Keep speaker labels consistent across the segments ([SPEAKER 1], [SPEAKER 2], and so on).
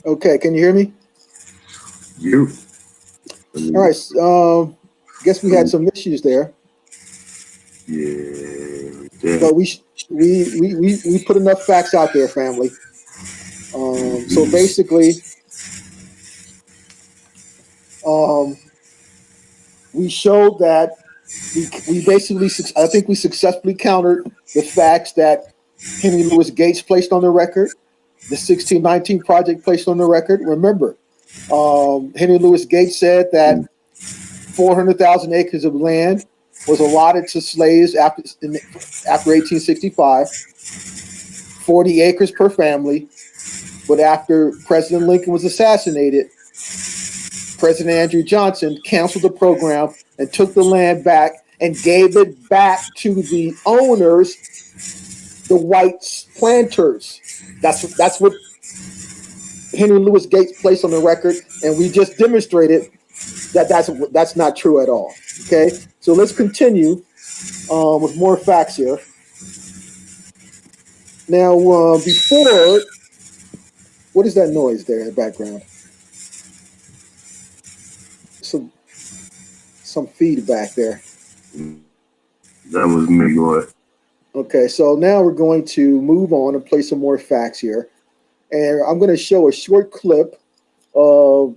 [SPEAKER 1] Okay, can you hear me?
[SPEAKER 2] You. I
[SPEAKER 1] All
[SPEAKER 2] mean,
[SPEAKER 1] right. Guess we had some issues there,
[SPEAKER 2] yeah, yeah.
[SPEAKER 1] but we put enough facts out there, family. So
[SPEAKER 2] Mhm.
[SPEAKER 1] basically, um, we showed that we basically I think we successfully countered the facts that Henry Louis Gates placed on the record, the 1619 project placed on the record. Remember, Henry Louis Gates said that 400,000 acres of land was allotted to slaves after 1865, 40 acres per family. But after President Lincoln was assassinated, President Andrew Johnson canceled the program and took the land back and gave it back to the owners, the white planters. That's what Henry Louis Gates placed on the record, and we just demonstrated that that's not true at all. Okay, so let's continue with more facts here. Now, before, what is that noise there in the background? Some some feedback there.
[SPEAKER 2] That was me. Go ahead.
[SPEAKER 1] Okay, so now we're going to move on and play some more facts here, and I'm going to show a short clip of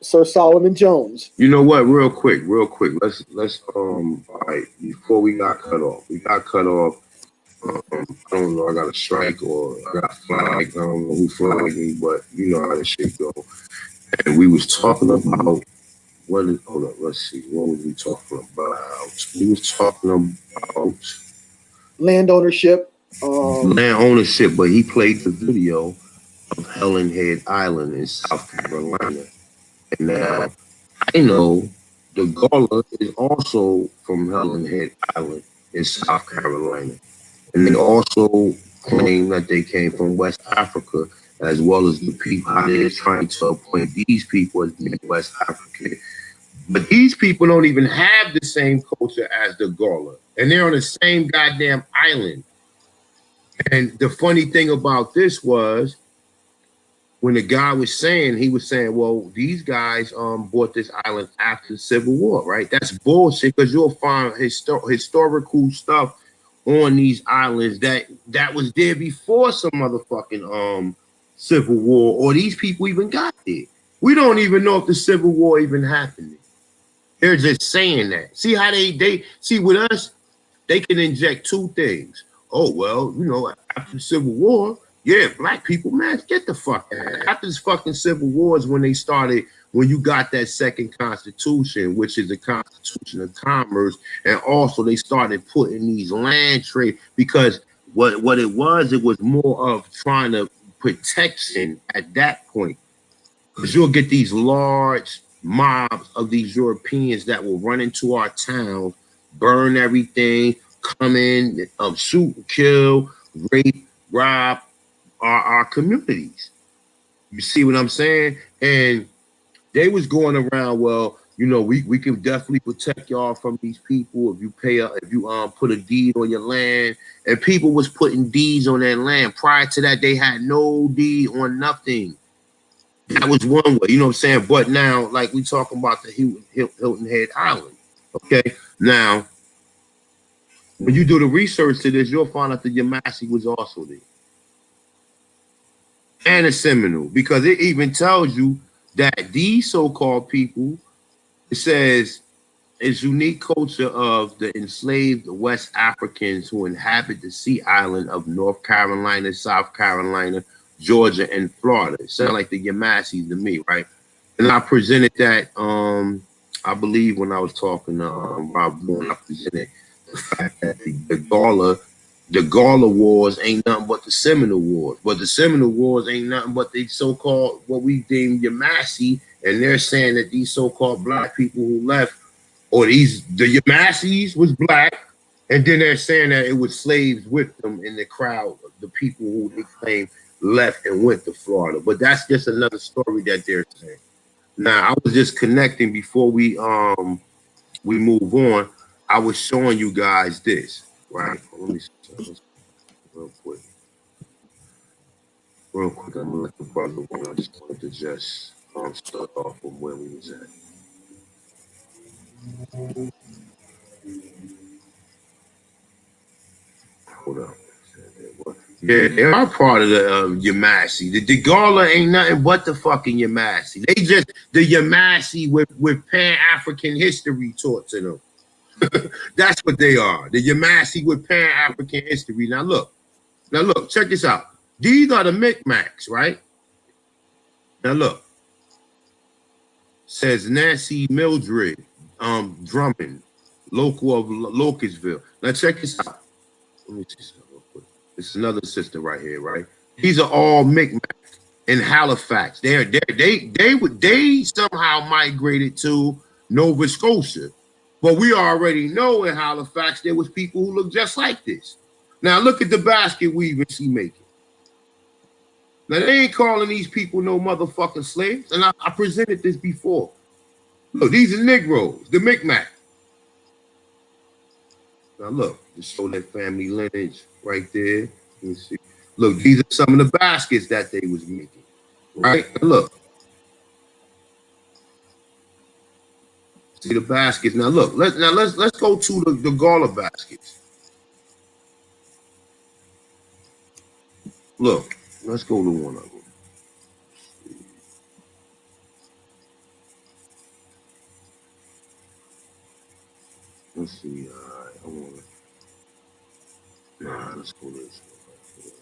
[SPEAKER 1] Sir Solomon Jones.
[SPEAKER 2] You know what? Real quick, real quick. Let's. All right. Before we got cut off, we got cut off. I don't know. I got a strike or I got flagged. I don't know who flagged me, but you know how this shit go. And we was talking about what is. Hold up. Let's see. What was we talking about? We was talking about
[SPEAKER 1] Land ownership.
[SPEAKER 2] land ownership, but he played the video of Helen Head Island in South Carolina. And now I know the Gullah is also from Helen Head Island in South Carolina. And they also claim that they came from West Africa, as well as the people how they're trying to appoint these people as being West African. But these people don't even have the same culture as the Gullah. And they're on the same goddamn island. And the funny thing about this was when the guy was saying, he was saying, well, these guys bought this island after the Civil War, right? That's bullshit because you'll find historical stuff on these islands that was there before some motherfucking Civil War or these people even got there. We don't even know if the Civil War even happened. They're just saying that. See how they see with us, they can inject two things. Oh, well, you know, after the Civil War, yeah, black people, man, get the fuck out. After this fucking Civil War is when they started, when you got that second constitution, which is the Constitution of Commerce, and also they started putting these land trade because what it was more of trying to protection at that point. Because you'll get these large mobs of these Europeans that will run into our town, burn everything, come in, shoot, kill, rape, rob our communities. You see what I'm saying? And they was going around, well, you know, we can definitely protect y'all from these people if you pay if you put a deed on your land. And people was putting deeds on their land. Prior to that, they had no deed on nothing. That was one way, you know what I'm saying? But now, like we talking about the Hilton Head Island, okay? Now, when you do the research to this, you'll find out that Yamasi was also there. And a Seminole, because it even tells you that these so-called people, it says, it's unique culture of the enslaved West Africans who inhabit the sea island of North Carolina, South Carolina, Georgia, and Florida. It sounds like the Yamasees to me, right? And I presented that, I believe when I was talking to Rob Boone, I presented the fact that the Gala Wars ain't nothing but the Seminole Wars. But the Seminole Wars ain't nothing but the so-called, what we deem Yamasee, and they're saying that these so-called black people who left, or the Yamasees was black, and then they're saying that it was slaves with them in the crowd, the people who they claim left and went to Florida. But that's just another story that they're saying. Now, I was just connecting before we move on. I was showing you guys this, right? Let me see real quick. Real quick, I'm gonna let the brother one. I just wanted to just start off from where we was at. Hold up. Yeah, they are part of the Yamasi. The Gala ain't nothing but the fucking Yamasi. They just the Yamasi with Pan African history taught to them. That's what they are. The Yamasi with Pan African history. Now look, check this out. These are the Micmacs, right? Now look, says Nancy Mildred Drummond, local of Locustville. Now check this out. Let me see something real quick. This is another sister right here, right? These are all Micmacs in Halifax. They somehow migrated to Nova Scotia. But we already know in Halifax there was people who look just like this. Now look at the basket weaving she making. Now they ain't calling these people no motherfucking slaves. And I presented this before. Look, these are Negroes, the Micmac. Now look, just show that family lineage right there. Let me see. Look, these are some of the baskets that they was making. Right? Now look. See the baskets. Now look, let's go to the Gala baskets. Look, let's go to one of them. Let's see. I want to. Nah, let's go this one.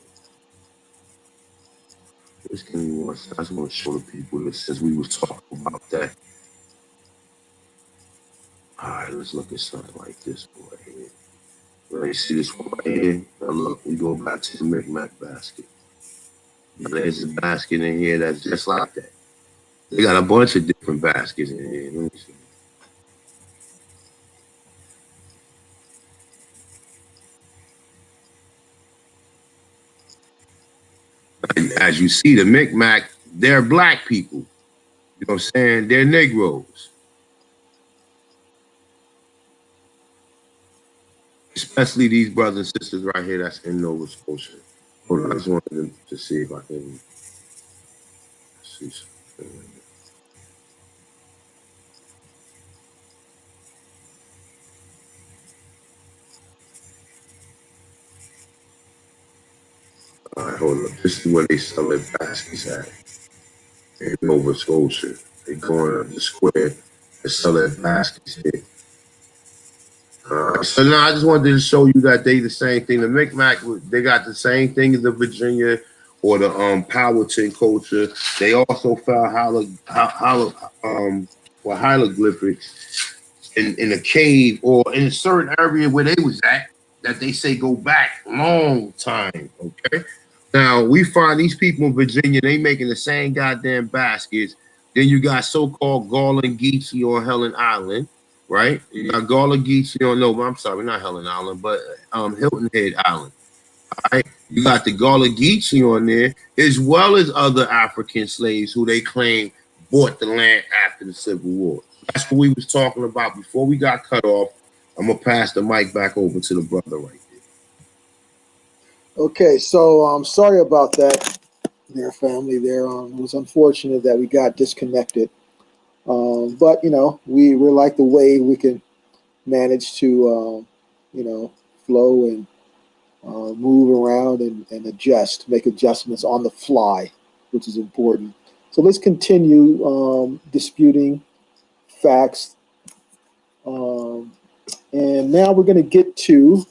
[SPEAKER 2] This can I just want to show the people that since we was talking about that. All right, let's look at something like this one right here. Right, you see this one right here? Now look, we go back to the Micmac basket. Now there's a basket in here that's just like that. They got a bunch of different baskets in here. Let me see. And as you see, the Micmac, they're black people. You know what I'm saying? They're Negroes. Especially these brothers and sisters right here that's in Nova Scotia. Hold on, I just wanted to see if I can see something. All right, hold up. This is where they sell their baskets at in Nova Scotia. They go in the square and sell their baskets here. So now I just wanted to show you that they the same thing. The Micmac, they got the same thing as the Virginia or the Powhatan culture. They also found hieroglyphics in a cave or in a certain area where they was at that they say go back long time. Okay. Now we find these people in Virginia, they making the same goddamn baskets. Then you got so-called Gall and Geechee on Helen Island, right? You got Gall and Geechee on no, I'm sorry, not Helen Island, but Hilton Head Island. All right. You got the Gall and Geechee on there, as well as other African slaves who they claim bought the land after the Civil War. That's what we was talking about before we got cut off. I'm gonna pass the mic back over to the brother right there.
[SPEAKER 1] Okay, so sorry about that, their family there. It was unfortunate that we got disconnected. But you know, we're like the wave. We can manage to flow and move around and adjust, make adjustments on the fly, which is important. So let's continue disputing facts. And now we're going to get to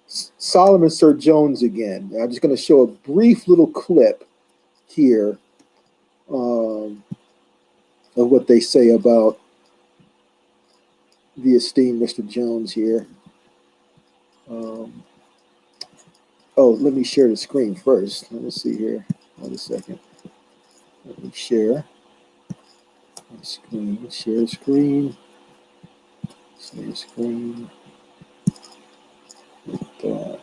[SPEAKER 1] Solomon Sir Jones again. I'm just going to show a brief little clip here of what they say about the esteemed Mr. Jones here. Let me share the screen first. Let me see here. Wait a second. Let me share my screen. Share screen. Share screen. There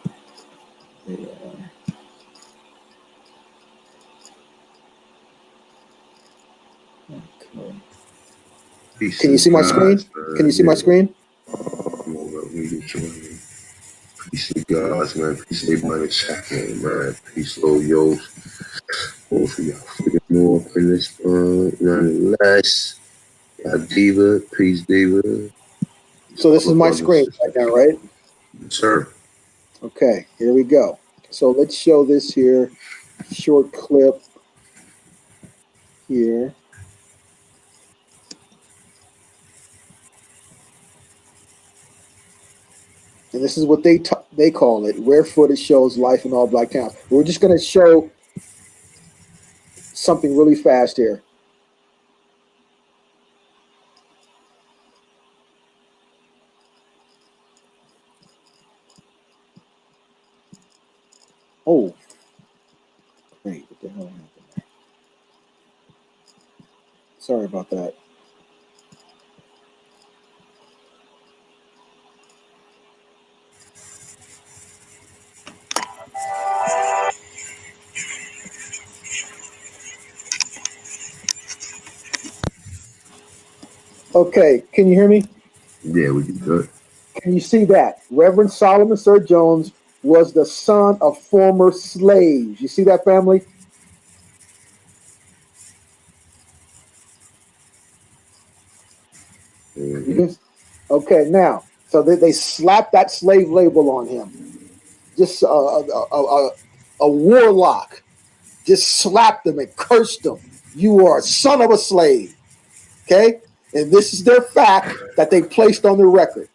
[SPEAKER 1] they are. Okay. Can you see my screen? Can you see my screen?
[SPEAKER 2] Peace to God, man. Peace to everybody checking, man. Peace, Lord, yo. Also, y'all figure more up in this nonetheless. Y'all Diva, peace Diva. These
[SPEAKER 1] So this is
[SPEAKER 2] other
[SPEAKER 1] my
[SPEAKER 2] brothers,
[SPEAKER 1] screen right now, right?
[SPEAKER 2] sir.
[SPEAKER 1] Okay, here we go. So let's show this here short clip here. And this is what they call it, where footage shows life in all black towns. We're just going to show something really fast here. Oh, great. What the hell happened there? Sorry about that. Okay, can you hear me?
[SPEAKER 2] Yeah, we can do it.
[SPEAKER 1] Can you see that? Reverend Solomon Sir Jones was the son of former slaves. You see that, family? You
[SPEAKER 2] Mm-hmm.
[SPEAKER 1] can, okay, now, so they slapped that slave label on him. Just a warlock. Just slapped him and cursed him. You are a son of a slave. Okay? And this is their fact that they placed on the record.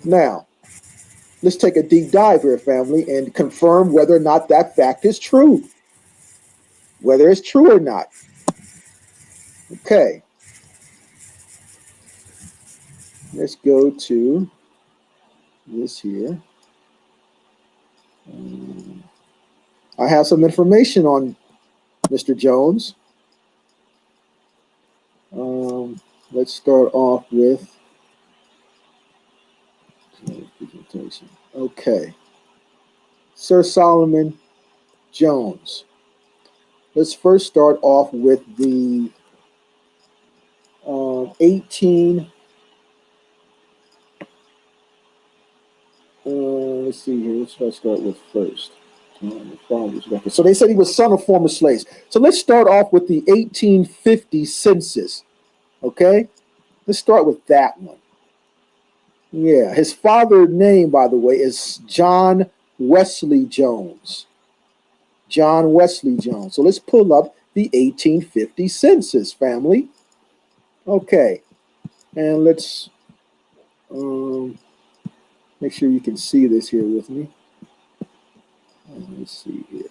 [SPEAKER 1] Now, let's take a deep dive here, family, and confirm whether or not that fact is true. Whether it's true or not. Okay. Let's go to this here. I have some information on Mr. Jones. Let's start off with presentation. Okay. Sir Solomon Jones. Let's first start off with the 18. Let's see here. What should I start with first? So they said he was son of former slaves. So let's start off with the 1850 census. Okay? Let's start with that one. Yeah, his father's name, by the way, is John Wesley Jones. John Wesley Jones. So let's pull up the 1850 census, family. Okay, and let's make sure you can see this here with me. Let's see here.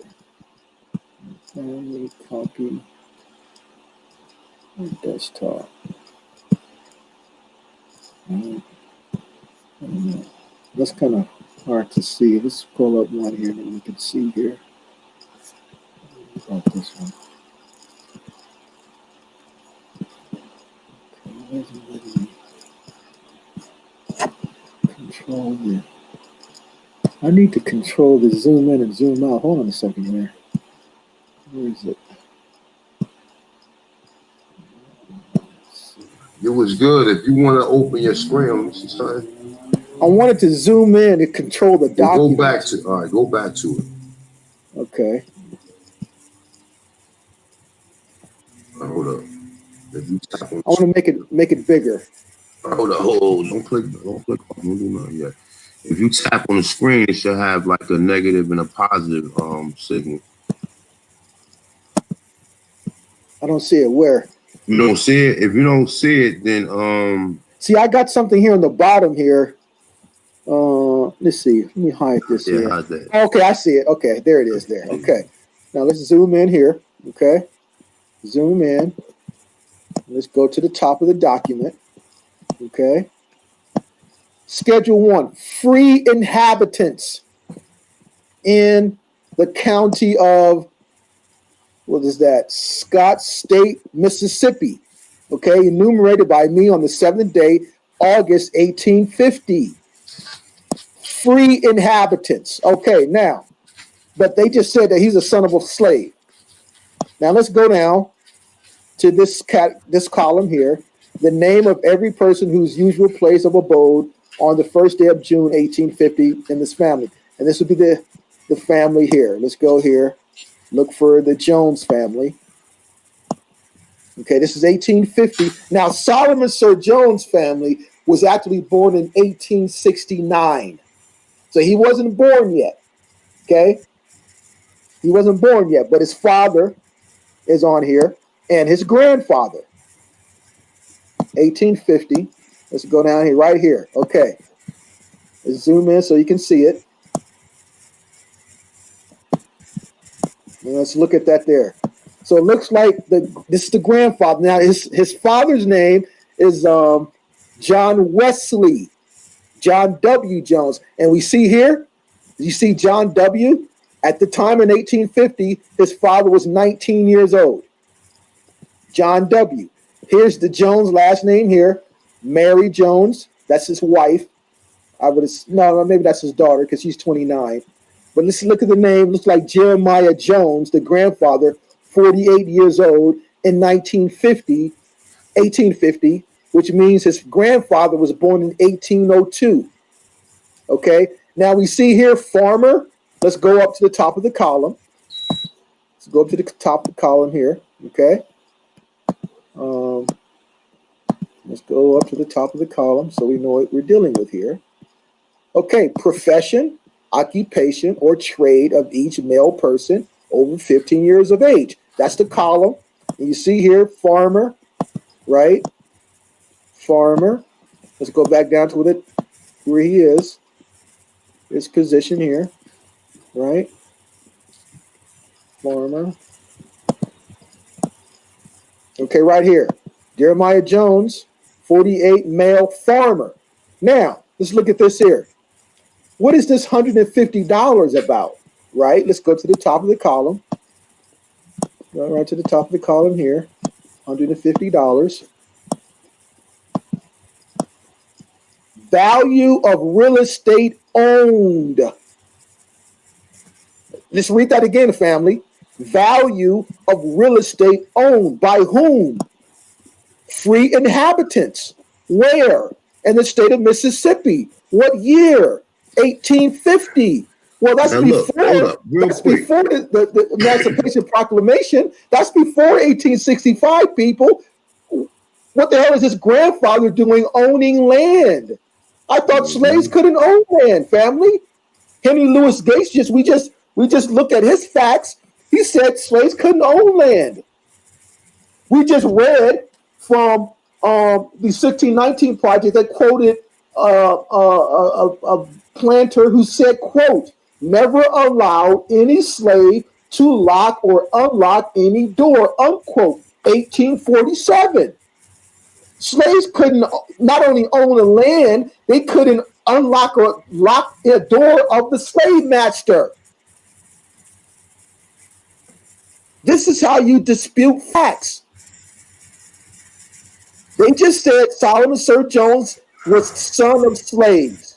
[SPEAKER 1] Family copy desktop. That's kind of hard to see. Let's pull up one here that we can see here. About this one. Control here. I need to control the zoom in and zoom out. Hold on a second here. Where is it?
[SPEAKER 2] It was good. If you want to open your screen, son,
[SPEAKER 1] I wanted to zoom in and control the
[SPEAKER 2] well, go
[SPEAKER 1] document.
[SPEAKER 2] back to all right. Go back to it.
[SPEAKER 1] Okay.
[SPEAKER 2] Hold up. If you tap on,
[SPEAKER 1] I want to make it bigger.
[SPEAKER 2] hold up, hold. Don't click. Don't click. Don't do nothing yet. If you tap on the screen, it should have like a negative and a positive signal.
[SPEAKER 1] I don't see it. Where?
[SPEAKER 2] You don't see it. If you don't see it, then
[SPEAKER 1] See, I got something here on the bottom here. Let's see. Let me hide this
[SPEAKER 2] yeah,
[SPEAKER 1] here.
[SPEAKER 2] how's that?
[SPEAKER 1] Okay, I see it. Okay, there it is. There. Okay. Now let's zoom in here. Okay. Zoom in. Let's go to the top of the document. Okay. Schedule 1, free inhabitants in the county of, what is that? Scott State, Mississippi. Okay, enumerated by me on the 7th day, August 1850. Free inhabitants. Okay, now, but they just said that he's a son of a slave. Now let's go down to this column here. The name of every person whose usual place of abode on the first day of June 1850 in this family. And this would be the family here. Let's go here. Look for the Jones family. Okay, this is 1850. Now, Solomon Sir Jones family was actually born in 1869. So he wasn't born yet. Okay, he wasn't born yet, but his father is on here and his grandfather, 1850. Let's go down here, right here. Okay, let's zoom in so you can see it. And let's look at that there. So it looks like this is the grandfather. Now his father's name is John Wesley, John W. Jones, and we see here. You see John W. At the time in 1850, his father was 19 years old. John W. Here's the Jones last name here, Mary Jones. That's his wife. I would no, maybe that's his daughter because she's 29. But let's look at the name. Looks like Jeremiah Jones, the grandfather, 48 years old in 1850, which means his grandfather was born in 1802. Okay. Now we see here farmer. Let's go up to the top of the column. Let's go up to the top of the column here. Okay. Let's go up to the top of the column so we know what we're dealing with here. Okay, profession, occupation, or trade of each male person over 15 years of age. That's the column. And you see here, farmer, right? Farmer. Let's go back down to where he is. His position here, right? Farmer. Okay, right here. Jeremiah Jones, 48, male farmer. Now, let's look at this here. What is this $150 about, right? Let's go to the top of the column. Right to the top of the column here, $150. Value of real estate owned. Let's read that again, family. Value of real estate owned. By whom? Free inhabitants. Where? In the state of Mississippi. What year? 1850. Well, that's before the Emancipation Proclamation. That's before 1865, people. What the hell is his grandfather doing owning land? I thought slaves couldn't own land, family. Henry Louis Gates, we just looked at his facts. He said slaves couldn't own land. We just read from the 1619 project that quoted a planter who said, quote, never allow any slave to lock or unlock any door, unquote, 1847. Slaves couldn't not only own a land, they couldn't unlock or lock the door of the slave master. This is how you dispute facts. They just said Solomon Sir Jones was son of slaves.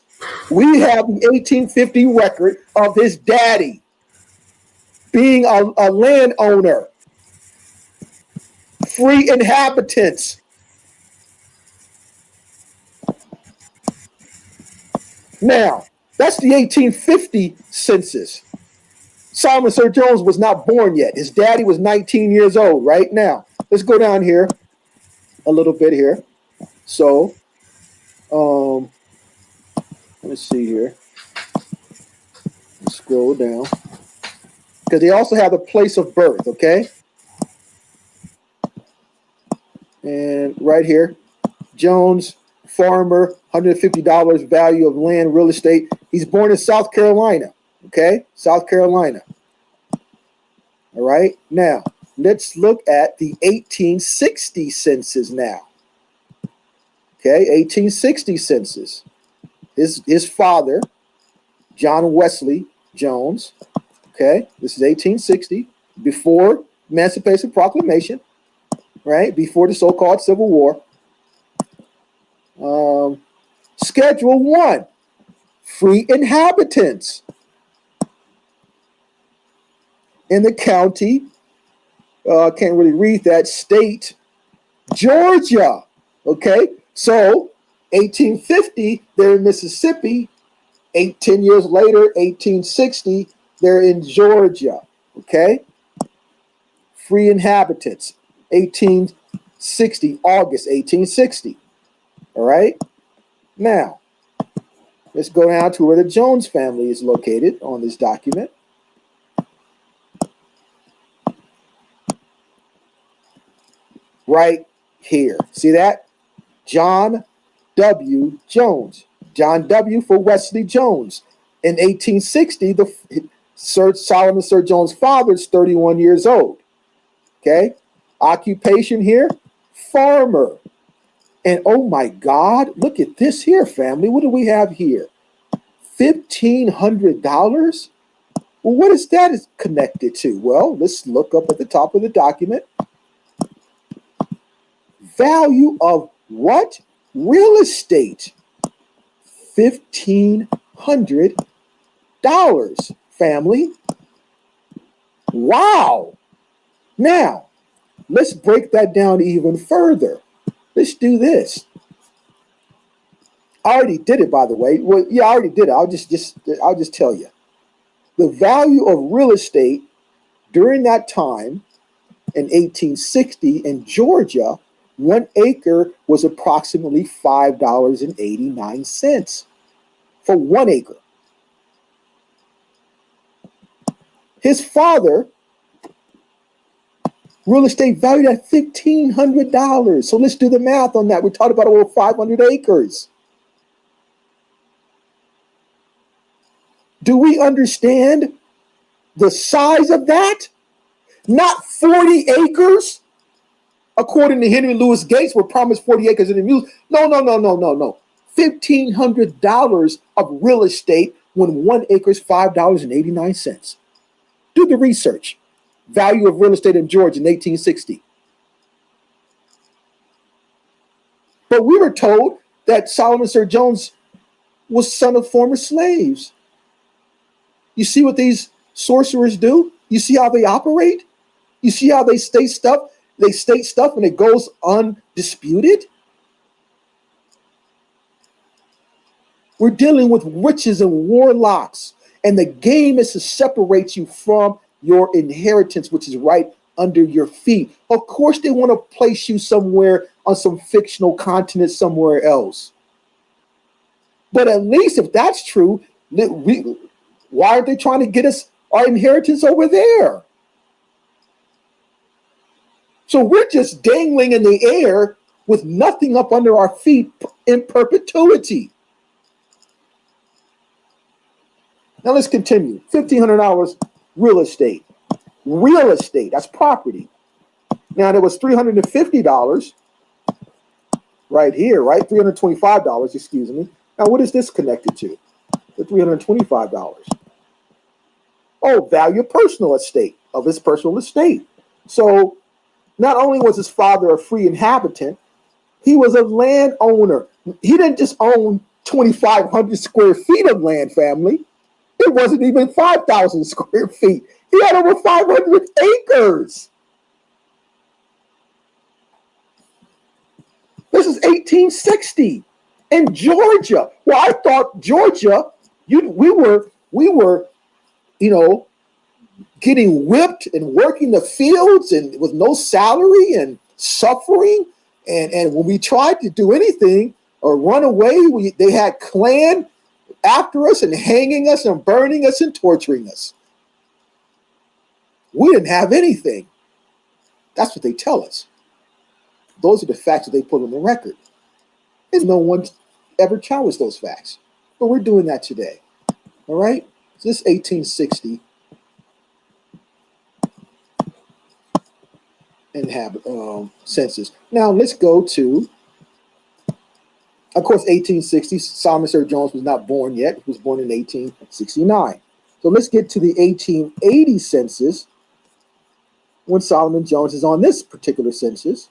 [SPEAKER 1] We have the 1850 record of his daddy being a landowner, free inhabitants. Now, that's the 1850 census. Solomon Sir Jones was not born yet. His daddy was 19 years old. Right now, let's go down here a little bit here. So, let's see here. Let's scroll down. Because they also have a place of birth, okay? And right here, Jones, farmer, $150 value of land, real estate. He's born in South Carolina, okay? South Carolina. All right, now let's look at the 1860 census now. Okay, 1860 census. His father, John Wesley Jones. Okay, this is 1860, before Emancipation Proclamation, right? Before the so-called Civil War. Schedule 1, free inhabitants in the county, can't really read that, state, Georgia. Okay, so 1850, they're in Mississippi. 10 years later, 1860, they're in Georgia. Okay, free inhabitants, 1860, August 1860. All right? Now, let's go down to where the Jones family is located on this document. Right here. See that? John W. Jones. John W. for Wesley Jones. In 1860, Solomon Sir Jones' father is 31 years old. Okay? Occupation here, farmer. And oh my God, look at this here, family. What do we have here? $1,500? Well, what is that connected to? Well, let's look up at the top of the document. Value of what? Real estate. $1,500, family. Wow. Now, let's break that down even further. Let's do this. I already did it, by the way. Well, yeah, I already did it. I'll just tell you. The value of real estate during that time in 1860 in Georgia, 1 acre was approximately $5.89 for 1 acre. His father, real estate valued at $1,500. So let's do the math on that. We're talking about over 500 acres. Do we understand the size of that? Not 40 acres. According to Henry Louis Gates, were promised 40 acres in the mule. No. $1,500 of real estate when 1 acre is $5.89. Do the research. Value of real estate in Georgia in 1860. But we were told that Solomon Sir Jones was son of former slaves. You see what these sorcerers do? You see how they operate? You see how they state stuff? They state stuff and it goes undisputed? We're dealing with witches and warlocks, and the game is to separate you from your inheritance, which is right under your feet. Of course, they want to place you somewhere on some fictional continent somewhere else. But at least if that's true, why aren't they trying to get us our inheritance over there? So we're just dangling in the air with nothing up under our feet in perpetuity. Now let's continue. $1,500 real estate. Real estate, that's property. Now there was $350 right here, right? $325, excuse me. Now what is this connected to? The $325. Oh, value of personal estate, of his personal estate. So not only was his father a free inhabitant, he was a landowner. He didn't just own 2,500 square feet of land, family. It wasn't even 5,000 square feet. He had over 500 acres. This is 1860 in Georgia. Well, I thought Georgia, we were, getting whipped and working the fields and with no salary and suffering. And when we tried to do anything or run away, they had Klan after us and hanging us and burning us and torturing us. We didn't have anything. That's what they tell us. Those are the facts that they put on the record. And no one ever challenged those facts. But we're doing that today. All right? So this 1860 census. Now let's go to, of course, 1860. Solomon Sir Jones was not born yet. He was born in 1869. So let's get to the 1880 census when Solomon Jones is on this particular census.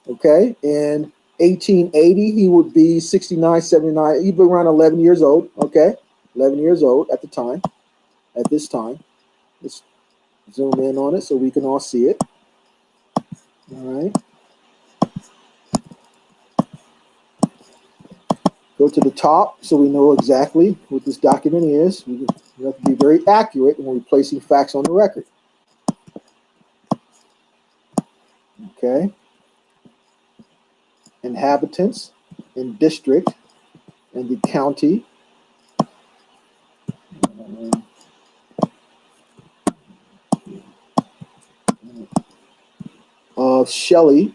[SPEAKER 1] Okay, in 1880, he would be 69, 79, he'd be around 11 years old. Okay, 11 years old at the time, at this time. Let's zoom in on it so we can all see it. All right. Go to the top so we know exactly what this document is. We have to be very accurate when we're placing facts on the record. Okay. Inhabitants and district and the county of Shelley,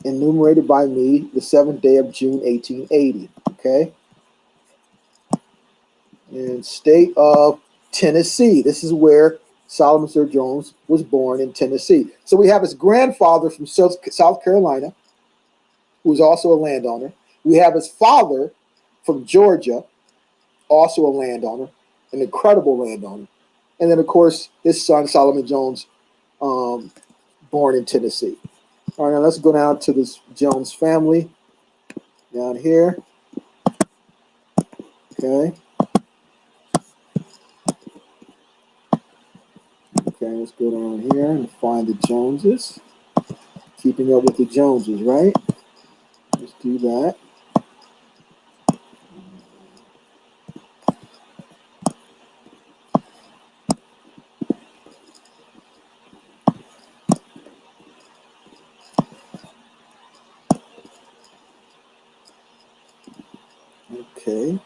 [SPEAKER 1] enumerated by me the 7th day of June, 1880. Okay. And state of Tennessee. This is where Solomon Sir Jones was born, in Tennessee. So we have his grandfather from South Carolina, who was also a landowner. We have his father from Georgia, also a landowner, an incredible landowner. And then, of course, his son, Solomon Jones, um, born in Tennessee. All right, now let's go down to this Jones family down here. Okay. Okay, let's go down here and find the Joneses. Keeping up with the Joneses, right? Let's do that. Okay.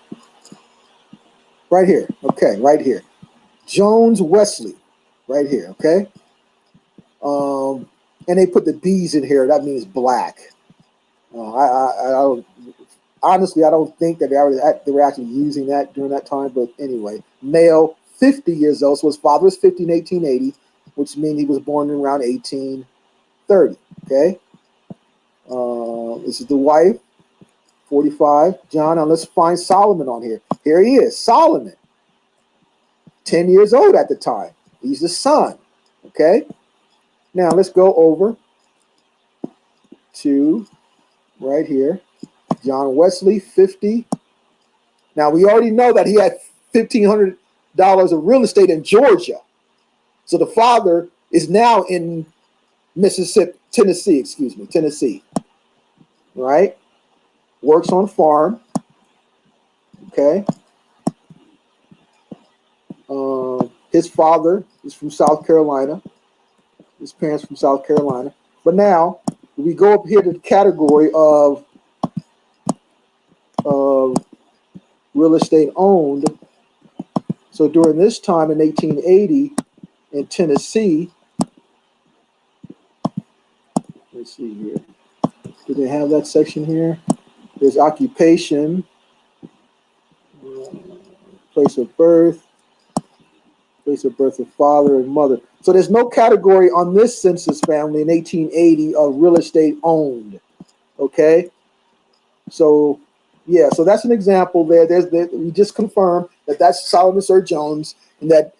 [SPEAKER 1] Right here. Okay, right here. Jones Wesley. Right here, okay? And they put the B's in here. That means black. I don't, honestly, I don't think that they were actually using that during that time. But anyway, male, 50 years old. So his father was 50 in 1880, which means he was born around 1830. Okay. This is the wife, 45. John, now let's find Solomon on here. Here he is, Solomon, 10 years old at the time. He's the son. Okay. Now let's go over to right here. John Wesley, 50. Now we already know that he had $1,500 of real estate in Georgia. So the father is now in Tennessee. Right? Works on farm. Okay. His father is from South Carolina. His parents from South Carolina. But now we go up here to the category of real estate owned. So during this time in 1880 in Tennessee, let's see here. Do they have that section here? There's occupation, place of birth of father and mother. So there's no category on this census family in 1880 of real estate owned. Okay, so yeah, so that's an example there. We just confirmed that that's Solomon Sir Jones, and that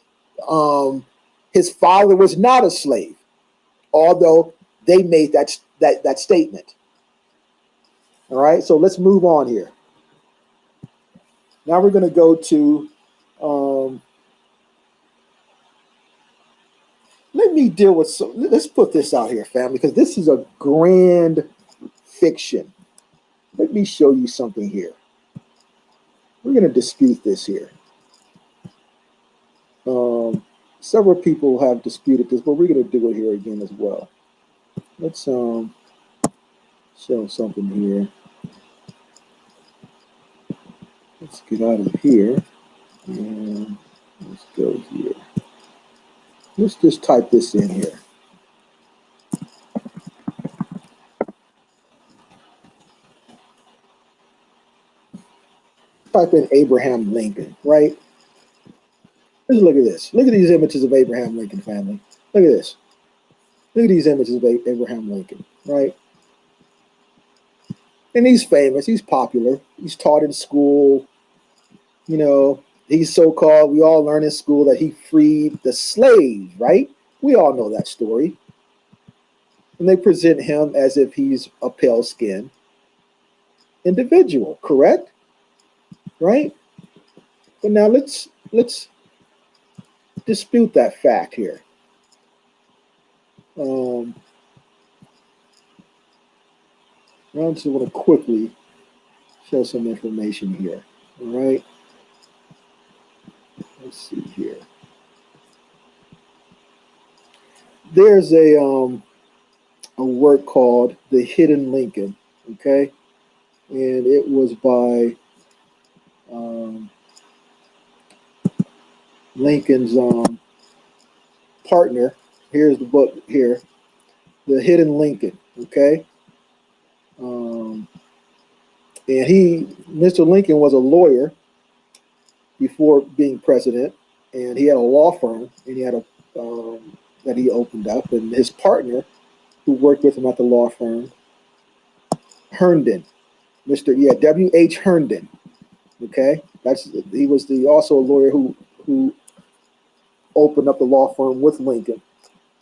[SPEAKER 1] his father was not a slave, although they made that statement. All right, so let's move on here. Now we're going to go to let me deal with let's put this out here, family, because this is a grand fiction. Let me show you something here. We're going to dispute this here. Several people have disputed this, but we're going to do it here again as well. Let's show something here. Let's get out of here and let's go here. Let's just type this in here. Type in Abraham Lincoln, right? Let's look at this. Look at these images of Abraham Lincoln, family. Look at this. Look at these images of Abraham Lincoln, right? And he's famous. He's popular. He's taught in school. You know, he's so-called, we all learn in school that he freed the slaves, right? We all know that story. And they present him as if he's a pale-skinned individual, correct? Right? But now let's dispute that fact here. I just want to quickly show some information here. All right. Let's see here. there's a work called "The Hidden Lincoln." Okay, and it was by um, Lincoln's partner. Here's the book here, "The Hidden Lincoln." Okay, um, and Mr. Lincoln was a lawyer before being president, and he had a law firm, and he had a that he opened up, and his partner who worked with him at the law firm, Herndon, Mr. W.H. Herndon. Okay, that's he was the also a lawyer who opened up the law firm with Lincoln,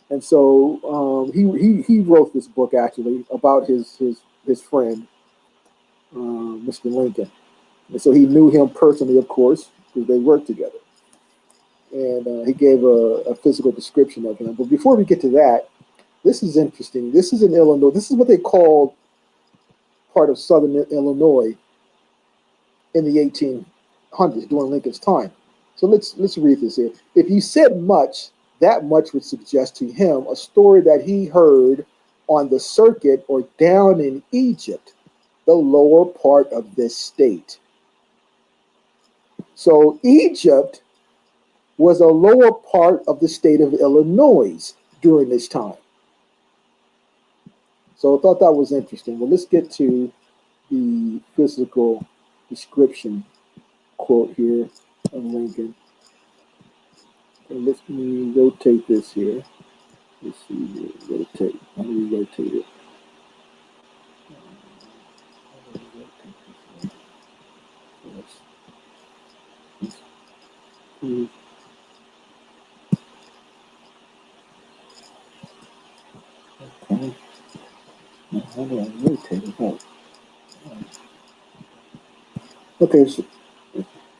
[SPEAKER 1] and so he wrote this book actually about his friend, Mr. Lincoln, and so he knew him personally, of course, because they worked together, and he gave a physical description of him. But before we get to that, this is interesting. This is in Illinois. This is what they called part of Southern Illinois in the 1800s during Lincoln's time. So let's read this here. If you said much, that much would suggest to him a story that he heard on the circuit or down in Egypt, the lower part of this state. So Egypt was a lower part of the state of Illinois during this time. So I thought that was interesting. Well, let's get to the physical description quote here of Lincoln. And let me rotate this here. Let's see here. Rotate. How do we rotate it? Okay. How do I rotate it? Oh. Okay. So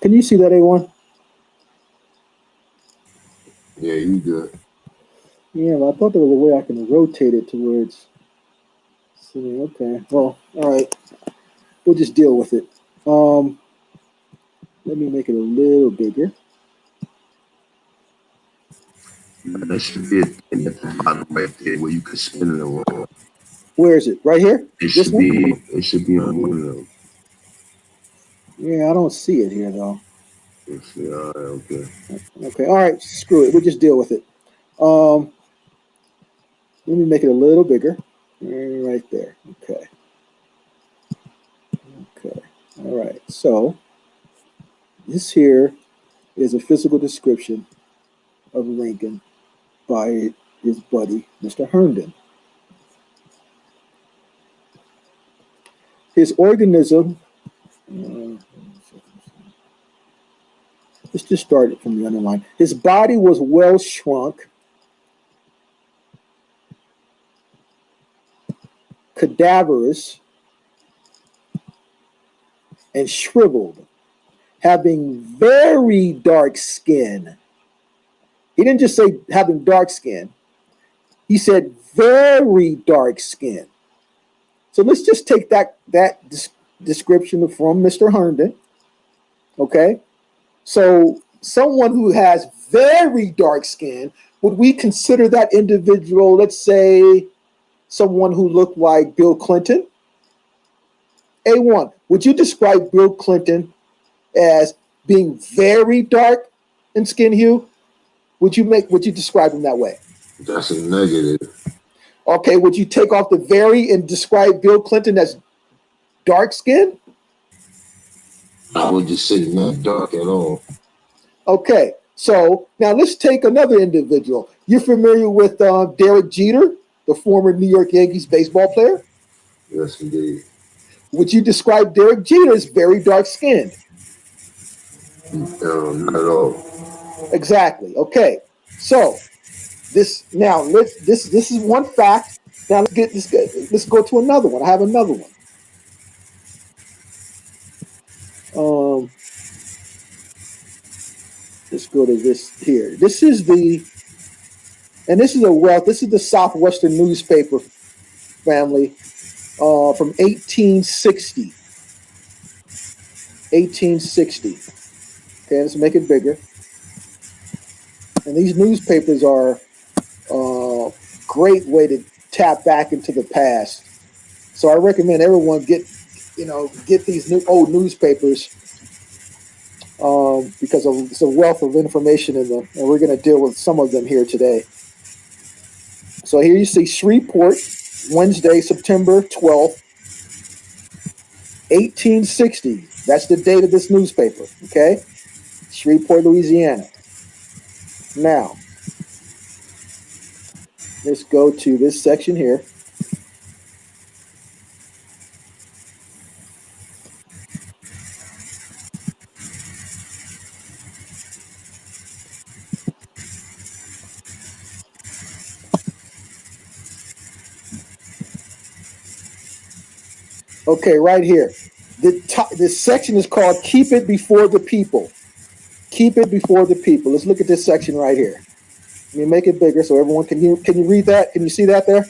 [SPEAKER 1] can you see that, A1?
[SPEAKER 2] Yeah, you good.
[SPEAKER 1] Yeah, well, I thought there was a way I can rotate it towards. See, okay. Well, all right. We'll just deal with it. Um, Let me make it a little bigger.
[SPEAKER 2] That should be a thing at the bottom right there where you can spin it around.
[SPEAKER 1] Where is it? Right here?
[SPEAKER 2] It
[SPEAKER 1] This
[SPEAKER 2] should
[SPEAKER 1] one?
[SPEAKER 2] be it should be on one of them.
[SPEAKER 1] Yeah, I don't see it here though.
[SPEAKER 2] Let's see. All right, okay.
[SPEAKER 1] Okay, all right, screw it. We'll just deal with it. Um, Let me make it a little bigger. Right there. Okay. Okay. All right. So this here is a physical description of Lincoln by his buddy, Mr. Herndon. His organism, uh, let's just start it from the underline. His body was well shrunk, cadaverous, and shriveled, having very dark skin. He didn't just say having dark skin, he said very dark skin. So let's just take that description from Mr. Herndon. Okay, so someone who has very dark skin, would we consider that individual, let's say, someone who looked like Bill Clinton? A1, would you describe Bill Clinton as being very dark in skin hue? Would you describe him that way?
[SPEAKER 2] That's a negative.
[SPEAKER 1] Okay, would you take off the very and describe Bill Clinton as dark skin?
[SPEAKER 2] I would just say not dark at all.
[SPEAKER 1] Okay, so now let's take another individual. You're familiar with Derek Jeter, the former New York Yankees baseball player?
[SPEAKER 2] Yes, indeed.
[SPEAKER 1] Would you describe Derek Jeter as very dark skinned?
[SPEAKER 2] Not at all.
[SPEAKER 1] Exactly. Okay, so this now this is one fact. Now let's go to another one. I have another one. Um, let's go to this here. This is a wealth. This is the Southwestern newspaper family from 1860. 1860. Okay, let's make it bigger. And these newspapers are great way to tap back into the past. So I recommend everyone get these new old newspapers because it's a wealth of information in them, and we're going to deal with some of them here today. So here you see Shreveport, Wednesday, September 12th, 1860. That's the date of this newspaper, okay? Shreveport, Louisiana. Now, let's go to this section here. Okay, right here. This section is called Keep It Before the People. Keep it before the people. Let's look at this section right here. Let me make it bigger so everyone can you read that? Can you see that there?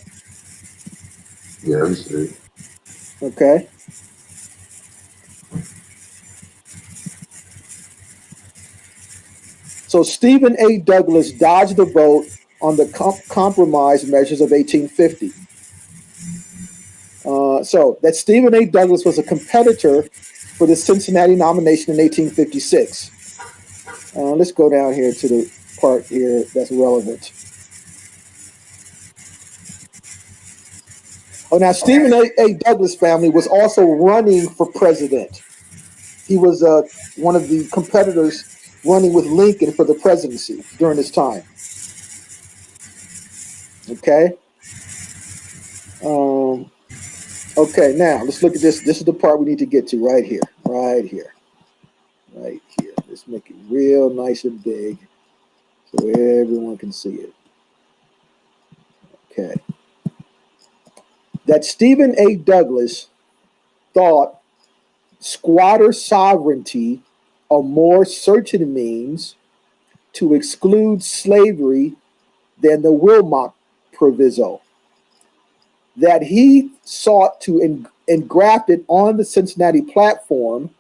[SPEAKER 2] Yeah, I see.
[SPEAKER 1] Okay. So Stephen A. Douglas dodged the vote on the compromise measures of 1850. So that Stephen A. Douglas was a competitor for the Cincinnati nomination in 1856. Let's go down here to the part here that's relevant. Oh, now Stephen A. Douglas family was also running for president. He was one of the competitors running with Lincoln for the presidency during this time. Okay. Okay, now let's look at this. This is the part we need to get to right here, right here, right here. Let's make it real nice and big so everyone can see it. Okay. That Stephen A. Douglas thought squatter sovereignty a more certain means to exclude slavery than the Wilmot Proviso. That he sought to engraft it on the Cincinnati platform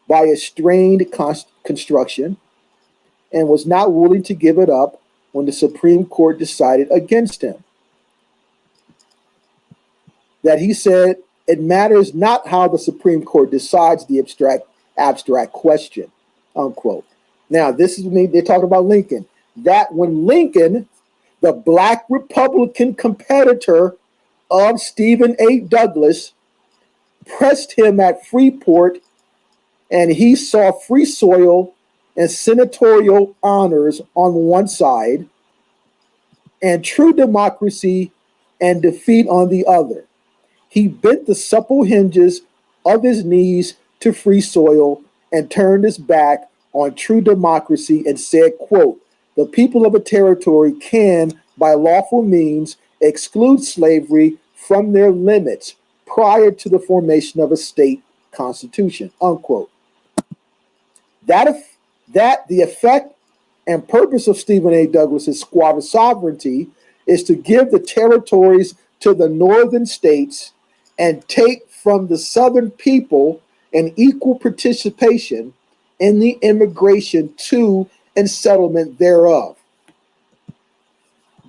[SPEAKER 1] by a strained construction and was not willing to give it up when the Supreme Court decided against him. That he said, it matters not how the Supreme Court decides the abstract question, unquote. Now, this is me, they're talking about Lincoln. That when Lincoln, the black Republican competitor of Stephen A. Douglas, pressed him at Freeport and he saw free soil and senatorial honors on one side and true democracy and defeat on the other. He bent the supple hinges of his knees to free soil and turned his back on true democracy and said, quote, the people of a territory can, by lawful means, exclude slavery from their limits prior to the formation of a state constitution, unquote. That the effect and purpose of Stephen A. Douglas's squatter sovereignty is to give the territories to the northern states and take from the southern people an equal participation in the immigration to and settlement thereof.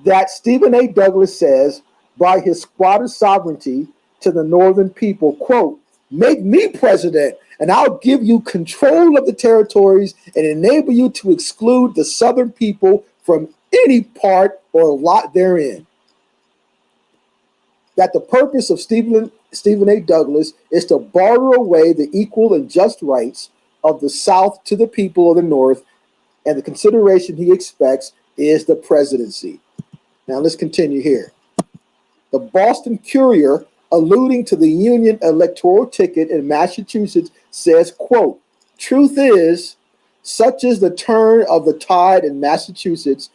[SPEAKER 1] That Stephen A. Douglas says by his squatter sovereignty to the northern people, quote, make me president and I'll give you control of the territories and enable you to exclude the southern people from any part or lot therein. That the purpose of Stephen A. Douglas is to barter away the equal and just rights of the South to the people of the North, and the consideration he expects is the presidency. Now let's continue here. The Boston Courier, alluding to the Union electoral ticket in Massachusetts, says, quote, truth is, such is the turn of the tide in Massachusetts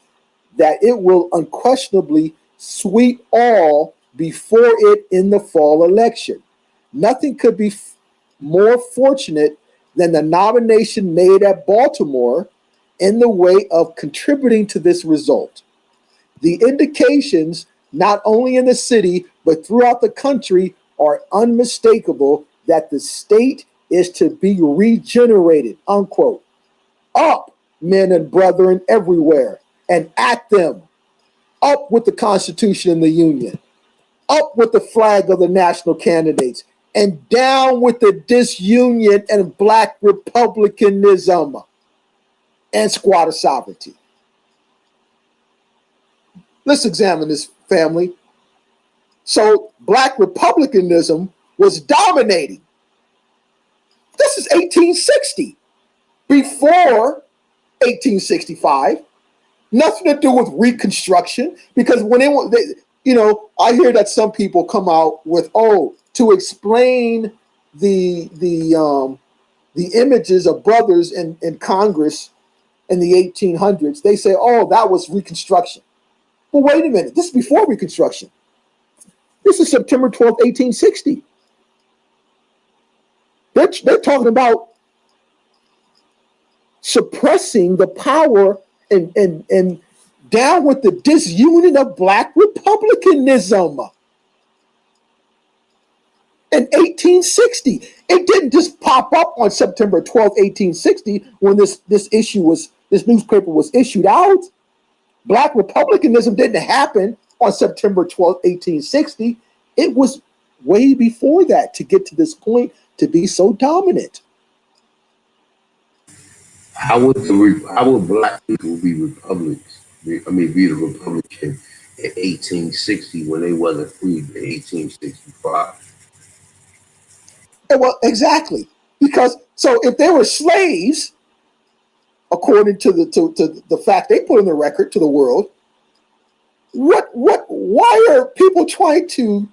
[SPEAKER 1] that it will unquestionably sweep all before it in the fall election. Nothing could be more fortunate than the nomination made at Baltimore in the way of contributing to this result. The indications, not only in the city, but throughout the country, are unmistakable that the state is to be regenerated, unquote. Up, men and brethren everywhere, and at them. Up with the Constitution and the Union. Up with the flag of the national candidates. And down with the disunion and black republicanism and squatter sovereignty. Let's examine this, family. So black republicanism was dominating. This is 1860. Before 1865, nothing to do with Reconstruction, because when I hear that some people come out with, to explain the images of brothers in Congress in the 1800s, they say, that was Reconstruction. Well, wait a minute, this is before Reconstruction. This is September 12th, 1860. They're talking about suppressing the power and down with the disunion of black republicanism. In 1860, it didn't just pop up on September 12th, 1860, when this newspaper was issued out. Black republicanism didn't happen on September 12th, 1860. It was way before that to get to this point to be so dominant.
[SPEAKER 2] How would black people be Republicans? Be the Republican in 1860 when they wasn't free in 1865.
[SPEAKER 1] Well, exactly, because so if they were slaves, according to the fact they put in the record to the world, why are people trying to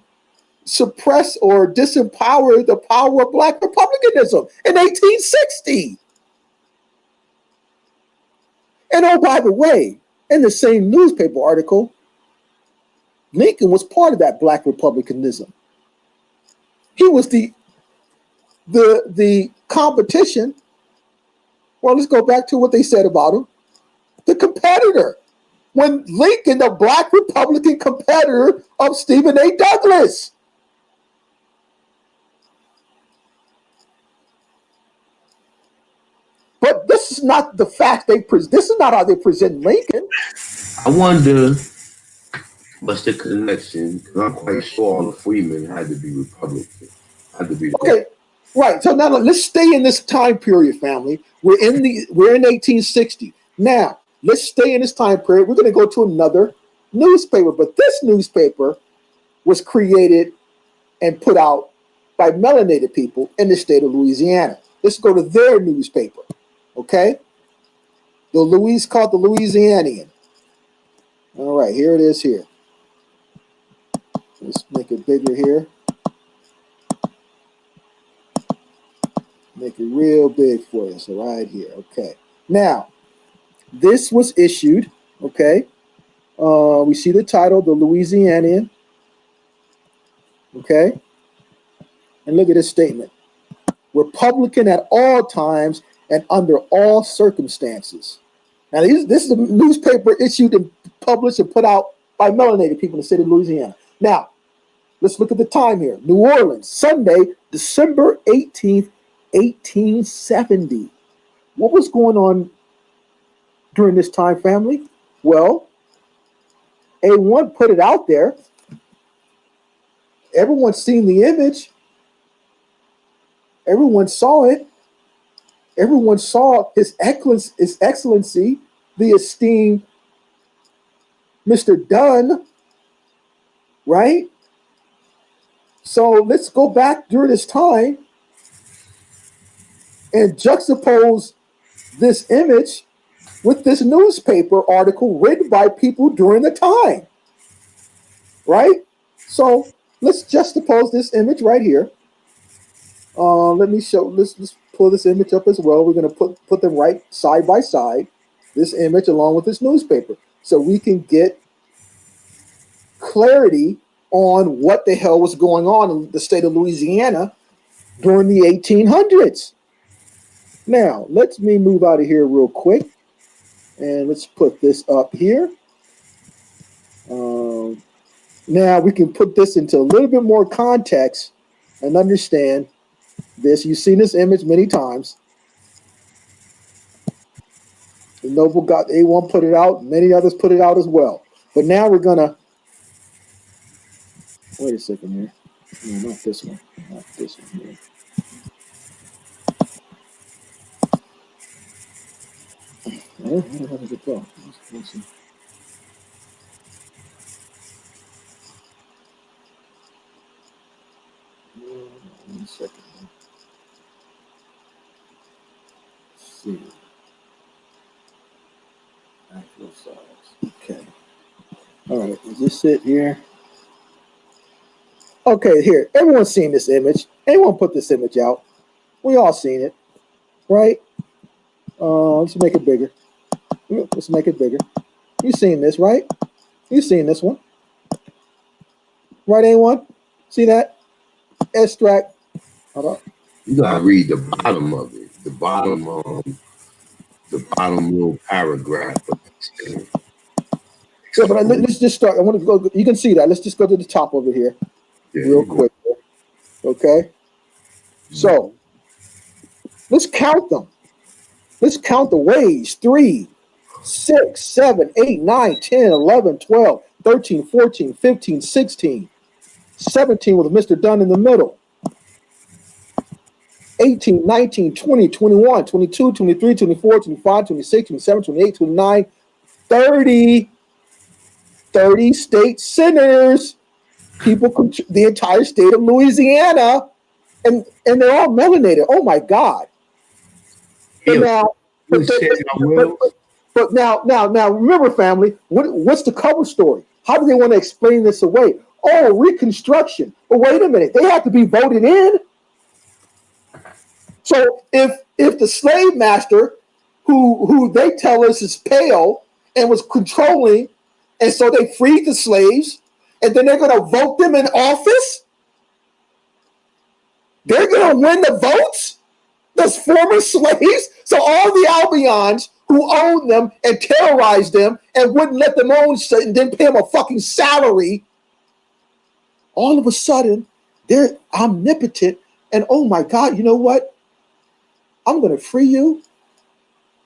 [SPEAKER 1] suppress or disempower the power of black republicanism in 1860? And by the way, in the same newspaper article, Lincoln was part of that black republicanism. He was the competition. Well, let's go back to what they said about him. The competitor. When Lincoln, the black Republican competitor of Stephen A. Douglas. But this is not the fact this is not how they present Lincoln.
[SPEAKER 2] I wonder what's the connection, because I'm quite sure all the freemen had to be Republican.
[SPEAKER 1] Okay, right. So now let's stay in this time period, family. We're in 1860. Now, let's stay in this time period. We're going to go to another newspaper, but this newspaper was created and put out by melanated people in the state of Louisiana. Let's go to their newspaper, okay? Called the Louisianian. All right, here it is here. Let's make it bigger here. Make it real big for you. So right here, okay. Now, this was issued, okay? We see the title, The Louisianian, okay? And look at this statement. Republican at all times and under all circumstances. Now, this is a newspaper issued and published and put out by melanated people in the state of Louisiana. Now, let's look at the time here. New Orleans, Sunday, December 18th, 1870. What was going on during this time, family? Well, A1 put it out there. Everyone's seen the image. Everyone saw it. Everyone saw His Excellency, the esteemed Mr. Dunn, right? So let's go back during this time and juxtapose this image with this newspaper article written by people during the time, right? So let's juxtapose this image right here. Let me show. Let's pull this image up as well. We're going to put them right side by side. This image along with this newspaper, so we can get clarity on what the hell was going on in the state of Louisiana during the 1800s. Now, let me move out of here real quick, and let's put this up here. Now we can put this into a little bit more context and understand this. You've seen this image many times. The Noble got A1 put it out, many others put it out as well. But now we're gonna wait a second here. No, not this one. Not this one here. Oh, I don't have a good thought. Let's see. One second. Let's see. Actual size. Okay. All right. Is this it here? Okay, here. Everyone's seen this image. Anyone put this image out? We all seen it, right? Let's make it bigger. Let's make it bigger. You seen this, right? You seen this one, right? Anyone see that? Extract. Hold on.
[SPEAKER 2] You gotta read the bottom of it. The bottom little paragraph.
[SPEAKER 1] Yeah, but let's just start. I want to go. You can see that. Let's just go to the top over here,
[SPEAKER 2] Yeah,
[SPEAKER 1] real quick. Okay. So let's count them. Let's count the ways. 3, 6, 7, 8, 9, 10, 11, 12, 13, 14, 15, 16, 17 with Mr. Dunn in the middle. 18, 19, 20, 21, 22, 23, 24, 25, 26, 27, 28, 29, 30. 30 state senators, people, the entire state of Louisiana, and they're all melanated. Oh my God! But
[SPEAKER 2] yeah.
[SPEAKER 1] now, but now, remember, family, what's the cover story? How do they want to explain this away? Oh, Reconstruction. But wait a minute, they have to be voted in. So if the slave master, who they tell us is pale and was controlling, and so they freed the slaves, and then they're going to vote them in office, they're going to win the votes, those former slaves. So all the Albions who owned them and terrorized them and wouldn't let them own and didn't pay them a fucking salary, all of a sudden they're omnipotent, and oh my God, you know what? I'm going to free you.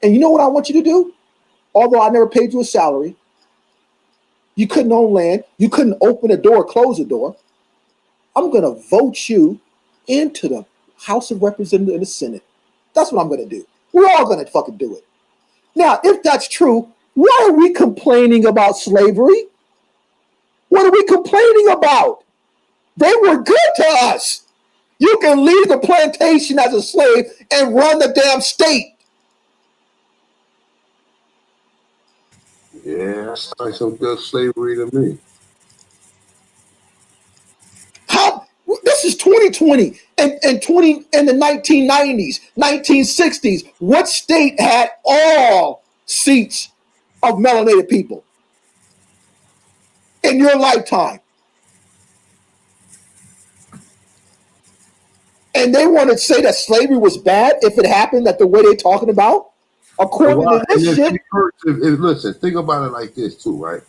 [SPEAKER 1] And you know what I want you to do? Although I never paid you a salary, you couldn't own land, you couldn't open a door, close a door. I'm going to vote you into the House of Representatives and the Senate. That's what I'm going to do. We're all going to fucking do it. Now, if that's true, why are we complaining about slavery? What are we complaining about? They were good to us. You can leave the plantation as a slave and run the damn state.
[SPEAKER 2] Yeah, that sounds like some good slavery to me.
[SPEAKER 1] How this is 2020 and 20 in the 1990s, 1960s. What state had all seats of melanated people in your lifetime? And they want to say that slavery was bad if it happened that the way they're talking about? According to this shit.
[SPEAKER 2] Listen, think about it like this too, right?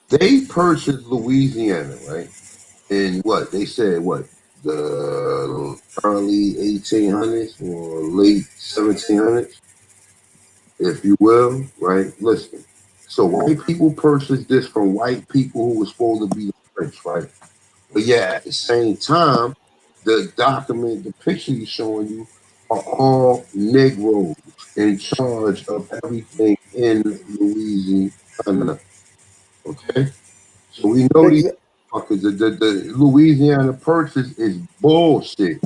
[SPEAKER 2] They purchased Louisiana, right? In what they said, what the early 1800s or late 1700s, if you will, right? Listen, so white people purchased this from white people who were supposed to be the French, right? But yeah, at the same time, the picture he's showing you are all Negroes in charge of everything in Louisiana. Okay? So we know these fuckers, the Louisiana Purchase is bullshit.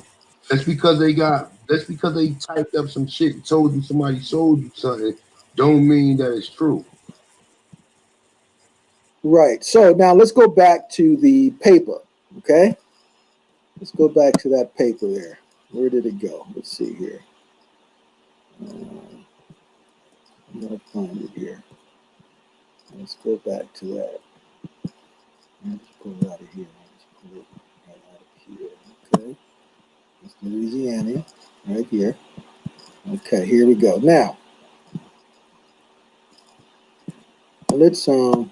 [SPEAKER 2] That's because they typed up some shit and told you somebody sold you something, don't mean that it's true.
[SPEAKER 1] Right. So now let's go back to the paper. Okay. Let's go back to that paper there. Where did it go? Let's see here. I'm going to find it here. Let's go back to that. Let's pull it out of here. Let's pull it right out of here. Okay. It's Louisiana right here. Okay, here we go. Now, let's go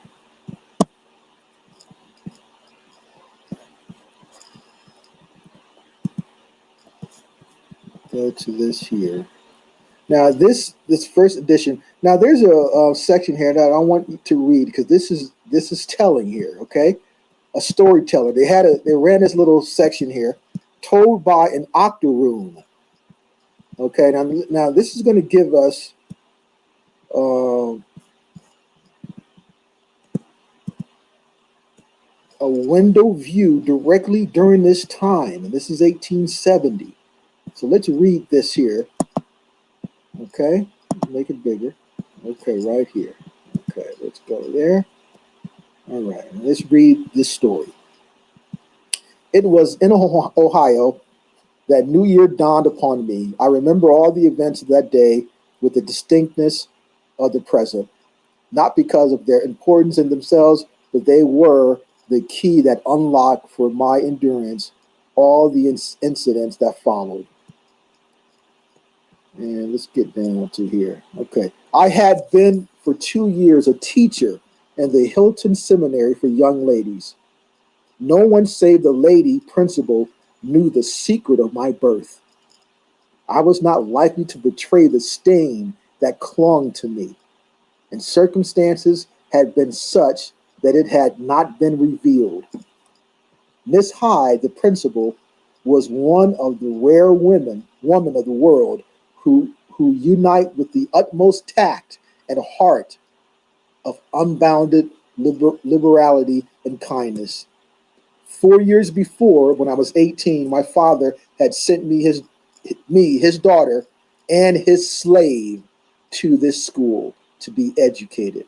[SPEAKER 1] to this here. Now, this first edition. Now, there's a section here that I want you to read because this is This is telling here, okay? A storyteller. They ran this little section here, told by an octoroon. Okay, now this is going to give us uh, a window view directly during this time, and this is 1870. So let's read this here. Okay, make it bigger. Okay, right here. Okay, let's go there. All right, let's read this story. It was in Ohio that New Year dawned upon me. I remember all the events of that day with the distinctness of the present, not because of their importance in themselves, but they were the key that unlocked for my endurance all the incidents that followed. And let's get down to here. Okay. I had been for 2 years a teacher in the Hilton Seminary for young ladies. No one save the lady principal knew the secret of my birth. I was not likely to betray the stain that clung to me, and circumstances had been such that it had not been revealed. Miss Hyde, the principal, was one of the rare women of the world who unite with the utmost tact and heart of unbounded liberality and kindness. 4 years before, when I was 18, my father had sent his daughter, and his slave to this school to be educated.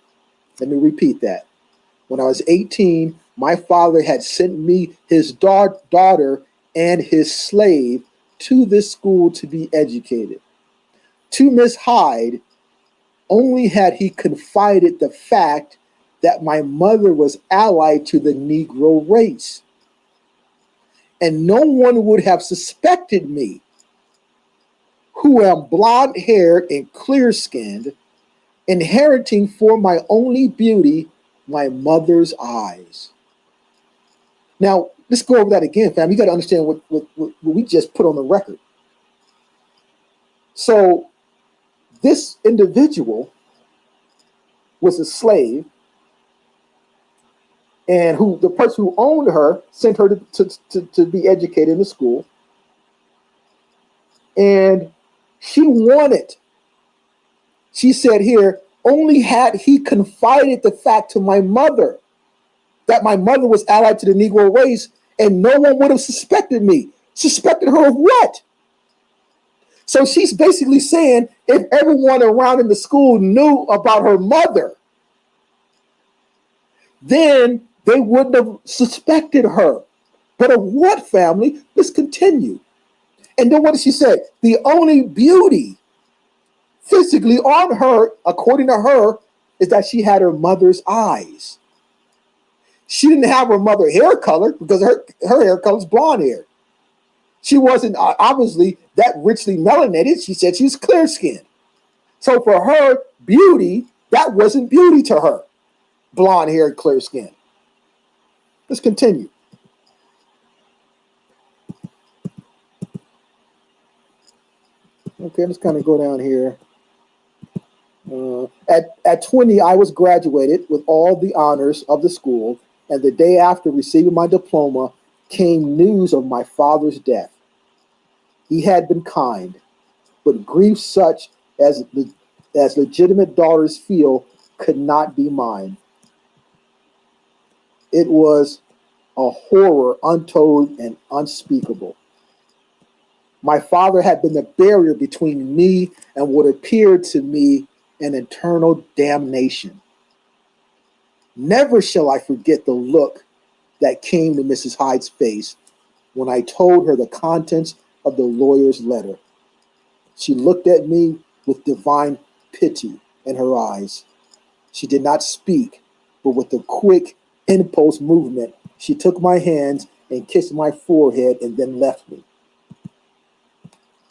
[SPEAKER 1] Let me repeat that. When I was 18, my father had sent me his daughter and his slave to this school to be educated. To Miss Hyde, only had he confided the fact that my mother was allied to the Negro race, and no one would have suspected me, who am blonde haired and clear skinned, inheriting for my only beauty my mother's eyes. Now, let's go over that again, fam. You got to understand what we just put on the record. So, this individual was a slave, and who the person who owned her sent her to be educated in the school. And she wanted, she said here, only had he confided the fact to my mother that my mother was allied to the Negro race, and no one would have suspected me. Suspected her of what? So she's basically saying if everyone around in the school knew about her mother, then they wouldn't have suspected her. But of what, family? Let's continue. And then what did she say? The only beauty physically on her, according to her, is that she had her mother's eyes. She didn't have her mother hair color because her hair color is blonde hair. She wasn't obviously that richly melanated. She said she was clear skinned. So for her, beauty, that wasn't beauty to her. Blonde hair, clear skin. Let's continue. Okay, let's kind of go down here. At 20, I was graduated with all the honors of the school, and the day after receiving my diploma came news of my father's death. He had been kind, but grief such as legitimate daughters feel could not be mine. It was a horror untold and unspeakable. My father had been the barrier between me and what appeared to me an eternal damnation. Never shall I forget the look that came to Mrs. Hyde's face when I told her the contents of the lawyer's letter. She looked at me with divine pity in her eyes. She did not speak, but with a quick impulse movement, she took my hands and kissed my forehead and then left me.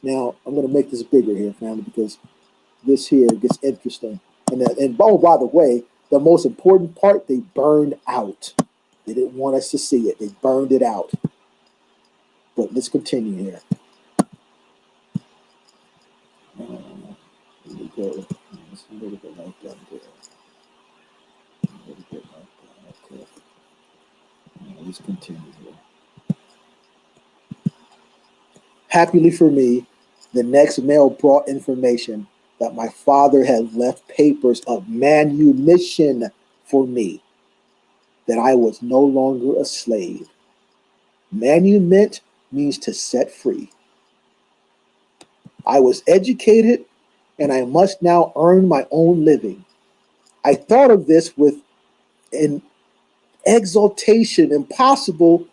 [SPEAKER 1] Now, I'm going to make this bigger here, family, because this here gets interesting. And oh, by the way, the most important part, they burned out. They didn't want us to see it. They burned it out. But let's continue here. Let me go. It's a little bit like that there. A little bit like that. Let's continue here. Happily for me, the next mail brought information that my father had left papers of manumission for me, that I was no longer a slave. Manument means to set free. I was educated and I must now earn my own living. I thought of this with an exultation impossible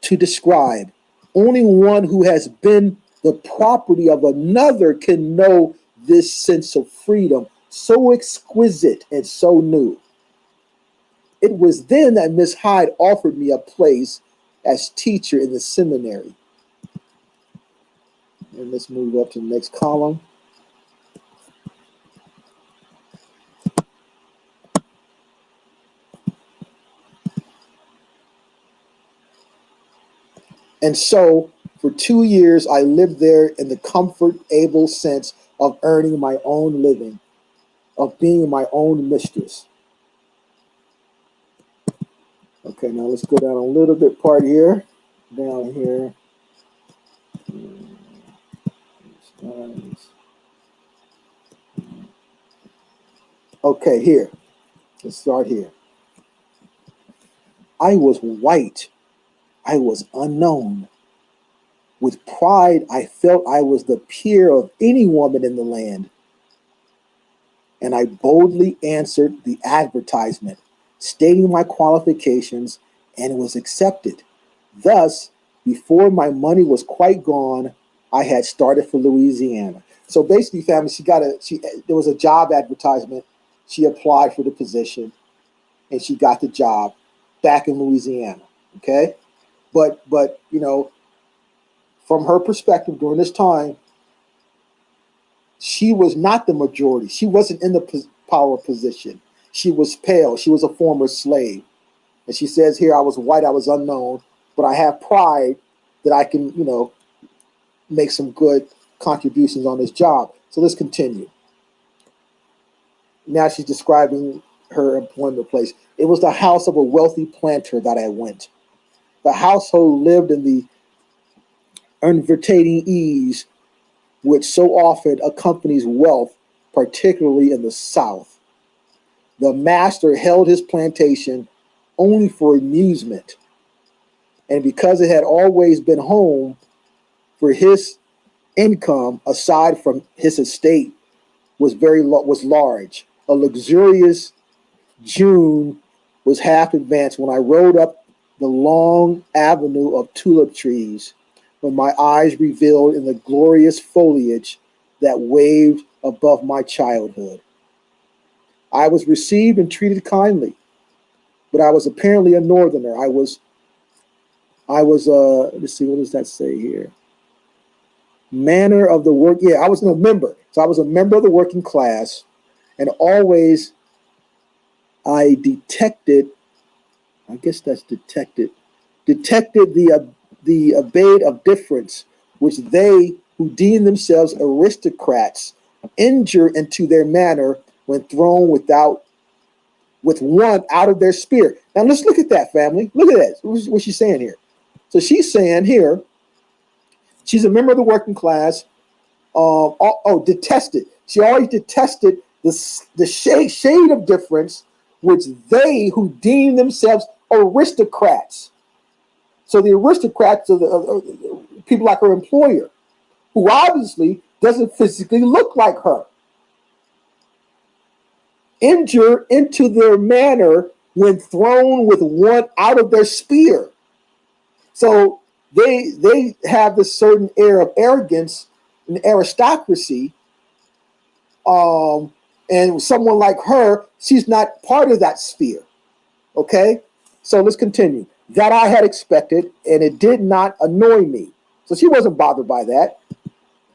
[SPEAKER 1] to describe. Only one who has been the property of another can know this sense of freedom, so exquisite and so new. It was then that Miss Hyde offered me a place as teacher in the seminary. And let's move up to the next column. And so for 2 years, I lived there in the comfort, able sense of earning my own living, of being my own mistress. Okay, now let's go down a little bit part here. Down here. Okay, here. Let's start here. I was white. I was unknown. With pride, I felt I was the peer of any woman in the land. And I boldly answered the advertisement, stating my qualifications, and it was accepted. Thus, before my money was quite gone, I had started for Louisiana. So basically, family, there was a job advertisement. She applied for the position, and she got the job back in Louisiana. Okay, but from her perspective during this time, she was not the majority. She wasn't in the power position. She was pale. She was a former slave. And she says here, I was white, I was unknown, but I have pride that I can, make some good contributions on this job. So let's continue. Now she's describing her employment place. It was the house of a wealthy planter that I went. The household lived in the unvertating ease which so often accompanies wealth, particularly in the South. The master held his plantation only for amusement, and because it had always been home for his income, aside from his estate, was large. A luxurious June was half advanced when I rode up the long avenue of tulip trees, when my eyes revealed in the glorious foliage that waved above my childhood. I was received and treated kindly, but I was apparently a northerner. I was let's see, what does that say here? Manner of the work. Yeah, I was a member. So I was a member of the working class, and always I detected, I guess that's detected the abate of difference, which they who deem themselves aristocrats injure into their manner when thrown with one out of their spirit. Now let's look at that, family. Look at that. What she's saying here. So she's saying here, she's a member of the working class. Detested. She always detested the shade of difference, which they who deem themselves aristocrats. So the aristocrats are the people like her employer, who obviously doesn't physically look like her, injure into their manner when thrown with one out of their spear. So they have this certain air of arrogance and aristocracy. And someone like her, she's not part of that sphere. Okay? So let's continue. That I had expected, and it did not annoy me. So she wasn't bothered by that.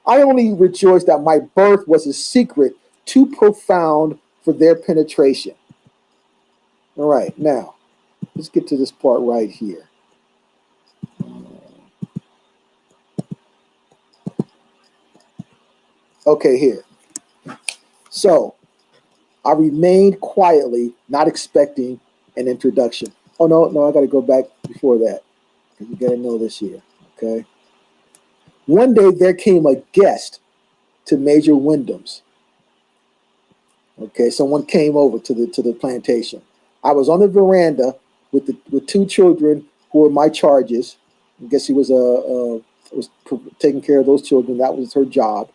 [SPEAKER 1] I only rejoiced that my birth was a secret too profound for their penetration. All right, now let's get to this part right here. Okay, here. So I remained quietly, not expecting an introduction. Oh no, I got to go back before that because you got to know this here. Okay. One day there came a guest to Major Wyndham's. Okay, someone came over to the plantation. I was on the veranda with two children who were my charges. I guess he was taking care of those children. That was her job.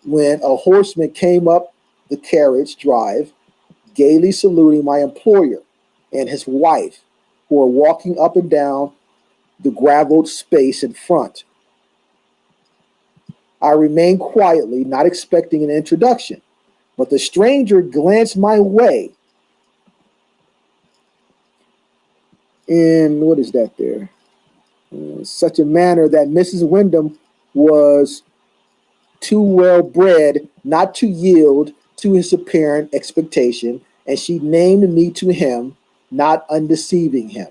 [SPEAKER 1] When a horseman came up the carriage drive, gaily saluting my employer and his wife, who were walking up and down the graveled space in front. I remained quietly, not expecting an introduction, but the stranger glanced my way in, what is that there? Such a manner that Mrs. Wyndham was too well bred not to yield to his apparent expectation, and she named me to him, not undeceiving him.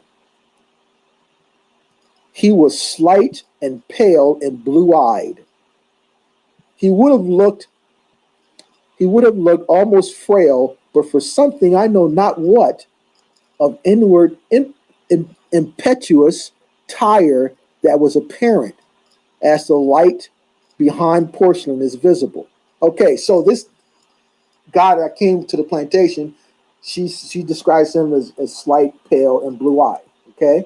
[SPEAKER 1] He was slight and pale and blue-eyed. He would have looked he would have looked almost frail, but for something I know not what of inward impetuous tire that was apparent as the light behind porcelain is visible. Okay, so this guy that came to the plantation, she describes him as slight, pale, and blue-eyed. Okay,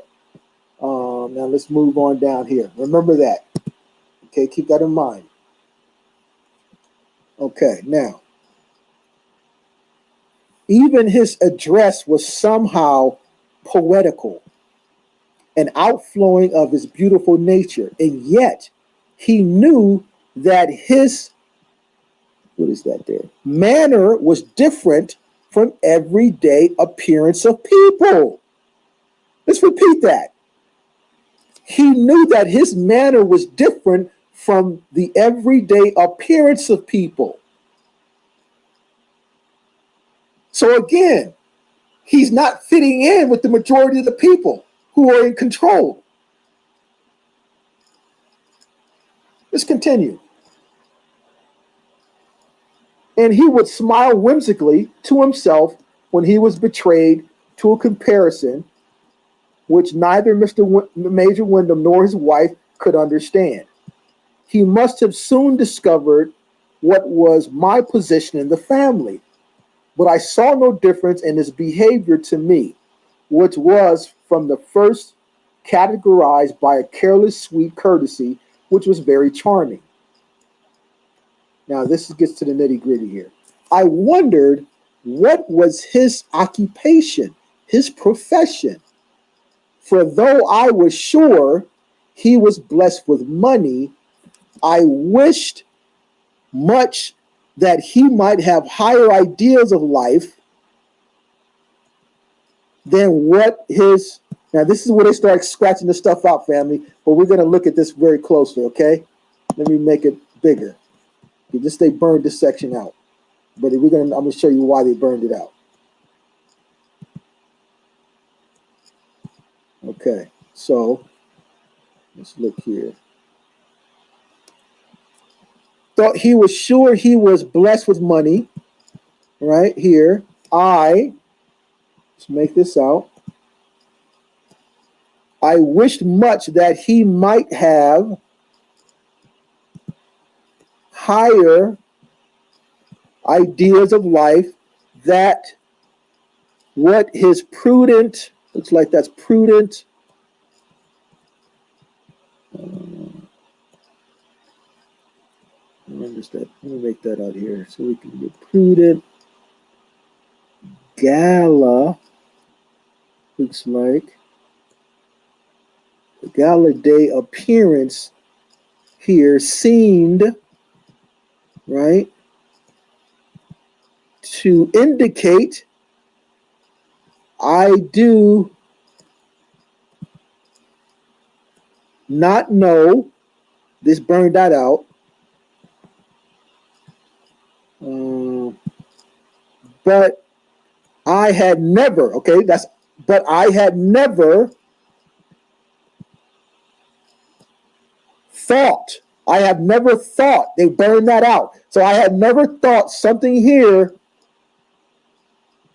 [SPEAKER 1] now let's move on down here. Remember that. Okay, keep that in mind. Okay, now even his address was somehow poetical, an outflowing of his beautiful nature, and yet he knew that his, what is that there, manner was different from everyday appearance of people. Let's repeat that. He knew that his manner was different from the everyday appearance of people. So again, he's not fitting in with the majority of the people who are in control. Let's continue. And he would smile whimsically to himself when he was betrayed to a comparison which neither Major Wyndham nor his wife could understand. He must have soon discovered what was my position in the family, but I saw no difference in his behavior to me, which was from the first categorized by a careless, sweet courtesy, which was very charming. Now, this gets to the nitty gritty here. I wondered what was his occupation, his profession. For though I was sure he was blessed with money, I wished much that he might have higher ideas of life than what his. Now, this is where they start scratching the stuff out, family, but we're going to look at this very closely, okay? Let me make it bigger. Just they burned this section out, but I'm going to show you why they burned it out. Okay, so let's look here. Thought he was sure he was blessed with money, right here. Let's make this out. I wished much that he might have higher ideas of life, that what his prudent, looks like that's prudent, let me make that out here so we can get prudent gala, looks like the gala day appearance here seemed, right, to indicate I do not know, this burned that out, but I had never, okay, but I had never thought, they burned that out. So I had never thought something here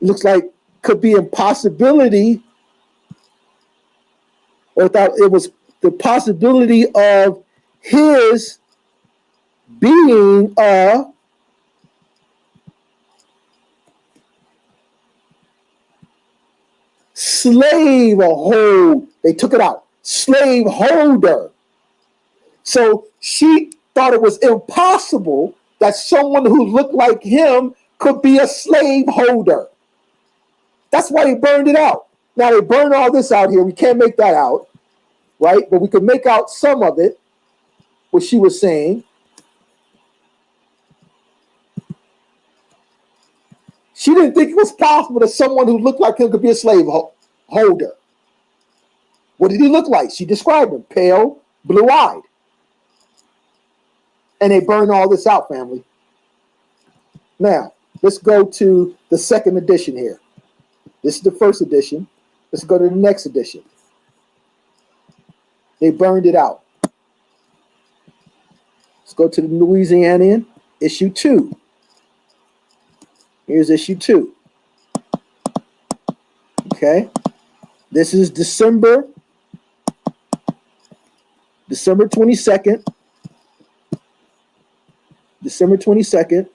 [SPEAKER 1] looks like could be impossibility or thought it was the possibility of his being a slave, a hold. They took it out. Slave holder. So she thought it was impossible that someone who looked like him could be a slave holder. That's why they burned it out. Now they burned all this out here. We can't make that out, right? But we could make out some of it, what she was saying. She didn't think it was possible that someone who looked like him could be a slave holder. What did he look like? She described him, pale, blue-eyed. And they burned all this out, family. Now, let's go to the second edition here. This is the first edition. Let's go to the next edition. They burned it out. Let's go to the Louisianian, issue 2. Here's issue 2. Okay. This is December 22nd. December 22nd.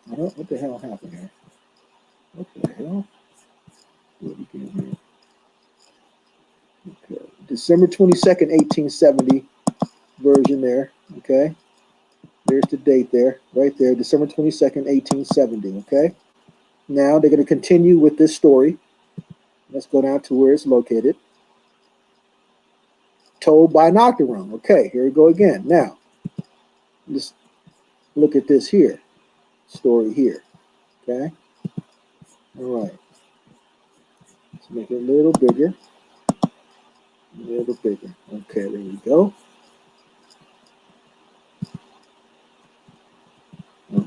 [SPEAKER 1] What the hell happened here? What the hell? Okay. December 22nd, 1870 version there. Okay. There's the date there, right there, December 22nd, 1870. Okay. Now they're going to continue with this story. Let's go down to where it's located. Told by an octoroon. Okay, here we go again. Now, let's look at this here. Story here. Okay. All right. Let's make it a little bigger. A little bigger. Okay, there we go.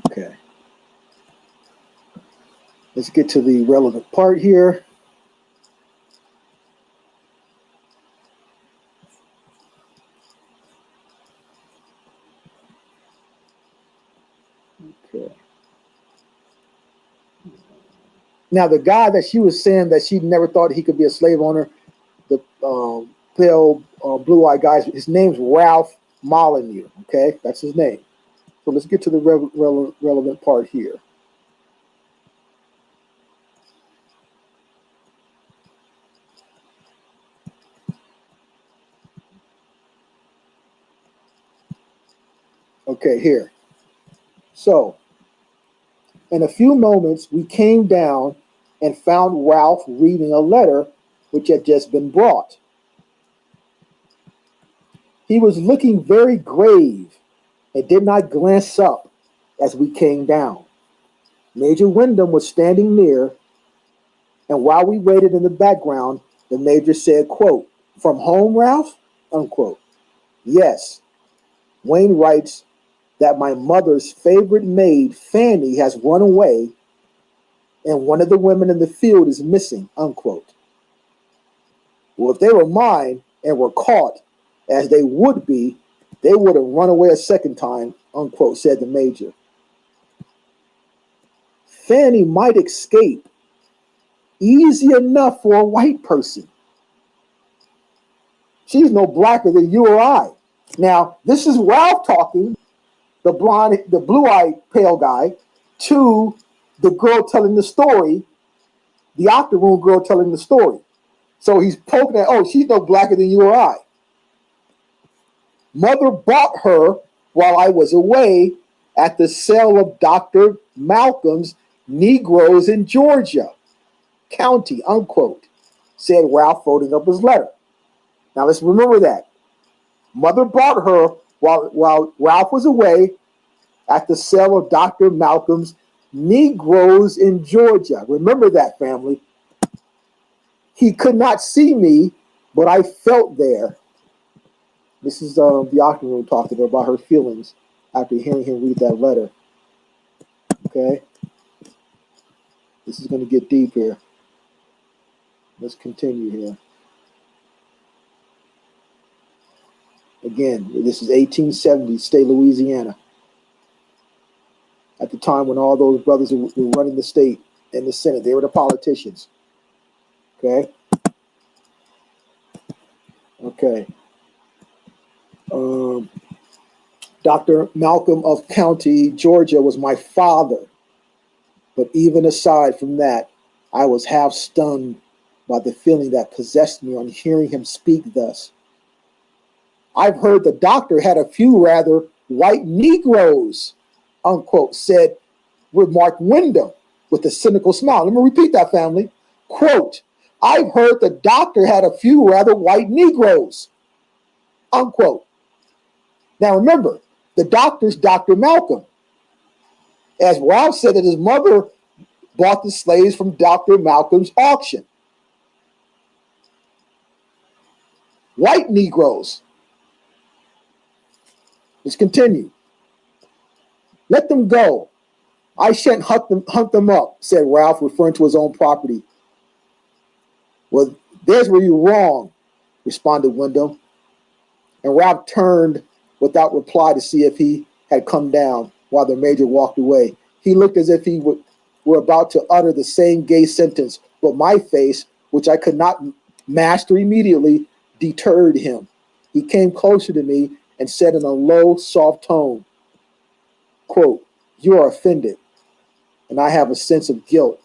[SPEAKER 1] Okay. Let's get to the relevant part here. Okay. Now, the guy that she was saying that she never thought he could be a slave owner, the pale, blue-eyed guy, his name's Ralph Molyneux. Okay, that's his name. So let's get to the relevant part here. Okay, here. So, in a few moments, we came down and found Ralph reading a letter which had just been brought. He was looking very grave and did not glance up as we came down. Major Wyndham was standing near, and while we waited in the background, the major said, quote, "From home, Ralph?" Unquote. "Yes. Wayne writes that my mother's favorite maid, Fanny, has run away, and one of the women in the field is missing." Unquote. "Well, if they were mine and were caught, as they would be, they would have run away a second time," unquote, said the major. "Fanny might escape easy enough for a white person. She's no blacker than you or I." Now, this is Ralph talking, the blonde, the blue-eyed pale guy, to the girl telling the story, the octoroon girl telling the story. So he's poking at, oh, she's no blacker than you or I. "Mother bought her while I was away at the sale of Dr. Malcolm's Negroes in Georgia County," unquote, said Ralph, folding up his letter. Now let's remember that. Mother bought her while Ralph was away at the sale of Dr. Malcolm's Negroes in Georgia. Remember that, family. He could not see me, but I felt there. This is the octoroon talking about her feelings after hearing him read that letter. Okay? This is going to get deep here. Let's continue here. Again, this is 1870, state Louisiana. At the time when all those brothers were running the state. in the Senate. They were the politicians. Okay. Okay. Um, Dr. Malcolm of County, Georgia, was my father. But even aside from that, I was half stunned by the feeling that possessed me on hearing him speak thus. I've heard the doctor had a few rather white Negroes, unquote, said, remarked Wyndham with a cynical smile. Let me repeat that, family. Quote, I've heard the doctor had a few rather white Negroes, unquote. Now remember, the doctor's Dr. Malcolm. As Ralph said that his mother bought the slaves from Dr. Malcolm's auction. White Negroes. Let's continue. Let them go. I shan't hunt them up, said Ralph, referring to his own property. Well, there's where you're wrong, responded Wyndham. And Ralph turned without reply to see if he had come down while the major walked away. He looked as if he were about to utter the same gay sentence, but my face, which I could not master immediately, deterred him. He came closer to me and said in a low, soft tone, quote, you are offended, and I have a sense of guilt,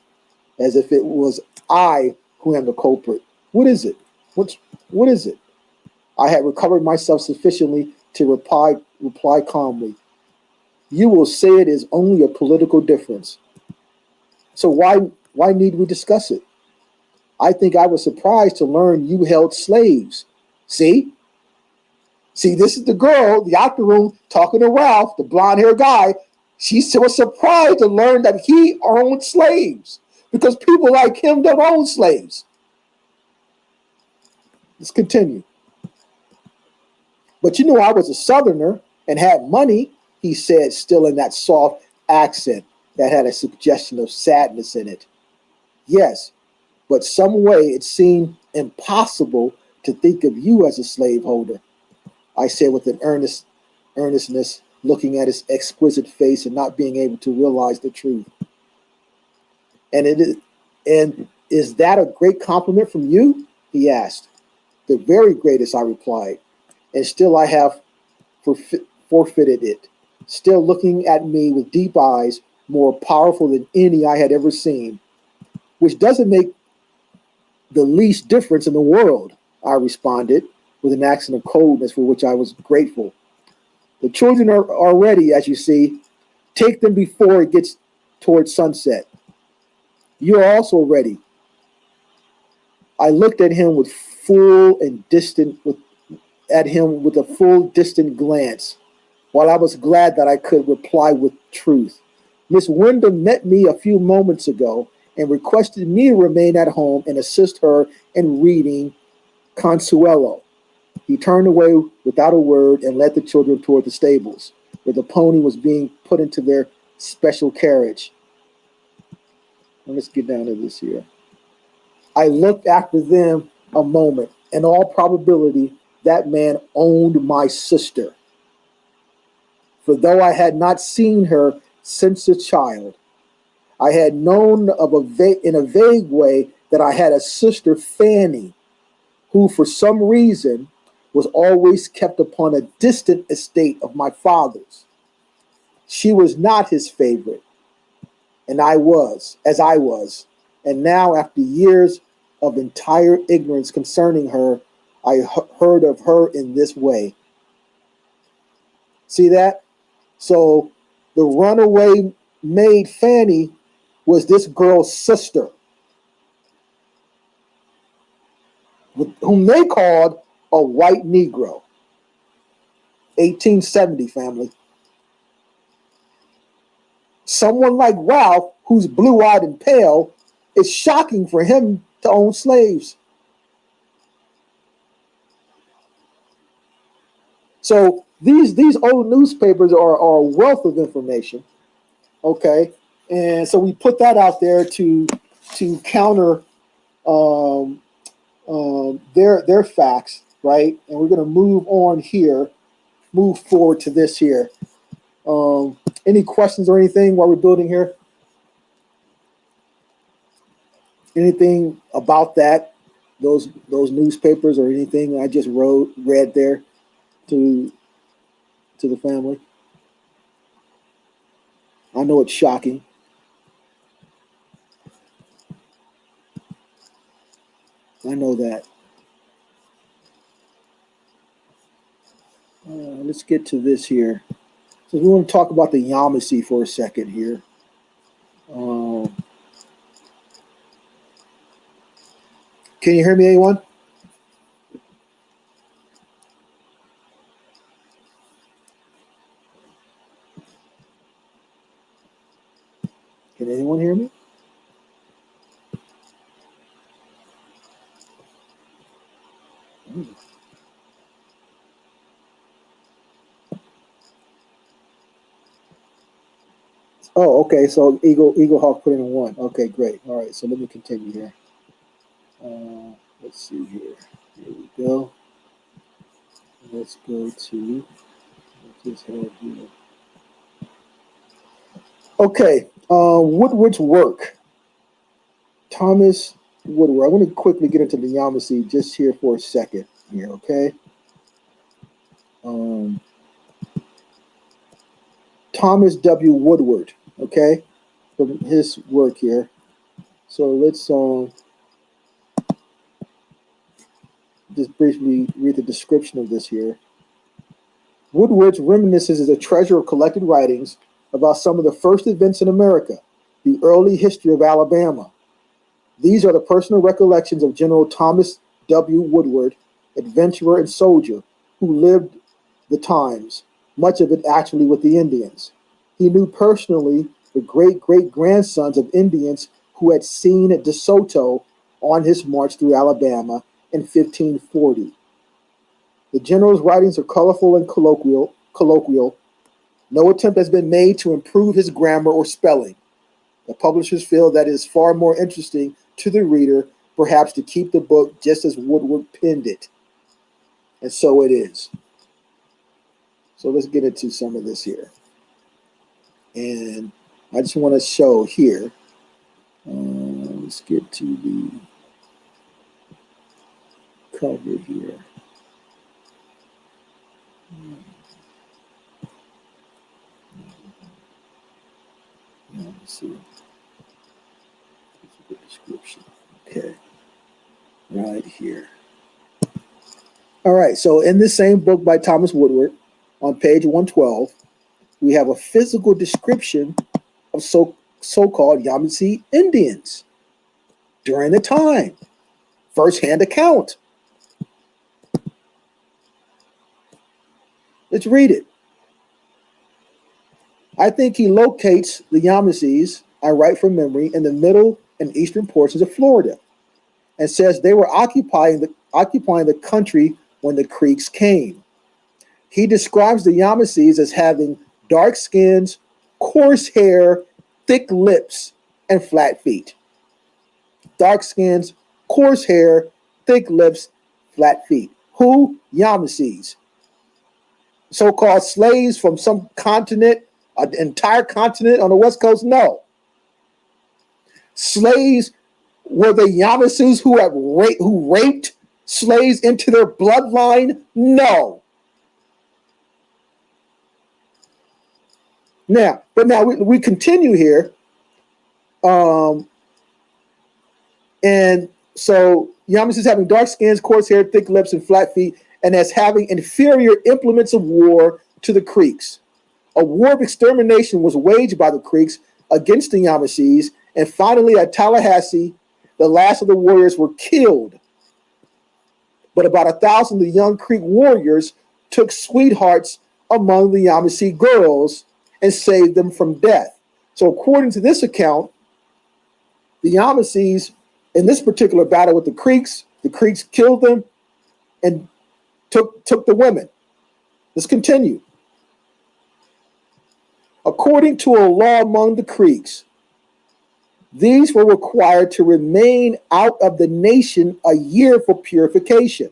[SPEAKER 1] as if it was I who am the culprit. What is it? What is it? I had recovered myself sufficiently to reply calmly. You will say it is only a political difference. So why need we discuss it? I think I was surprised to learn you held slaves. See? See, this is the girl, the octa room, talking to Ralph, the blonde-haired guy. She was surprised to learn that he owned slaves because people like him don't own slaves. Let's continue. But you know, I was a Southerner and had money, he said, still in that soft accent that had a suggestion of sadness in it. Yes, but some way it seemed impossible to think of you as a slaveholder, I said with an earnestness, looking at his exquisite face and not being able to realize the truth. And is that a great compliment from you? He asked. The very greatest, I replied. And still I have forfeited it, still looking at me with deep eyes, more powerful than any I had ever seen, which doesn't make the least difference in the world, I responded, with an accent of coldness for which I was grateful. The children are ready, as you see. Take them before it gets towards sunset. You are also ready. I looked at him with a full distant glance, while I was glad that I could reply with truth. Miss Wyndham met me a few moments ago and requested me to remain at home and assist her in reading Consuelo. He turned away without a word and led the children toward the stables, where the pony was being put into their special carriage. Well, let's get down to this here. I looked after them a moment. In all probability, that man owned my sister. For though I had not seen her since a child, I had known in a vague way that I had a sister, Fanny, who for some reason was always kept upon a distant estate of my father's. She was not his favorite, and I was, and now after years of entire ignorance concerning her, I heard of her in this way. See that? So the runaway maid Fanny was this girl's sister, whom they called a white Negro. 1870 family. Someone like Ralph, who's blue-eyed and pale, it's shocking for him to own slaves. So these old newspapers are a wealth of information. Okay, and so we put that out there to counter their facts, right? And we're going to move forward to this here. Any questions or anything while we're building here? Anything about that, those newspapers or anything I just read there to to the family? I know it's shocking. I know that. Let's get to this here. So we want to talk about the Yamasee for a second here. Um, can you hear me, anyone? Can anyone hear me? Oh, okay. So Eagle Hawk put in a one. Okay, great. All right. So let me continue here. Let's see here. Here we go. Let's go to what this have here. Okay. Woodward's work. Thomas Woodward. I want to quickly get into the Yamasee just here for a second here. Okay. Um, Thomas W. Woodward. Okay, from his work here. So let's just briefly read the description of this here. Woodward's Reminiscences is a treasure of collected writings about some of the first events in America, the early history of Alabama. These are the personal recollections of General Thomas W. Woodward, adventurer and soldier, who lived the times, much of it actually with the Indians. He knew personally the great great grandsons of Indians who had seen De Soto on his march through Alabama in 1540. The general's writings are colorful and colloquial. No attempt has been made to improve his grammar or spelling. The publishers feel that it is far more interesting to the reader, perhaps, to keep the book just as Woodward penned it. And so it is. So let's get into some of this here. And I just want to show here. Let's get to the cover here. Let's see. The description. Okay. Right here. All right. So in this same book by Thomas Woodward, on page 112, we have a physical description of so-called Yamasee Indians during the time. First-hand account. Let's read it. I think he locates the Yamasees, I write from memory, in the middle and eastern portions of Florida, and says they were occupying the country when the Creeks came. He describes the Yamasees as having dark skins, coarse hair, thick lips, and flat feet. Dark skins, coarse hair, thick lips, flat feet. Who? Yamasees. So-called slaves from some continent, an entire continent on the West Coast? No. Slaves were the Yamasees who raped slaves into their bloodline? No. Now we continue here. And so Yamasees having dark skins, coarse hair, thick lips, and flat feet, and as having inferior implements of war to the Creeks. A war of extermination was waged by the Creeks against the Yamasees, and finally at Tallahassee, the last of the warriors were killed. But about 1,000 of the young Creek warriors took sweethearts among the Yamasee girls and saved them from death. So according to this account, the Yamasees, in this particular battle with the Creeks killed them and took the women. Let's continue. According to a law among the Creeks, these were required to remain out of the nation a year for purification.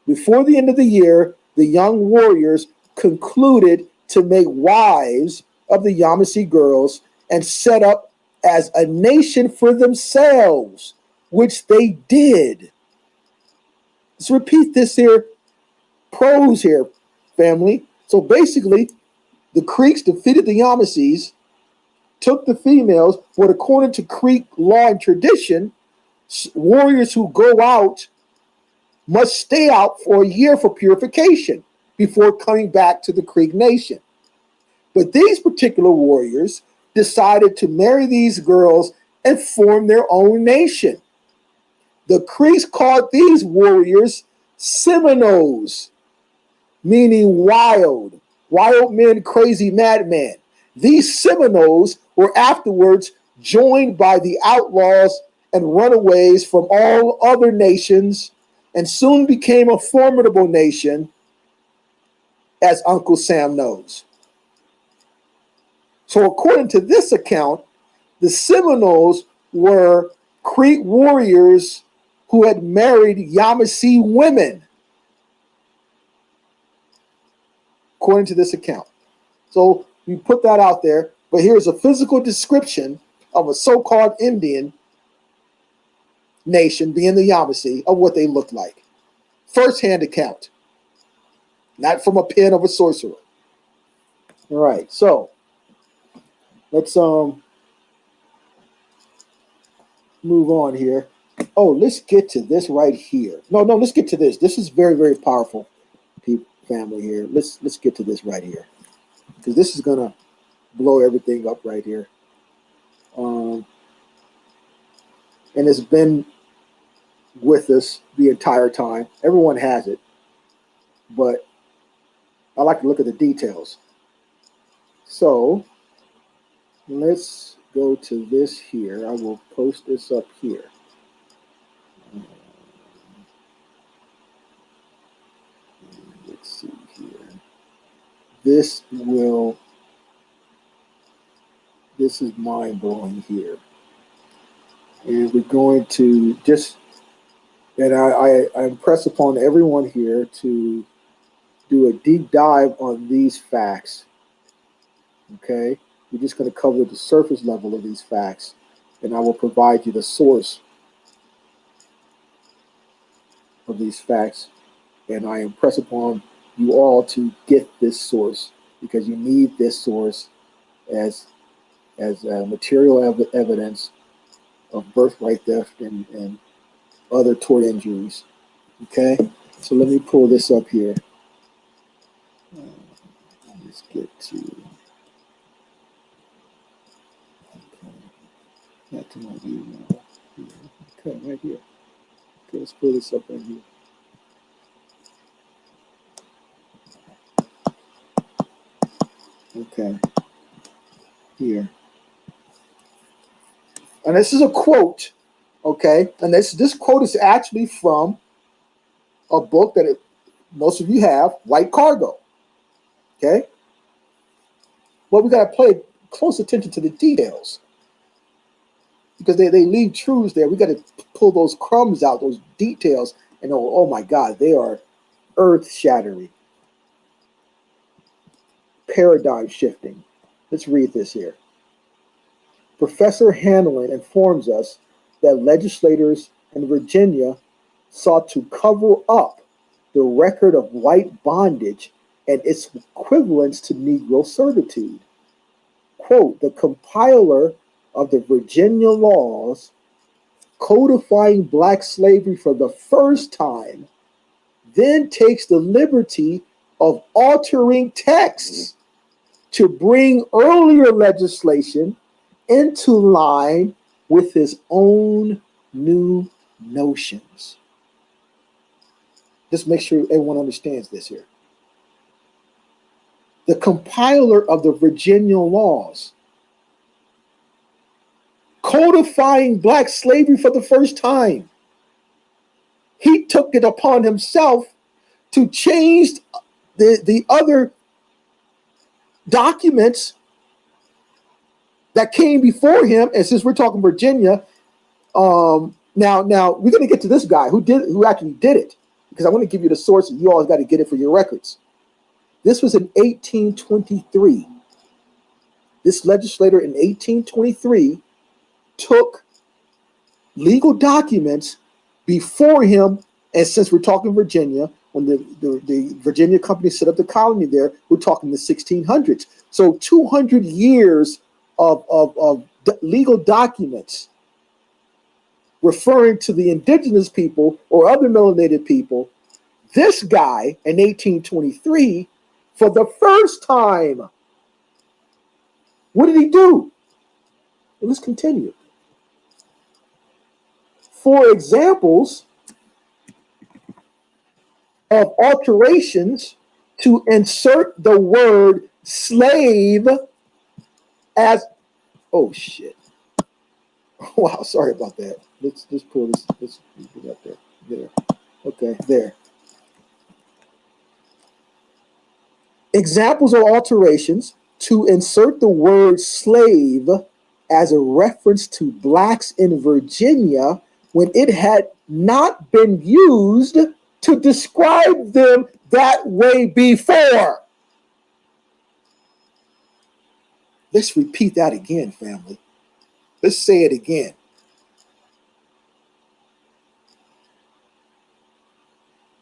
[SPEAKER 1] Before the end of the year, the young warriors concluded to make wives of the Yamasee girls and set up as a nation for themselves, which they did. Let's repeat this here, prose here, family. So basically, the Creeks defeated the Yamasees, took the females, but according to Creek law and tradition, warriors who go out must stay out for a year for purification before coming back to the Creek Nation. But these particular warriors decided to marry these girls and form their own nation. The Creeks called these warriors Seminoles, meaning wild, wild men, crazy madmen. These Seminoles were afterwards joined by the outlaws and runaways from all other nations and soon became a formidable nation, as Uncle Sam knows. So according to this account, the Seminoles were Creek warriors who had married Yamasee women, according to this account. So we put that out there, but here's a physical description of a so-called Indian nation, being the Yamasee, of what they looked like. First-hand account, not from a pen of a sorcerer. All right, so let's move on here. Oh, let's get to this right here. No, let's get to this. This is very, very powerful, people, family here. Let's get to this right here, because this is gonna blow everything up right here. And it's been with us the entire time. Everyone has it, but I like to look at the details. So let's go to this here. I will post this up here. Let's see here. This is mind blowing here. And we're going to just, and I impress upon everyone here to do a deep dive on these facts. Okay? We're just going to cover the surface level of these facts, and I will provide you the source of these facts. And I impress upon you all to get this source, because you need this source as material evidence of birthright theft and other tort injuries. Okay, so let me pull this up here. Let's get to back to my email. Okay, right here. Okay, let's pull this up right here. Okay, here. And this is a quote, okay? And this quote is actually from a book that most of you have, White Cargo, okay? But we got to pay close attention to the details, because they leave truths there. We got to pull those crumbs out, those details, and oh my God, they are earth-shattering, paradigm shifting. Let's read this here. Professor Hanlon informs us that legislators in Virginia sought to cover up the record of white bondage and its equivalence to Negro servitude. Quote, the compiler of the Virginia laws codifying black slavery for the first time then takes the liberty of altering texts to bring earlier legislation into line with his own new notions. Just make sure everyone understands this here. The compiler of the Virginia laws, codifying black slavery for the first time, he took it upon himself to change the other documents that came before him. And since we're talking Virginia, now we're going to get to this guy who actually did it, because I want to give you the source, and you always got to get it for your records. This was in 1823. This legislator in 1823 took legal documents before him. And since we're talking Virginia, when the Virginia company set up the colony there, we're talking the 1600s. So 200 years of legal documents referring to the indigenous people or other melanated people. This guy in 1823, for the first time, what did he do? Well, let's continue. For examples of alterations to insert the word slave as, oh shit. Wow, sorry about that. Let's pull this. Let's put that there. There. Okay, there. Examples of alterations to insert the word slave as a reference to blacks in Virginia when it had not been used to describe them that way before. Let's repeat that again, family. Let's say it again.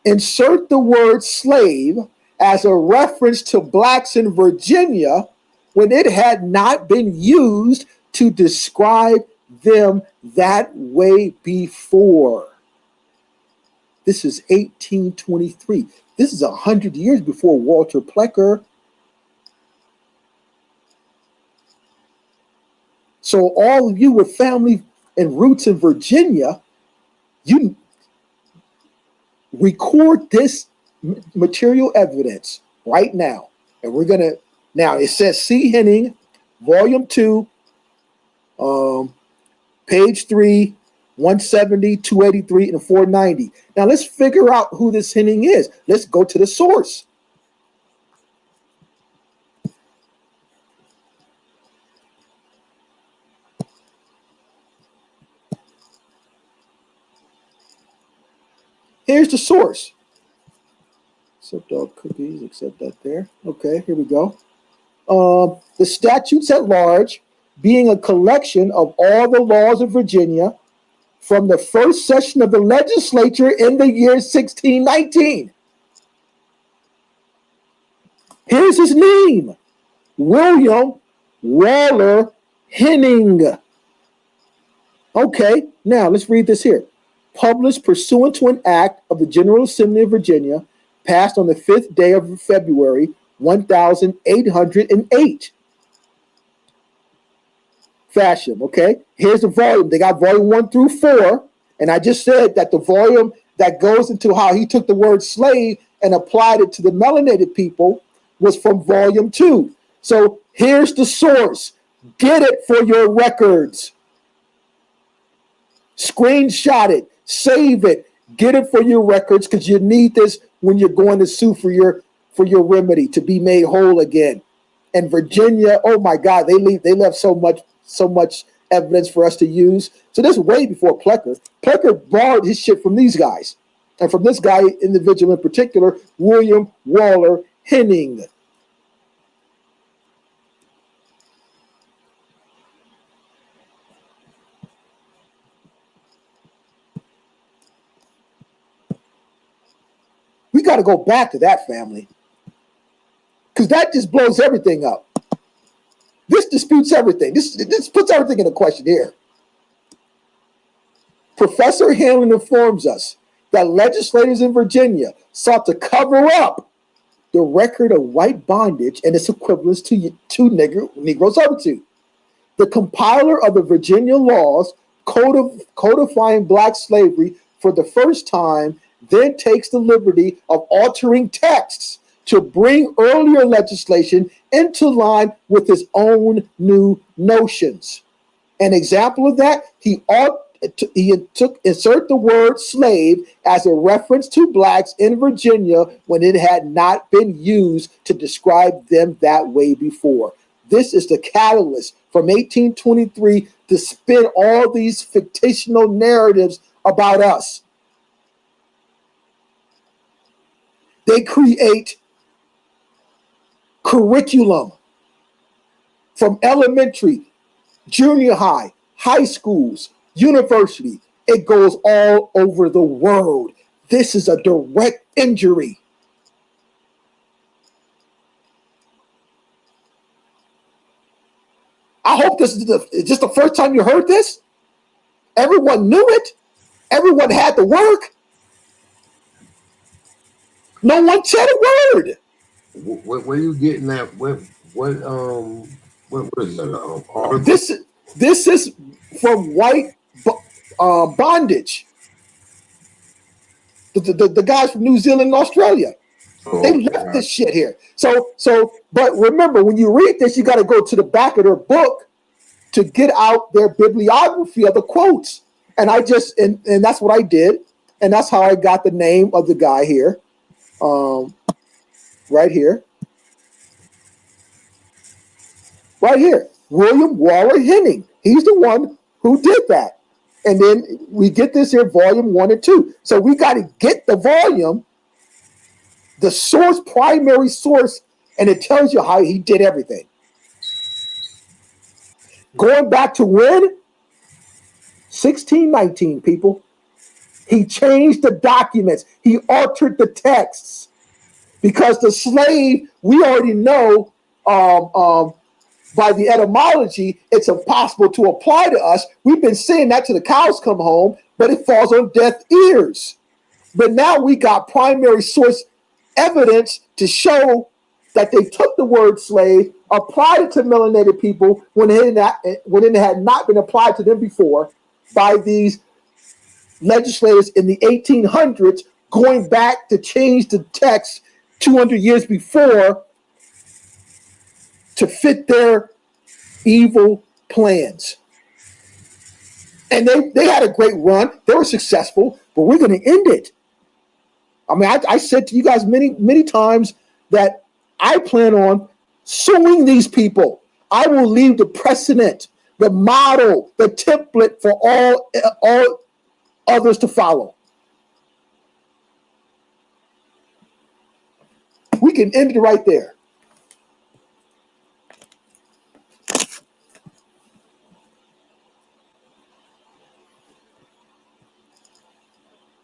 [SPEAKER 1] Insert the word slave as a reference to blacks in Virginia when it had not been used to describe them that way before. This is 1823. This is 100 years before Walter Plecker. So all of you with family and roots in Virginia, you record this material evidence right now. And we're going to, now it says C. Henning, volume 2, page 3, 170, 283, and 490. Now let's figure out who this Henning is. Let's go to the source. Here's the source. Accept all cookies, accept that there. Okay, here we go. The statutes at large being a collection of all the laws of Virginia from the first session of the legislature in the year 1619. Here's his name, William Waller Henning. Okay, now let's read this here. Published pursuant to an act of the General Assembly of Virginia, passed on the 5th day of February, 1808. Fashion, okay? Here's the volume. They got volume 1 through 4, and I just said that the volume that goes into how he took the word slave and applied it to the melanated people was from volume 2. So here's the source. Get it for your records. Screenshot it, save it, get it for your records, because you need this when you're going to sue for your remedy to be made whole again. And Virginia, oh my God, they left so much evidence for us to use. So this is way before Plecker. Plecker borrowed his shit from these guys, and from this guy individual in particular, William Waller Henning. We got to go back to that, family, because that just blows everything up. This disputes everything. This puts everything in a question here. Professor Hanlon informs us that legislators in Virginia sought to cover up the record of white bondage and its equivalence to Negro servitude. The compiler of the Virginia laws codifying black slavery for the first time then takes the liberty of altering texts to bring earlier legislation into line with his own new notions. An example of that, he insert the word slave as a reference to blacks in Virginia when it had not been used to describe them that way before. This is the catalyst from 1823 to spin all these fictional narratives about us. They create curriculum from elementary, junior high, high schools, university. It goes all over the world. This is a direct injury. I hope this is just the first time you heard this. Everyone knew it. Everyone had to work. No one said a word.
[SPEAKER 2] Where you getting that? What is that? Article?
[SPEAKER 1] This is from white bondage. The guys from New Zealand and Australia. They left this shit here. But remember, when you read this, you got to go to the back of their book to get out their bibliography of the quotes. And and that's what I did. And that's how I got the name of the guy here. Right here. Right here. William Waller Henning. He's the one who did that. And then we get this here, volume 1 and 2. So we got to get the volume, the source, primary source, and it tells you how he did everything. Going back to when? 1619, people. He changed the documents. He altered the texts. Because the slave, we already know by the etymology, it's impossible to apply to us. We've been saying that till the cows come home, but it falls on deaf ears. But now we got primary source evidence to show that they took the word slave, applied it to melanated people when it had not been applied to them before by these legislators in the 1800s, going back to change the text 200 years before to fit their evil plans. And they had a great run. They were successful, but we're going to end it. I mean, I said to you guys many times that I plan on suing these people. I will leave the precedent, the model, the template for all others to follow. We can end it right there.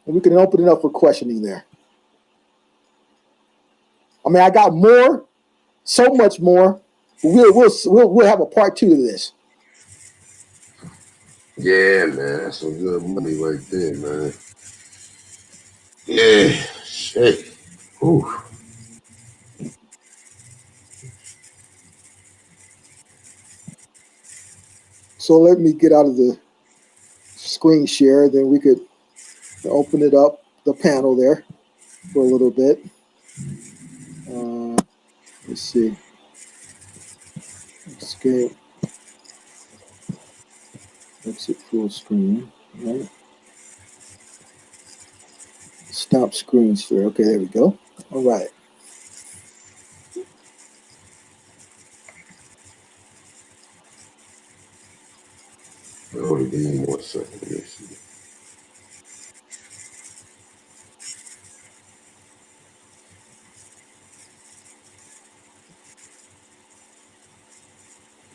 [SPEAKER 1] And we can open it up for questioning there. I mean, I got more, so much more. We'll have a part 2 of this.
[SPEAKER 2] Yeah, man, that's some good money right there, man. Yeah, shit. Ooh.
[SPEAKER 1] So let me get out of the screen share, then we could open it up, the panel there, for a little bit. Let's see. Escape. Exit full screen. Right. Stop screen share. Okay, there we go. All right.
[SPEAKER 2] Hold it, give me 1 second. Let's see.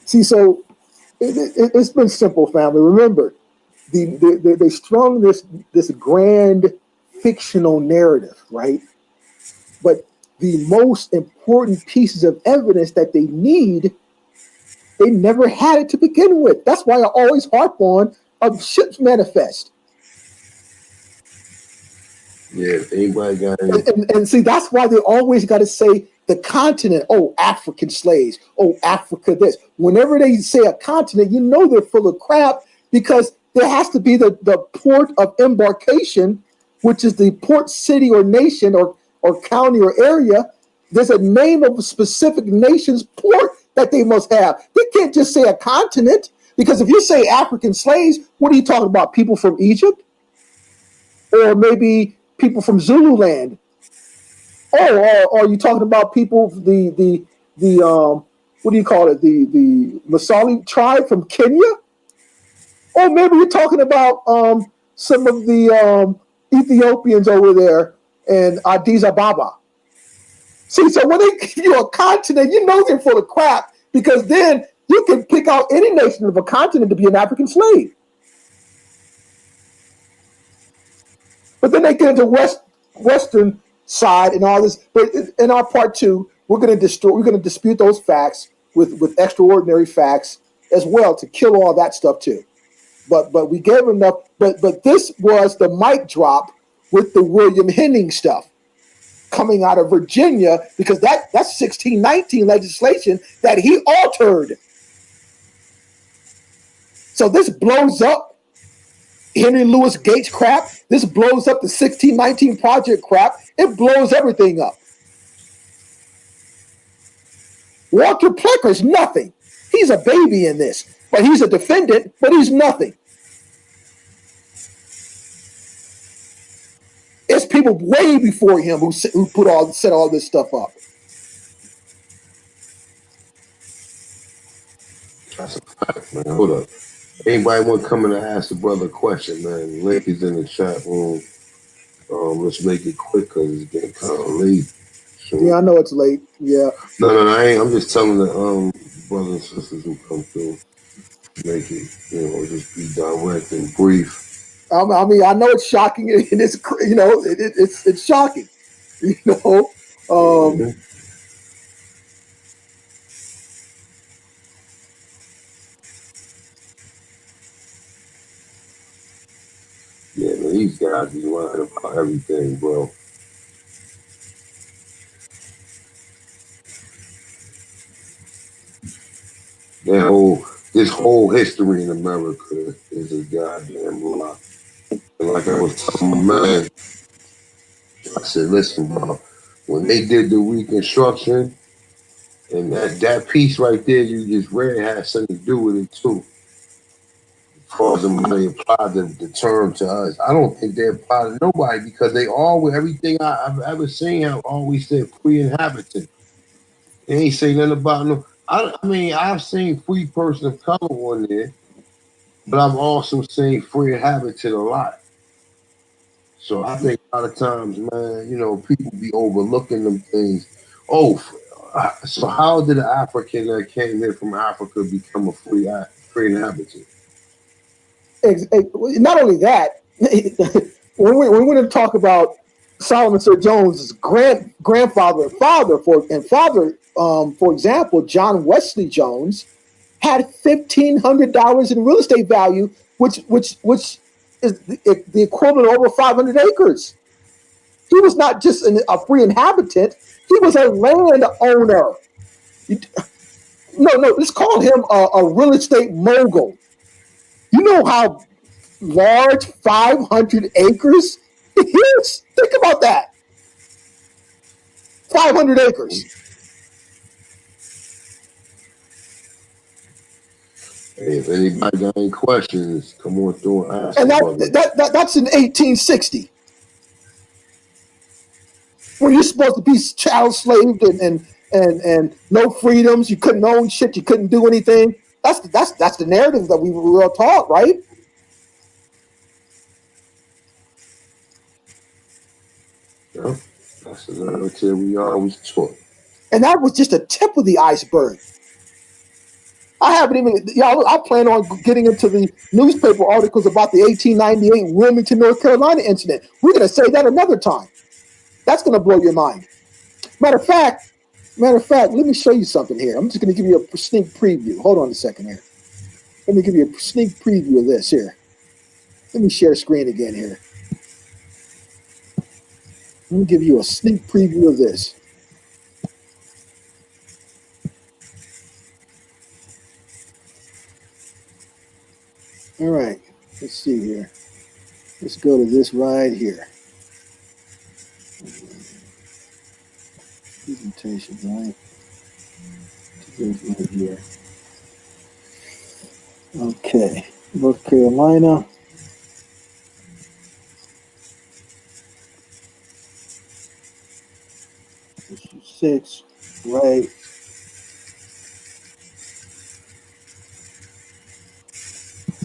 [SPEAKER 1] See, so it's been simple, family. Remember, they strung this grand fictional narrative, right? But the most important pieces of evidence that they need, they never had it to begin with. That's why I always harp on a ship's manifest.
[SPEAKER 2] Yeah, anybody got any?
[SPEAKER 1] And see, that's why they always got to say the continent. Oh, African slaves. Oh, Africa this. Whenever they say a continent, you know they're full of crap, because there has to be the port of embarkation, which is the port city or nation or county or area. There's a name of a specific nation's port that they must have. They can't just say a continent, because if you say African slaves, what are you talking about? People from Egypt? Or maybe people from Zululand? Or are you talking about people, the what do you call it? The Masali tribe from Kenya? Or maybe you're talking about some of the Ethiopians over there in Addis Ababa. See, so when they give you a continent, you know they're full of crap, because then You can pick out any nation of a continent to be an African slave. But then they get into Western side and all this. But in our part two, we're going to dispute those facts with extraordinary facts as well to kill all that stuff too. But we gave enough. But this was the mic drop with the William Henning stuff coming out of Virginia, because that's 1619 legislation that he altered. So this blows up Henry Louis Gates crap. This blows up the 1619 Project crap. It blows everything up. Walter Plecker's nothing. He's a baby in this, but he's a defendant, but he's nothing. It's people way before him who set all this stuff up.
[SPEAKER 2] That's a fact, man. Hold up. Anybody want to come in and ask the brother a question, man? Link is in the chat room. Let's make it quick because it's getting kind of late. So,
[SPEAKER 1] yeah, I know it's late. Yeah.
[SPEAKER 2] No, I ain't. I'm just telling the brothers and sisters who come through, make it, just be direct and brief.
[SPEAKER 1] I mean, I know it's shocking, and it's it's shocking,
[SPEAKER 2] Mm-hmm. Yeah, man, these guys be lying about everything, bro. This whole history in America is a goddamn lie. And like I was telling my man, I said, listen, bro, when they did the Reconstruction, and that piece right there you just read had something to do with it too. As far as they applied the term to us, I don't think they apply to nobody, because they always, everything I've ever seen have always said free inhabitant. They ain't say nothing about no. I mean, I've seen free person of color on there, but I've also seen free inhabitant a lot. So I think a lot of times, man, people be overlooking them things. Oh, so how did an African that came here from Africa become a free inhabitant?
[SPEAKER 1] Not only that, when we're going to talk about Solomon Sir Jones's grandfather and father, for example, John Wesley Jones had $1,500 in real estate value, which is the equivalent of over 500 acres. He was not just a free inhabitant; he was a landowner. No, let's call him a real estate mogul. You know how large 500 acres is? Think about that. 500 acres.
[SPEAKER 2] Hey, if anybody got any questions, come on through and ask.
[SPEAKER 1] And that's in 1860. When you're supposed to be child slaved and no freedoms, you couldn't own shit, you couldn't do anything. That's the narrative that we were all taught, right?
[SPEAKER 2] Yeah, that's the narrative we always taught.
[SPEAKER 1] And that was just a tip of the iceberg. I haven't even, I plan on getting into the newspaper articles about the 1898 Wilmington, North Carolina incident. We're going to say that another time. That's going to blow your mind. Matter of fact, let me show you something here. I'm just going to give you a sneak preview. Hold on a second here. Let me give you a sneak preview of this here. Let me share screen again here. Let me give you a sneak preview of this. All right, let's see here. Let's go to this right here. Presentation, right? Right here. Okay, North Carolina. Issue 6, right?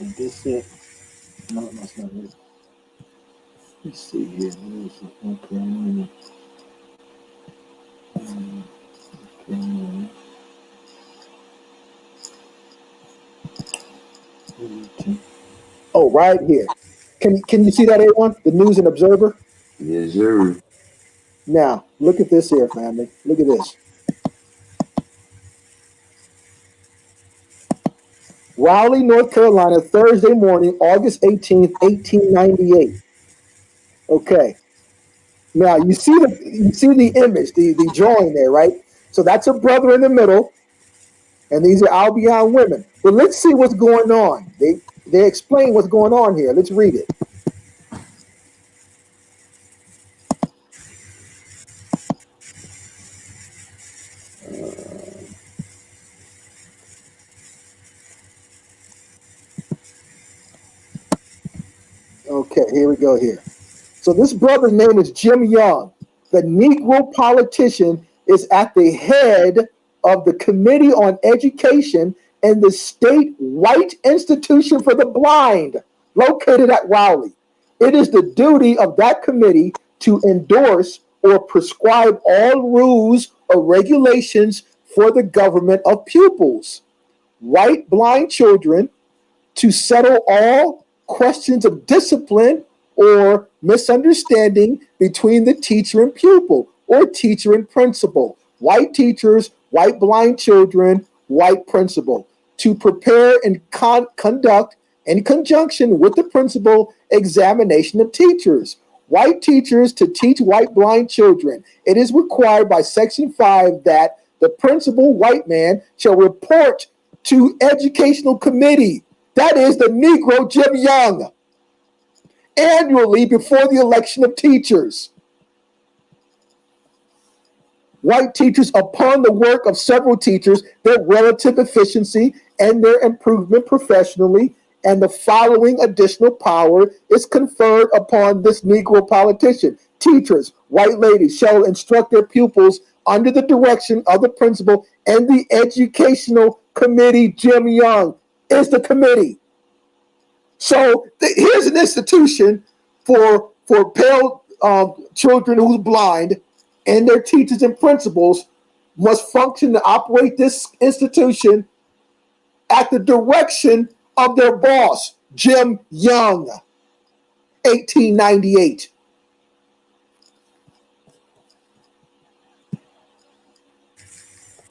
[SPEAKER 1] Is this it? No, that's not it. Let's see here. Where is it? North Carolina. North Carolina. Oh, right here. Can you see that, A1? The News and Observer?
[SPEAKER 2] Yes, sir.
[SPEAKER 1] Now, look at this here, family. Look at this. Raleigh, North Carolina, Thursday morning, August 18th, 1898. Okay. Now you see the image, the drawing there, right? So that's a brother in the middle, and these are Albion women. But let's see what's going on. They explain what's going on here. Let's read it. Okay, here we go here. So this brother's name is Jim Young. The Negro politician is at the head of the Committee on Education in the state white institution for the blind located at Raleigh. It is the duty of that committee to endorse or prescribe all rules or regulations for the government of pupils, white blind children, to settle all questions of discipline or misunderstanding between the teacher and pupil or teacher and principal, white teachers, white blind children, white principal, to prepare and conduct in conjunction with the principal examination of teachers, white teachers to teach white blind children. It is required by Section 5 that the principal white man shall report to educational committee, that is the Negro Jim Young, annually before the election of teachers. White teachers upon the work of several teachers, their relative efficiency and their improvement professionally, and the following additional power is conferred upon this Negro politician. Teachers, white ladies, shall instruct their pupils under the direction of the principal and the educational committee. Jim Young is the committee. So here's an institution for pale children who's blind, and their teachers and principals must function to operate this institution at the direction of their boss, Jim Young, 1898.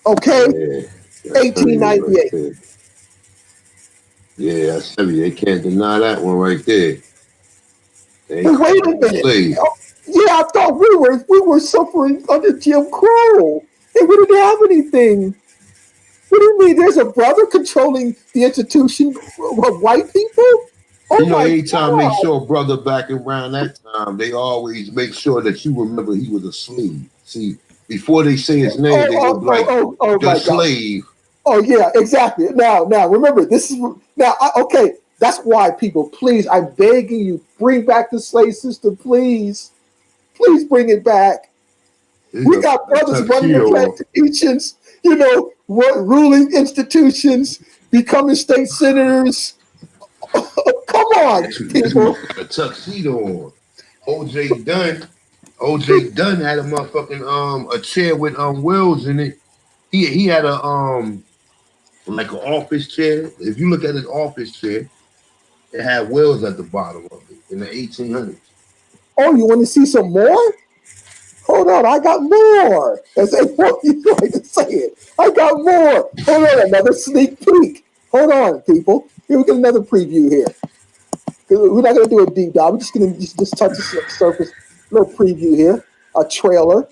[SPEAKER 1] Okay,
[SPEAKER 2] Yeah, that's heavy one right
[SPEAKER 1] 1898.
[SPEAKER 2] there. Yeah, that's heavy. They can't deny that one right there. They
[SPEAKER 1] But
[SPEAKER 2] ain't
[SPEAKER 1] wait
[SPEAKER 2] calling
[SPEAKER 1] a
[SPEAKER 2] them
[SPEAKER 1] minute.
[SPEAKER 2] slaves.
[SPEAKER 1] Yeah, I thought we were suffering under Jim Crow, and we didn't have anything. What do you mean? There's a brother controlling the institution of white people?
[SPEAKER 2] You
[SPEAKER 1] Oh
[SPEAKER 2] know,
[SPEAKER 1] my
[SPEAKER 2] anytime they
[SPEAKER 1] God!
[SPEAKER 2] show a brother back around that time, they always make sure that you remember he was a slave. See, before they say his name, they go like
[SPEAKER 1] Oh
[SPEAKER 2] the
[SPEAKER 1] my God!
[SPEAKER 2] slave.
[SPEAKER 1] Oh yeah, exactly. Now remember, this is okay. That's why people, please, I'm begging you, bring back the slave system, please, please bring it back.
[SPEAKER 2] He's
[SPEAKER 1] We got
[SPEAKER 2] a
[SPEAKER 1] brothers running the
[SPEAKER 2] tuxedo.
[SPEAKER 1] plantations, ruling institutions, becoming state senators. Come on,
[SPEAKER 2] This
[SPEAKER 1] people.
[SPEAKER 2] motherfucker got a tuxedo on. OJ Dunn. OJ Dunn had a motherfucking a chair with wheels in it. He had a like an office chair. If you look at his office chair, it had wheels at the bottom of it in the 1800s.
[SPEAKER 1] Oh, you want to see some more? Hold on, I got more. As they want you like to say it. I got more. Hold on, another sneak peek. Hold on, people. Here we get another preview here. We're not gonna do a deep dive. We're just gonna just touch the surface. Little preview here. A trailer.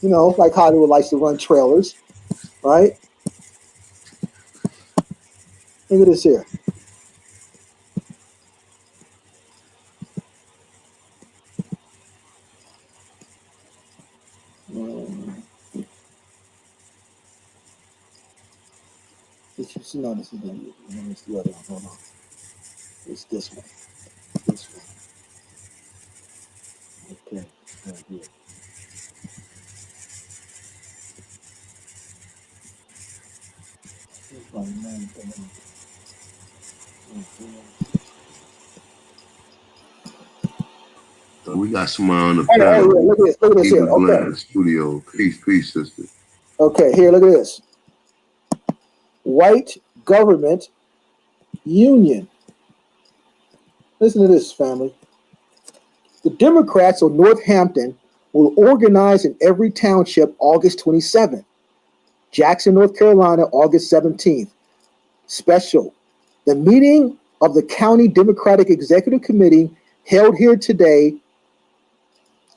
[SPEAKER 1] Like Hollywood likes to run trailers, right? Look at this here. Um, no, this is the other one. Hold on. It's this one. This one. Okay. Right here.
[SPEAKER 2] So we got someone on the
[SPEAKER 1] Oh
[SPEAKER 2] panel.
[SPEAKER 1] yeah, look at this. Look at this
[SPEAKER 2] Eva
[SPEAKER 1] here.
[SPEAKER 2] Glenn
[SPEAKER 1] Okay.
[SPEAKER 2] in the studio. Peace, sister.
[SPEAKER 1] Okay, here, look at this. White government union. Listen to this, family. The Democrats of Northampton will organize in every township August 27th. Jackson, North Carolina, August 17th. Special. The meeting of the County Democratic Executive Committee held here today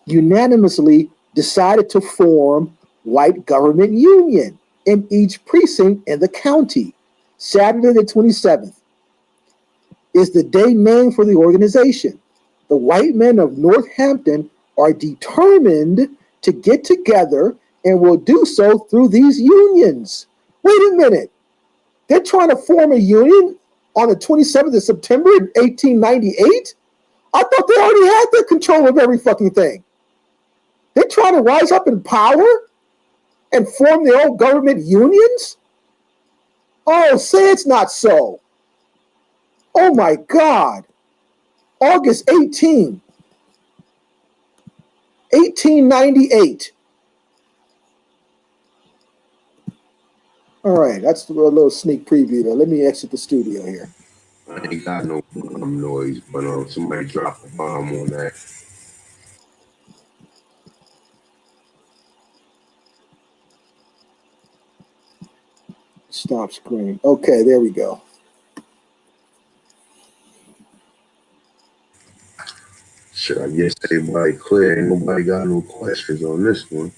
[SPEAKER 1] unanimously decided to form white government union in each precinct in the county. Saturday the 27th is the day named for the organization. The white men of Northampton are determined to get together and will do so through these unions. Wait a minute. They're trying to form a union on the 27th of September in 1898? I thought they already had the control of every fucking thing. They're trying to rise up in power and form their own government unions? Oh, say it's not so. Oh my God. August 1898. All right, that's a little sneak preview there. Let me exit the studio here.
[SPEAKER 2] I ain't got no noise, but somebody dropped a bomb on that.
[SPEAKER 1] Stop screen. Okay, there we go.
[SPEAKER 2] Shit, I guess everybody clear. Ain't nobody got no questions on this one.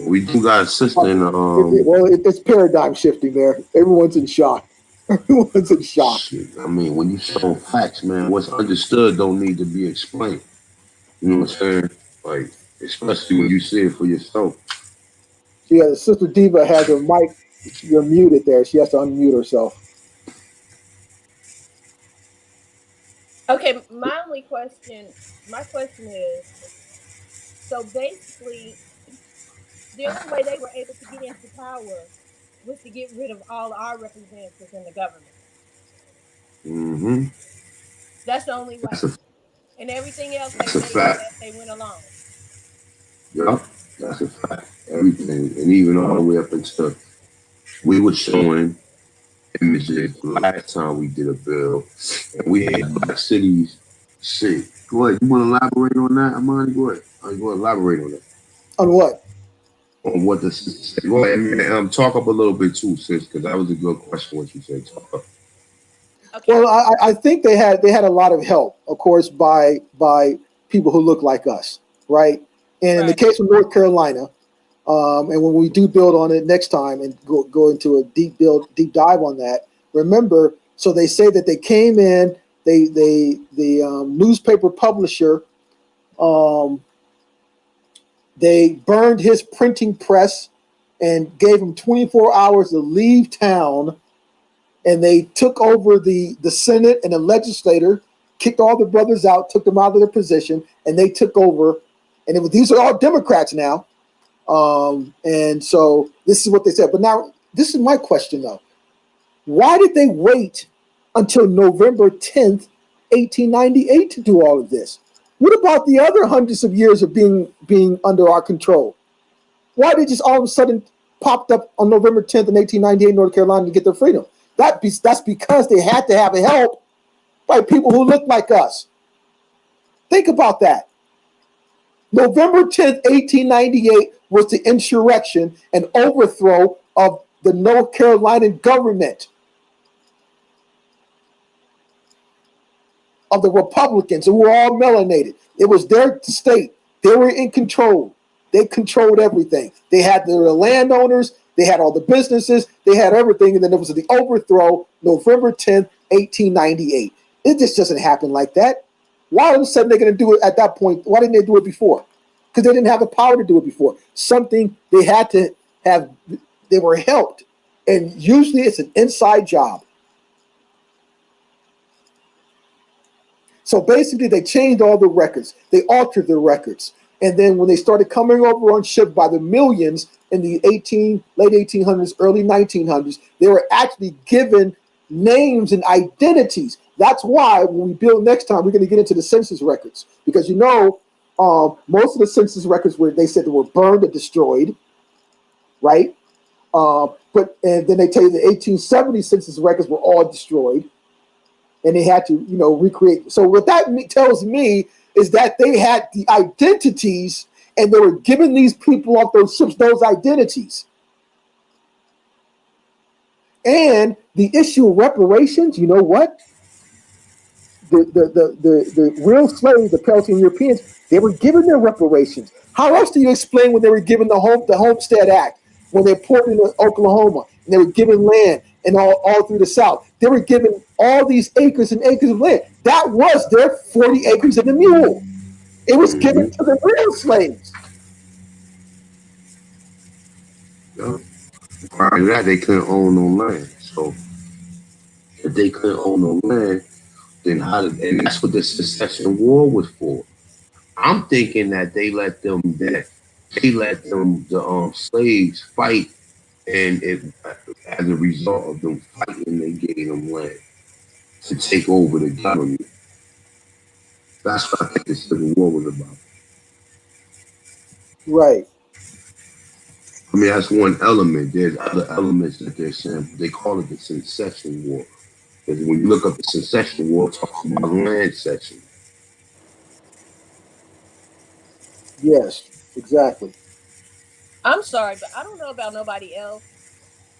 [SPEAKER 2] We do got a sister in the
[SPEAKER 1] It's paradigm shifting there. Everyone's in shock. Everyone's in shock.
[SPEAKER 2] shit. I mean, when you show facts, man, what's understood don't need to be explained. You know what I'm saying? Like, especially when you see it for yourself.
[SPEAKER 1] Yeah, the Sister Diva has her mic. You're muted there. She has to unmute herself.
[SPEAKER 3] Okay, my question is, so basically, the only way they were able to get into power was to get rid of all our representatives in the government.
[SPEAKER 2] Mm-hmm.
[SPEAKER 3] That's the only way. And everything else they
[SPEAKER 2] That's a
[SPEAKER 3] made up
[SPEAKER 2] fact.
[SPEAKER 3] as they went along.
[SPEAKER 2] Yup, that's a fact. Everything, and even all the way up until we were showing images the last time we did a bill, and we had black cities. Shit, go ahead. You want to elaborate on that, Amani? Go ahead. I'm going to elaborate on that.
[SPEAKER 1] On what?
[SPEAKER 2] On what the sister said. Go ahead and talk up a little bit too, sis, because that was a good question. What you said. Talk up.
[SPEAKER 3] Okay.
[SPEAKER 1] Well, I think they had a lot of help, of course, by people who look like us, right? And in the
[SPEAKER 3] Right.
[SPEAKER 1] case of North Carolina, and when we do build on it next time and go into a deep dive on that, remember, so they say that they came in, the newspaper publisher, they burned his printing press and gave him 24 hours to leave town, and they took over the Senate and the legislature, kicked all the brothers out, took them out of their position, and they took over. And these are all Democrats now. And so this is what they said. But now, this is my question, though. Why did they wait until November 10th, 1898 to do all of this? What about the other hundreds of years of being under our control? Why did just all of a sudden popped up on November 10th in 1898 in North Carolina to get their freedom? That's because they had to have help by people who look like us. Think about that. November 10th, 1898 was the insurrection and overthrow of the North Carolinian government, of the Republicans, who were all melanated. It was their state. They were in control. They controlled everything. They had the landowners. They had all the businesses. They had everything. And then there was the overthrow, November 10th, 1898. It just doesn't happen like that. Why all of a sudden they're going to do it at that point? Why didn't they do it before? Because they didn't have the power to do it before. Something they had to have, they were helped. And usually it's an inside job. So basically, they changed all the records. They altered the records. And then when they started coming over on ship by the millions in the late 1800s, early 1900s, they were actually given names and identities. That's why when we build next time, we're going to get into the census records. Because most of the census records they said they were burned or destroyed, right? And then they tell you the 1870 census records were all destroyed. and they had to, recreate. So what that tells me is that they had the identities, and they were giving these people off those ships those identities. And the issue of reparations, you know what? The real slaves, the Peltian Europeans, they were given their reparations. How else do you explain when they were given the Homestead Act, when they poured into Oklahoma and they were given land and all through the South? They were given all these acres and acres of land. That was their 40 acres and a mule. It was given to the real slaves.
[SPEAKER 2] Yeah. Prior to that, they couldn't own no land. So if they couldn't own no land, then how did, and that's what the secession war was for. I'm thinking that they let them the slaves fight, and as a result of them fighting, they gave them land to take over the government. That's what I think the Civil War was about.
[SPEAKER 1] Right.
[SPEAKER 2] I mean, that's one element. There's other elements that they're saying. They call it the secession war. Because when you look up the secession war, it talks about land section.
[SPEAKER 1] Yes, exactly.
[SPEAKER 3] I'm sorry, but I don't know about nobody else,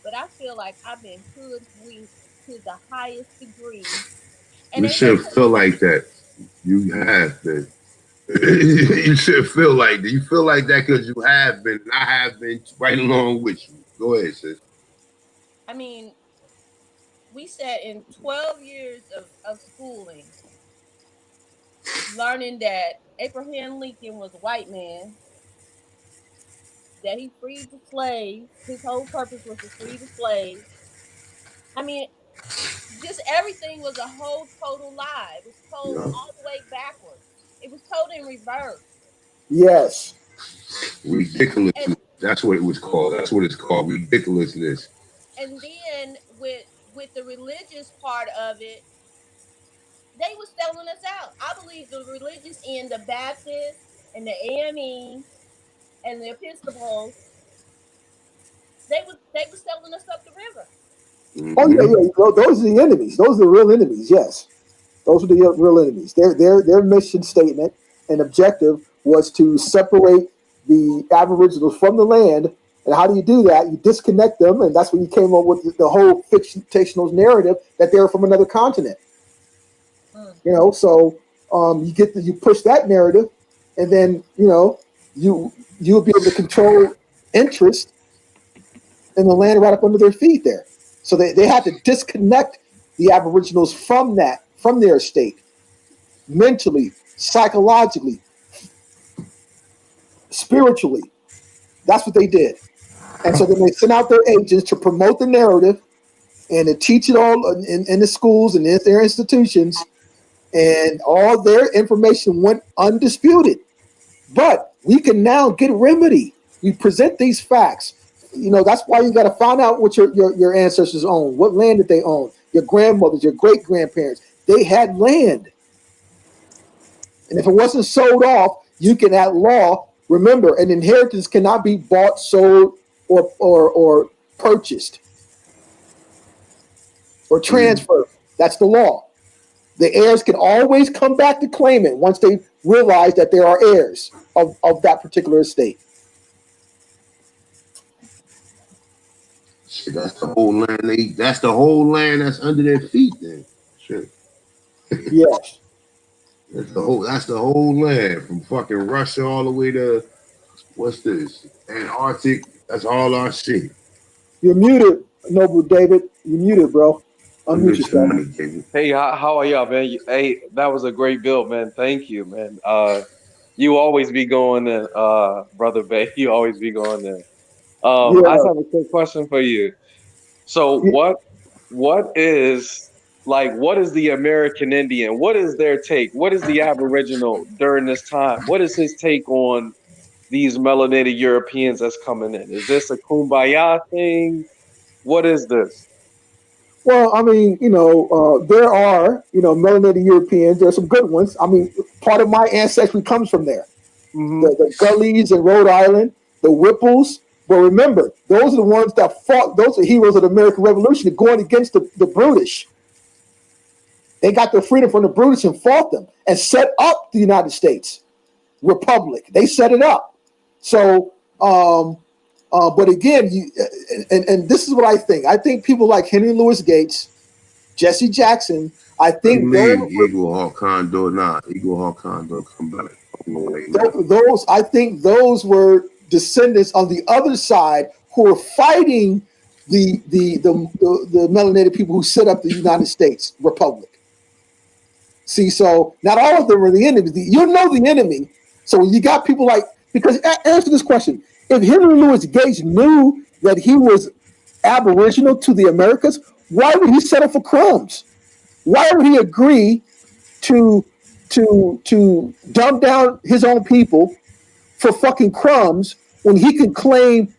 [SPEAKER 3] but I feel like I've been hoodwinked to the highest degree. And
[SPEAKER 2] You
[SPEAKER 3] ain't that
[SPEAKER 2] shouldn't feel like that. You have been. You should feel like that. You feel like that because you have been. I have been right along with you. Go ahead, sis.
[SPEAKER 3] I mean, we sat in 12 years of schooling, learning that Abraham Lincoln was a white man, that he freed the slaves. His whole purpose was to free the slaves. I mean, just everything was a whole total lie. It was told
[SPEAKER 2] Yeah.
[SPEAKER 3] all the way backwards. It was told in reverse.
[SPEAKER 1] Yes.
[SPEAKER 3] And
[SPEAKER 2] Ridiculousness. That's what it was called. That's what it's called. Ridiculousness.
[SPEAKER 3] then with the religious part of it, they was selling us out. I believe the religious end, the Baptists and the AME and the Episcopals, they was selling us up the river.
[SPEAKER 1] Oh yeah,
[SPEAKER 2] Mm-hmm.
[SPEAKER 1] yeah. Those are the enemies. Those are the real enemies. Yes, those are the real enemies. Their mission statement and objective was to separate the Aboriginals from the land. And how do you do that? You disconnect them, and that's when you came up with the whole fictional narrative that they were from another continent.
[SPEAKER 3] Mm.
[SPEAKER 1] So you push that narrative, and then you'll be able to control interest in the land right up under their feet there. So they had to disconnect the Aboriginals from their state, mentally, psychologically, spiritually. That's what they did. And so then they sent out their agents to promote the narrative and to teach it all in the schools and in their institutions. And all their information went undisputed. But we can now get remedy. We present these facts. That's why you got to find out what your ancestors owned. What land did they own? Your grandmothers, your great grandparents. They had land. And if it wasn't sold off, you can at law, remember, an inheritance cannot be bought, sold, or purchased or
[SPEAKER 2] Mm-hmm.
[SPEAKER 1] transferred. That's the law. The heirs can always come back to claim it once they realize that there are heirs of that particular estate.
[SPEAKER 2] Shit, that's the whole land. That's the whole land that's under their feet. Then, shit,
[SPEAKER 1] Yes.
[SPEAKER 2] That's the whole land from fucking Russia all the way to what's this Antarctic. That's all our shit.
[SPEAKER 1] You're muted, Noble David. You're muted, bro. Unmute
[SPEAKER 2] Unmute your
[SPEAKER 1] yourself.
[SPEAKER 2] mic, David.
[SPEAKER 4] Hey, how are y'all, man? Hey, that was a great build, man. Thank you, man. You always be going there, brother Bay. You always be going there. I just
[SPEAKER 1] Yeah.
[SPEAKER 4] have a quick question for you. So,
[SPEAKER 1] Yeah.
[SPEAKER 4] what is the American Indian? What is their take? What is the Aboriginal during this time? What is his take on these melanated Europeans that's coming in? Is this a kumbaya thing? What is this?
[SPEAKER 1] Well, I mean, there are, melanated Europeans. There are some good ones. I mean, part of my ancestry comes from there.
[SPEAKER 4] Hmm.
[SPEAKER 1] The Gullies in Rhode Island, the Whipples. But remember, those are the ones that fought. Those are heroes of the American Revolution, going against the British. They got their freedom from the British and fought them and set up the United States Republic. They set it up. So, but again, and this is what I think. I think people like Henry Louis Gates, Jesse Jackson. I
[SPEAKER 2] What do you
[SPEAKER 1] think
[SPEAKER 2] mean? Eagle Hawk Condor? Nah, Eagle Hawk Condor come back. I don't know where they left.
[SPEAKER 1] those I think those were descendants on the other side who were fighting the melanated people who set up the United States Republic. See, so not all of them are the enemies. You know the enemy. So when you got people like, because answer this question: if Henry Louis Gates knew that he was aboriginal to the Americas, why would he settle for crumbs? Why would he agree to dumb down his own people for fucking crumbs when he can claim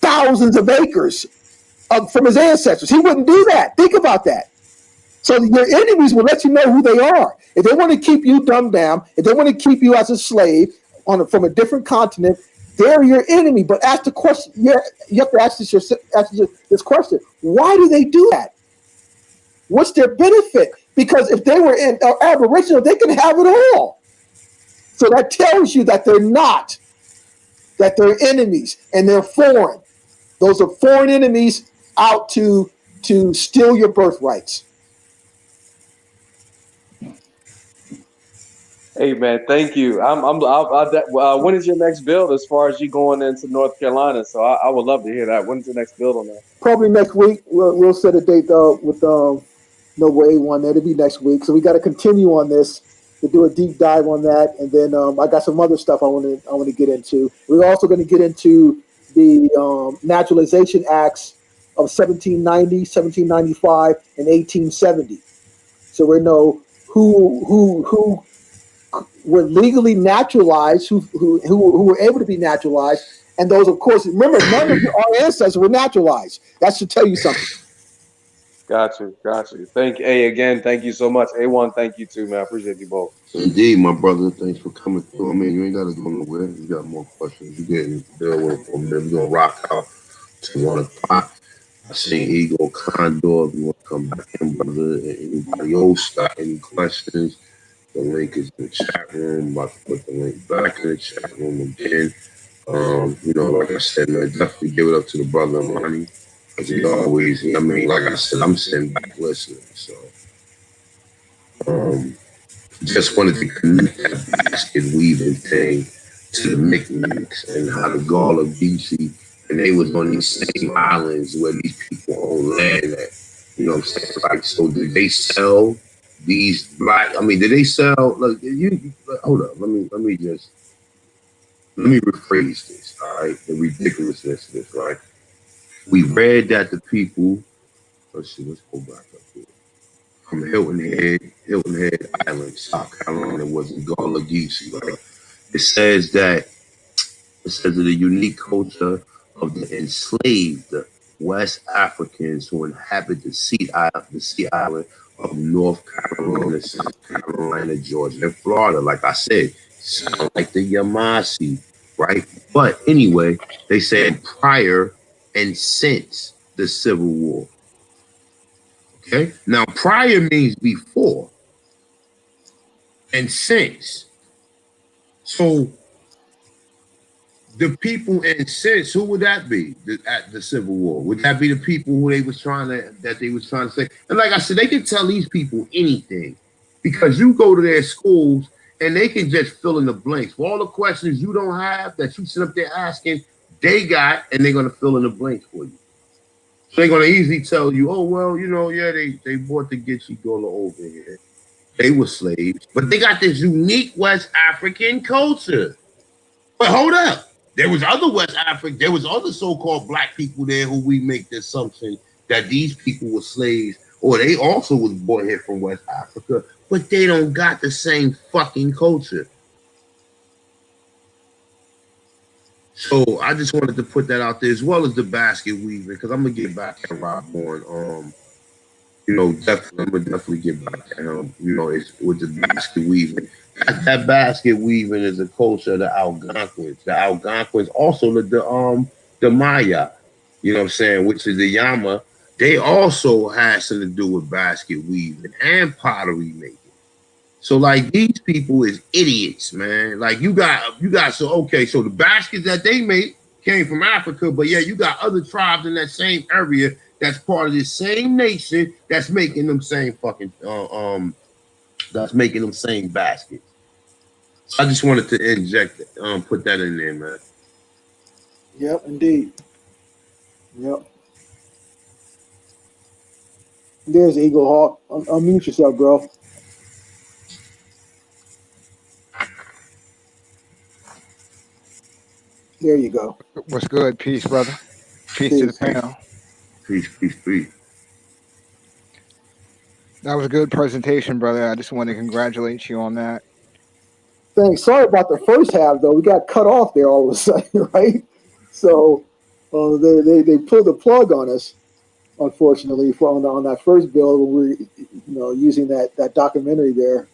[SPEAKER 1] thousands of acres from his ancestors? He wouldn't do that. Think about that. So your enemies will let you know who they are. If they want to keep you dumbed down, if they want to keep you as a slave from a different continent, they're your enemy. But ask the question. You have to ask this question: why do they do that? What's their benefit? Because if they were Aboriginal, they can have it all. So that tells you that they're not, that they're enemies and they're foreign. Those are foreign enemies out to steal your birthrights.
[SPEAKER 4] Hey man, thank you. When is your next build as far as you going into North Carolina? So I would love to hear that. When's the next build on that?
[SPEAKER 1] Probably next week. We'll set a date with Noble A1. That'll be next week. So we got to continue on this to do a deep dive on that, and then I got some other stuff I want to get into. We're also going to get into the naturalization acts of 1790, 1795, and 1870. So we know who were legally naturalized, who were able to be naturalized, and those, of course, remember, none of our ancestors were naturalized. That should tell you something.
[SPEAKER 4] Got you, got you. Thank you. Hey, again, thank you so much. A1, thank you too, man. I appreciate you both.
[SPEAKER 2] Indeed, my brother. Thanks for coming through. I mean, you ain't got to go nowhere. You got more questions. You getting deal with them. We're gonna rock out to 1 o'clock. I seen Eagle Condor. If you want to come back in, brother, and anybody else got any questions, the link is in the chat room. I'm about to put the link back in the chat room again. Like I said, man, definitely give it up to the brother Amani. As he always, I mean, like I said, I'm sitting back listening. So, um, just wanted to connect that basket weaving thing to the mechanics and how the Gala BC and they was on these same islands where these people own land at. You know what I'm saying? Like, so did they sell these black? I mean, did they sell? Like, hold up. Let me rephrase this. All right, the ridiculousness of this. Right, we read that the people. Let's see. Let's go back up here. From Hilton Head Island, South Carolina, was in Gullah Geechee, right? It says that of the unique culture of the enslaved West Africans who inhabit the sea island of North Carolina, South Carolina, Georgia, and Florida. Like I said, sound like the Yamasi, right? But anyway, they said prior and since the Civil War. Okay, now prior means before, and since. So the people in since, who would that be at the Civil War? Would that be the people who they was trying to say? And like I said, they can tell these people anything because you go to their schools and they can just fill in the blanks. For all the questions you don't have that you sit up there asking, they got, and they're gonna fill in the blanks for you. So they're gonna easily tell you, oh well, yeah, they brought the Gitche Gullah over here. They were slaves, but they got this unique West African culture. But hold up. There was other West African, there was other so-called black people there who we make the assumption that these people were slaves, or they also was born here from West Africa, but they don't got the same fucking culture. So I just wanted to put that out there as well as the basket weaving, because I'm gonna get back to Rob on. Definitely, I'm gonna definitely get back to him. It's with the basket weaving. That basket weaving is a culture of the Algonquins. The Algonquins, also the Maya. You know what I'm saying? Which is the Yama. they also had something to do with basket weaving and pottery making. So like these people is idiots, man. Like you got so okay, so the baskets that they make came from Africa, but yeah, you got other tribes in that same area that's part of this same nation that's making them same fucking that's making them same baskets. So I just wanted to inject put that in there, man.
[SPEAKER 1] Yep, indeed. Yep. There's Eagle Hawk. Unmute yourself, bro. There you go.
[SPEAKER 5] What's good? Peace, brother. Peace to the
[SPEAKER 1] Peace.
[SPEAKER 5] panel.
[SPEAKER 2] Peace, peace, peace.
[SPEAKER 5] That was a good presentation, brother. I just want to congratulate you on that.
[SPEAKER 1] Thanks. Sorry about the first half, though. We got cut off there all of a sudden, right? So they pulled the plug on us, unfortunately, for on that first build when we were using that documentary there.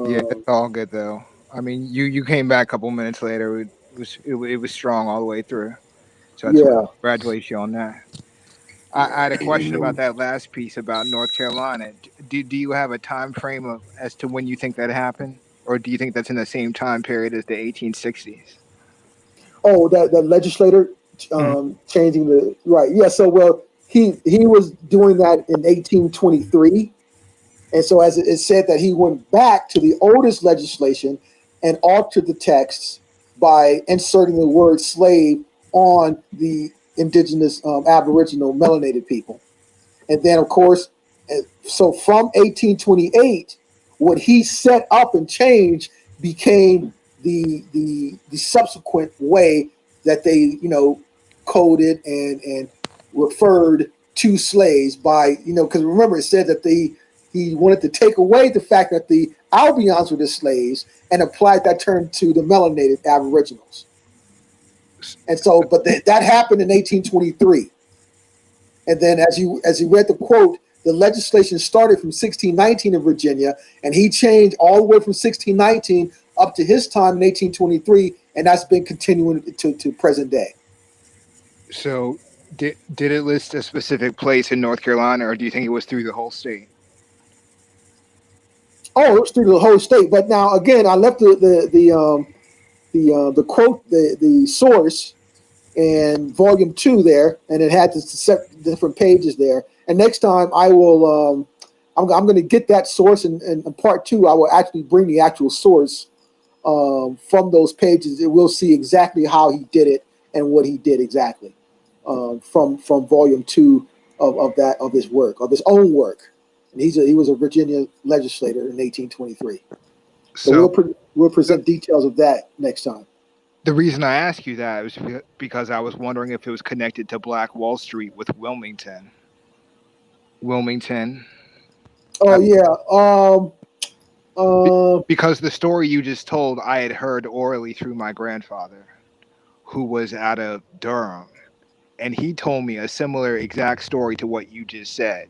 [SPEAKER 5] Yeah, it's
[SPEAKER 1] Um,
[SPEAKER 5] all good though. I mean, you came back a couple minutes later. It was strong all the way through. So I just want
[SPEAKER 1] yeah.
[SPEAKER 5] to congratulate you on that. I had a
[SPEAKER 2] Yeah, you
[SPEAKER 5] question about
[SPEAKER 2] know.
[SPEAKER 5] that last piece about North Carolina. Do you have a time frame of as to when you think that happened, or do you think that's in the same time period as the 1860s?
[SPEAKER 1] Oh, that legislator
[SPEAKER 5] Mm.
[SPEAKER 1] changing the right. Yeah. So well, he was doing that in 1823. And so, as it said, that he went back to the oldest legislation and altered the texts by inserting the word slave on the indigenous, Aboriginal, melanated people. And then, of course, so from 1828, what he set up and changed became the subsequent way that they coded and referred to slaves by because remember it said that he wanted to take away the fact that the Albions were the slaves and applied that term to the melanated Aboriginals. And so, but that happened in 1823. And then, as you read the quote, the legislation started from 1619 in Virginia, and he changed all the way from 1619 up to his time in 1823, and that's been continuing to present day.
[SPEAKER 5] So did it list a specific place in North Carolina, or do you think it was through the whole state?
[SPEAKER 1] Oh, it was through the whole state. But now again, I left the quote, the source in volume 2 there, and it had the different pages there. And next time I will, I'm going to get that source, and in part 2, I will actually bring the actual source from those pages. It will see exactly how he did it and what he did exactly from volume 2 of his work, of his own work. And he was a Virginia legislator in 1823. So
[SPEAKER 5] So
[SPEAKER 1] we'll
[SPEAKER 5] the,
[SPEAKER 1] present details of that next time.
[SPEAKER 5] the reason I ask you that was because I was wondering if it was connected to Black Wall Street with Wilmington. Wilmington.
[SPEAKER 1] Oh
[SPEAKER 5] Uh,
[SPEAKER 1] yeah.
[SPEAKER 5] be-
[SPEAKER 1] Uh,
[SPEAKER 5] because the story you just told, I had heard orally through my grandfather, who was out of Durham. And he told me a similar exact story to what you just said.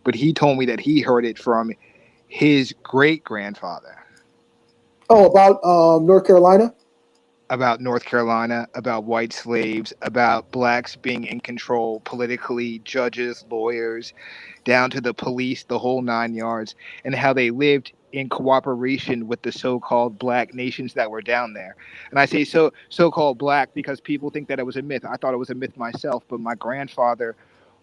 [SPEAKER 5] But he told me that he heard it from his great grandfather.
[SPEAKER 1] oh, about North Carolina.
[SPEAKER 5] About North Carolina, about white slaves, about blacks being in control politically, judges, lawyers, down to the police, the whole 9 yards, and how they lived in cooperation with the so-called black nations that were down there. And I say so-called black because people think that it was a myth. I thought it was a myth myself, but my grandfather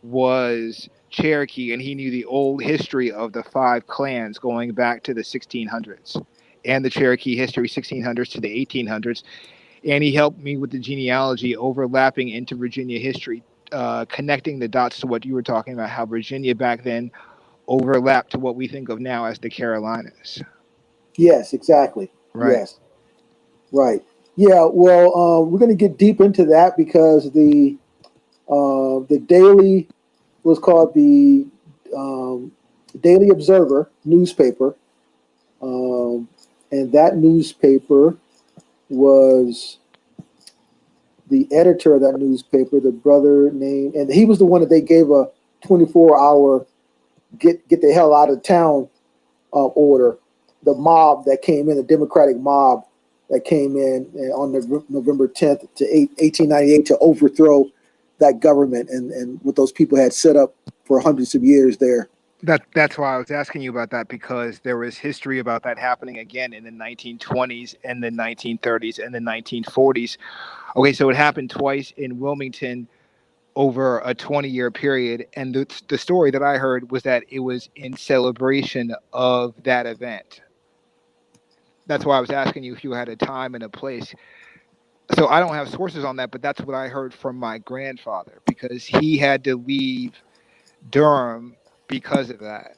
[SPEAKER 5] was Cherokee and he knew the old history of the 5 clans going back to the 1600s and the Cherokee history 1600s to the 1800s, and he helped me with the genealogy overlapping into Virginia history, connecting the dots to what you were talking about, how Virginia back then overlapped to what we think of now as the Carolinas.
[SPEAKER 1] Yes, exactly.
[SPEAKER 5] Right.
[SPEAKER 1] Yes, right. Yeah. Well, we're going to get deep into that because the daily was called the um, Daily Observer newspaper, um, and that newspaper was the editor of that newspaper, the brother named, and he was the one that they gave a 24-hour get the hell out of town order. The mob that came in, the Democratic mob that came in on November 10th to 1898 to overthrow that government and what those people had set up for hundreds of years there.
[SPEAKER 5] That's why I was asking you about that, because there was history about that happening again in the 1920s and the 1930s and the 1940s. Okay, so it happened twice in Wilmington over a 20-year period, and the story that I heard was that it was in celebration of that event. That's why I was asking you if you had a time and a place. So I don't have sources on that, but that's what I heard from my grandfather, because he had to leave Durham because of that.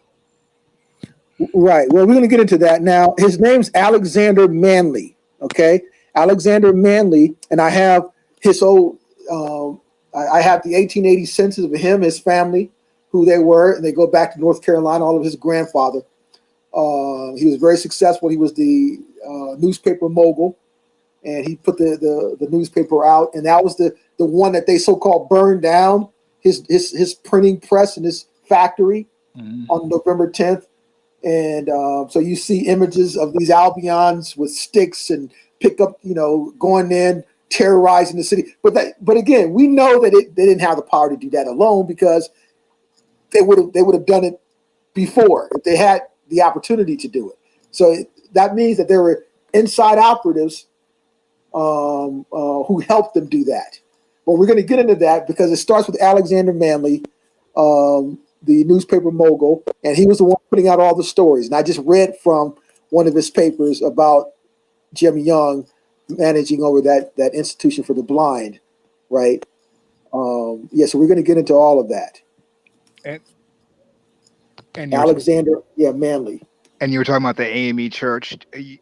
[SPEAKER 1] Right. Well, we're going to get into that now. His name's Alexander Manley. Okay, Alexander Manley, and I have his old. I have the 1880 census of him, his family, who they were, and they go back to North Carolina. All of his grandfather. He was very successful. He was the newspaper mogul, and he put the newspaper out, and that was the one that they so-called burned down, his printing press and his factory on November 10th. And so you see images of these Albions with sticks and pickup, going in, terrorizing the city. But again, we know that they didn't have the power to do that alone, because they would have done it before if they had the opportunity to do it. So that means that there were inside operatives who helped them do that. But we're going to get into that because it starts with Alexander Manley, the newspaper mogul, and he was the one putting out all the stories. And I just read from one of his papers about Jim Young managing over that institution for the blind, right? So we're going to get into all of that.
[SPEAKER 5] And
[SPEAKER 1] Alexander, Manley.
[SPEAKER 5] And you were talking about the AME Church.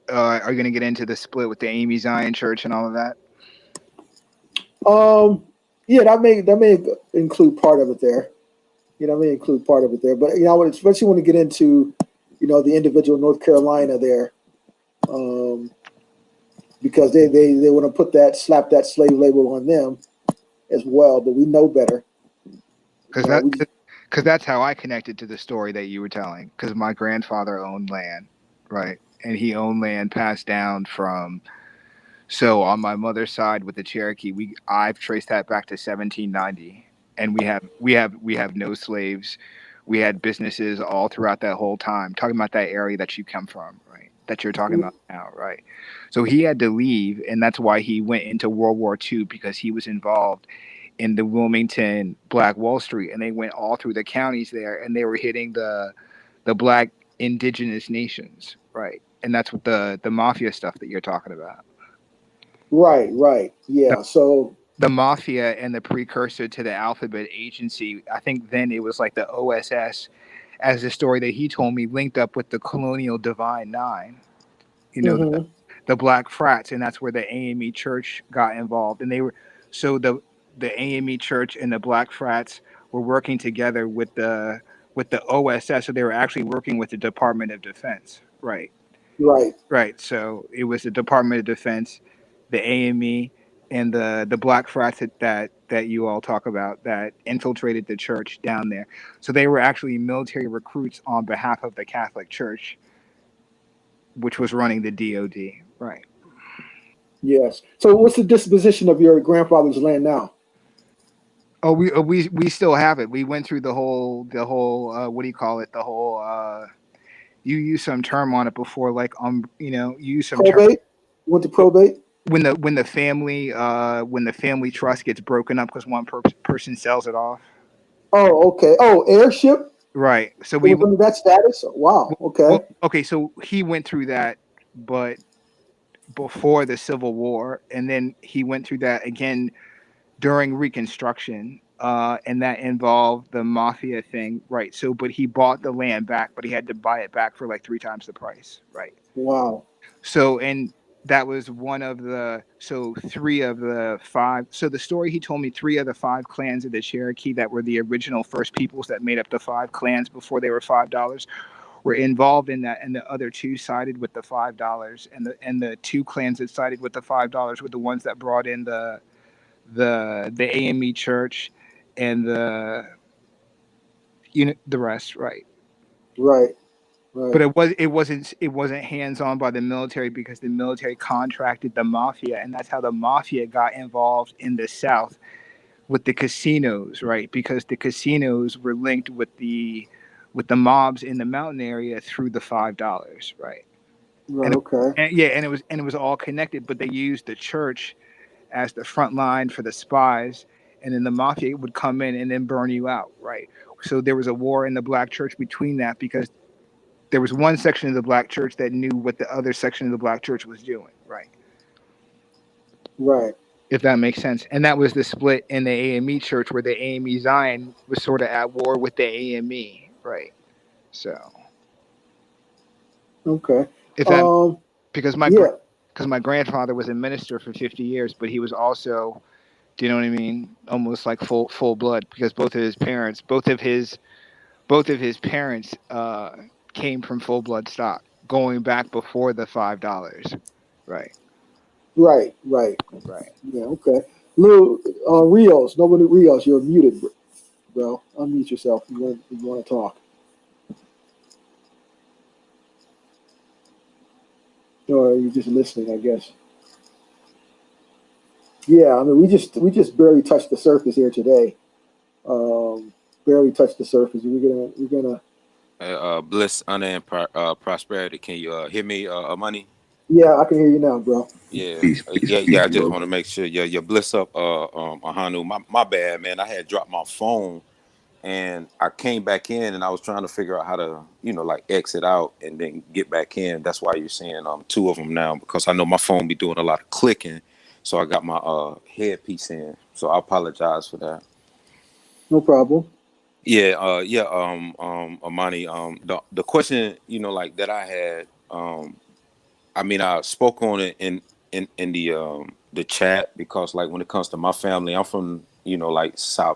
[SPEAKER 5] Are you going to get into the split with the AME Zion Church and all of that?
[SPEAKER 1] That may include part of it there. But especially when you get into, the individual North Carolina there, because they want to slap that slave label on them as well. But we know better.
[SPEAKER 5] Because that's how I connected to the story that you were telling. Because my grandfather owned land, right, and he owned land passed down from. So on my mother's side with the Cherokee, I've traced that back to 1790, and we have no slaves. We had businesses all throughout that whole time. Talking about that area that you come from, right? That you're talking about now, right? So he had to leave, and that's why he went into World War II, because he was involved in the Wilmington Black Wall Street, and they went all through the counties there, and they were hitting the Black indigenous nations, right? And that's what the mafia stuff that you're talking about.
[SPEAKER 1] Right. Yeah. So
[SPEAKER 5] the mafia and the precursor to the alphabet agency, I think then it was like the OSS, as the story that he told me, linked up with the Colonial Divine Nine, the Black Frats, and that's where the AME Church got involved. And they were the AME Church and the Black Frats were working together with the OSS, so they were actually working with the Department of Defense, right? Right. So it was the Department of Defense, the AME, and the Black Frats that you all talk about that infiltrated the church down there. So they were actually military recruits on behalf of the Catholic Church, which was running the DOD, right?
[SPEAKER 1] Yes. So what's the disposition of your grandfather's land now?
[SPEAKER 5] Oh, we still have it. We went through the whole what do you call it? The whole you used some term on it before, like you use some
[SPEAKER 1] probate. Went to probate.
[SPEAKER 5] When the family trust gets broken up because one person sells it off.
[SPEAKER 1] Oh, okay. Oh, heirship.
[SPEAKER 5] Right. So
[SPEAKER 1] we went that status. Wow. Okay.
[SPEAKER 5] Well, okay. So he went through that, but before the Civil War, and then he went through that again during Reconstruction, and that involved the mafia thing, right? So, but he bought the land back, but he had to buy it back for like 3 times the price, right?
[SPEAKER 1] Wow.
[SPEAKER 5] So, and that was one of the 3 of the 5. So the story he told me, 3 of the 5 clans of the Cherokee that were the original first peoples that made up the 5 clans before they were $5 were involved in that, and the other 2 sided with the $5, and the 2 clans that sided with the $5 were the ones that brought in the AME Church and the rest, right?
[SPEAKER 1] Right.
[SPEAKER 5] But it wasn't hands on by the military, because the military contracted the mafia, and that's how the mafia got involved in the South with the casinos, right? Because the casinos were linked with the mobs in the mountain area through the $5, right?
[SPEAKER 1] Right.
[SPEAKER 5] And,
[SPEAKER 1] Okay.
[SPEAKER 5] yeah, and it was all connected, but they used the church as the front line for the spies, and then the mafia would come in and then burn you out, right? So there was a war in the black church between that because there was one section of the black church that knew what the other section of the black church was doing, right?
[SPEAKER 1] Right.
[SPEAKER 5] If that makes sense. And that was the split in the AME church where the AME Zion was sort of at war with the AME, right? So
[SPEAKER 1] Okay.
[SPEAKER 5] if that
[SPEAKER 1] Um.
[SPEAKER 5] because
[SPEAKER 1] Yeah.
[SPEAKER 5] my grandfather was a minister for 50 years, but he was also, do you know what I mean? Almost like full blood because both of his parents came from full blood stock, going back before the $5. Right.
[SPEAKER 1] Right. Right.
[SPEAKER 5] Right.
[SPEAKER 1] Yeah. Okay. Lou, Rios. Nobody. Rios. You're muted, bro. Unmute yourself. You want to talk, or are you just listening? I guess. Yeah. I mean, we just barely touched the surface here today. Barely touched the surface. We're gonna.
[SPEAKER 6] Bliss, honor, and prosperity. Can you hear me, Amani?
[SPEAKER 1] Yeah, I can hear you now, bro.
[SPEAKER 6] Yeah,
[SPEAKER 2] Peace, peace,
[SPEAKER 6] yeah.
[SPEAKER 2] peace,
[SPEAKER 6] I just
[SPEAKER 2] bro.
[SPEAKER 6] want to make sure. Yeah, your bliss up, Ahanu. My bad, man. I had dropped my phone and I came back in and I was trying to figure out how to, like exit out and then get back in. That's why you're seeing two of them now because I know my phone be doing a lot of clicking. So I got my headpiece in. So I apologize for that.
[SPEAKER 1] No problem.
[SPEAKER 6] Yeah, Amani. The question, like that I had, I mean, I spoke on it in the chat because, like, when it comes to my family, I'm from,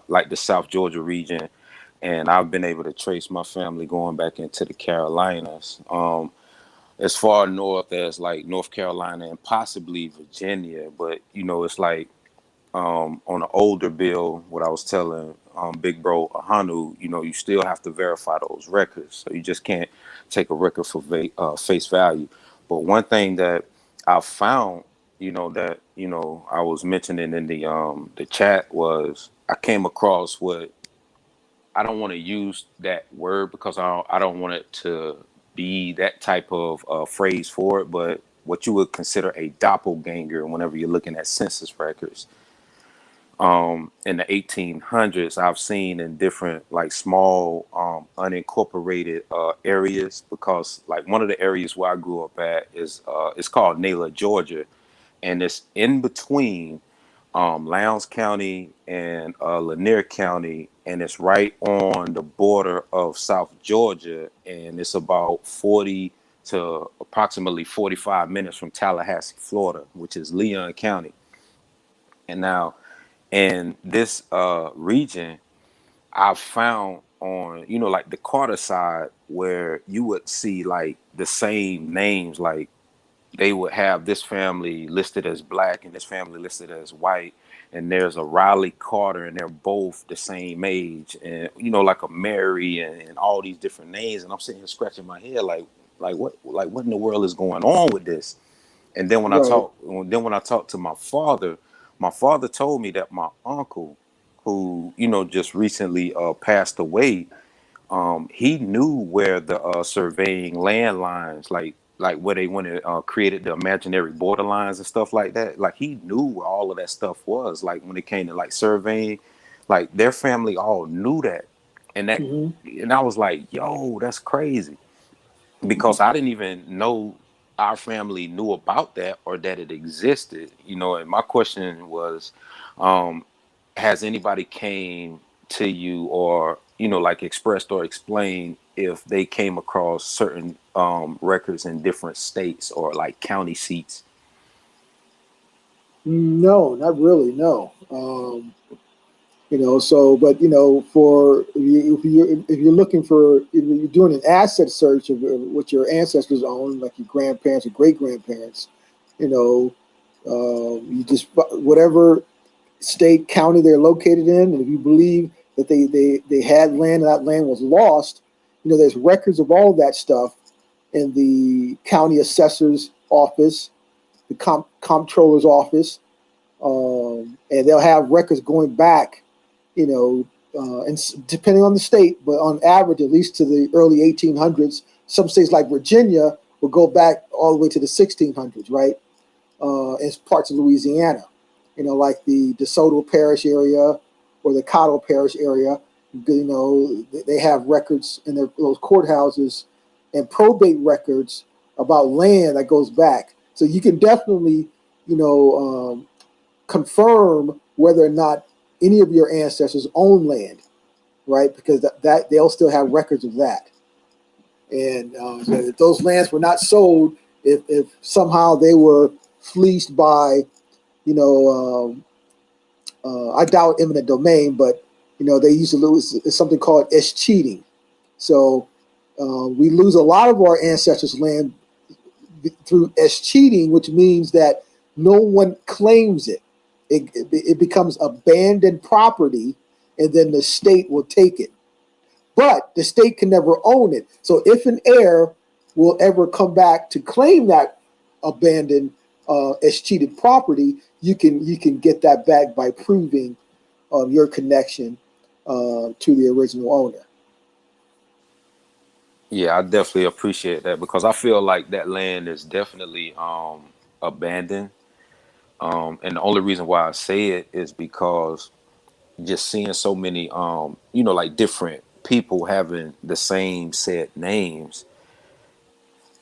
[SPEAKER 6] like the South Georgia region, and I've been able to trace my family going back into the Carolinas, as far north as like North Carolina and possibly Virginia, but it's like on an older bill, what I was telling Big Bro Ahanu, you still have to verify those records. So you just can't take a record for face value. But one thing that I found, that I was mentioning in the chat was I came across what I don't want to use that word because I don't want it to be that type of phrase for it, but what you would consider a doppelganger whenever you're looking at census records in the 1800s. I've seen in different like small unincorporated areas because like one of the areas where I grew up at is it's called Naylor, Georgia, and it's in between Lowndes County and Lanier County, and it's right on the border of South Georgia, and it's about 40 to approximately 45 minutes from Tallahassee, Florida, which is Leon County. And now in this region, I've found on, like the Carter side where you would see like the same names, like they would have this family listed as black and this family listed as white. And there's a Riley Carter and they're both the same age. And, like a Mary and all these different names. And I'm sitting here scratching my head like what in the world is going on with this? And then
[SPEAKER 1] Right.
[SPEAKER 6] when I talked to my father told me that my uncle, who just recently passed away, he knew where the surveying landlines, like where they went and created the imaginary borderlines and stuff like that. Like he knew where all of that stuff was. Like when it came to like surveying, like their family all knew that, and
[SPEAKER 1] Hmm.
[SPEAKER 6] I was like, yo, that's crazy because I didn't even know our family knew about that or that it existed, and my question was, um, has anybody came to you or, like expressed or explained if they came across certain records in different states or like county seats?
[SPEAKER 1] No, not really. No. So, but for if you're looking for, if you're doing an asset search of what your ancestors owned, like your grandparents or great grandparents, you just whatever state, county they're located in, and if you believe that they had land and that land was lost, there's records of all of that stuff in the county assessor's office, the comptroller's office, and they'll have records going back you know, depending on the state, but on average, at least to the early 1800s, some states like Virginia will go back all the way to the 1600s, right? In parts of Louisiana, like the DeSoto Parish area or the Cottle Parish area. They have records in those courthouses and probate records about land that goes back. So you can definitely, confirm whether or not any of your ancestors own land, right? Because that they'll still have records of that. And so if those lands were not sold, if somehow they were fleeced by, you know, I doubt eminent domain, but they used to lose something called escheating. So we lose a lot of our ancestors' land through escheating, which means that no one claims it. It becomes abandoned property, and then the state will take it. But the state can never own it. So if an heir will ever come back to claim that abandoned escheated property, you can get that back by proving your connection to the original owner.
[SPEAKER 6] Yeah, I definitely appreciate that because I feel like that land is definitely abandoned. And the only reason why I say it is because just seeing so many like different people having the same set names,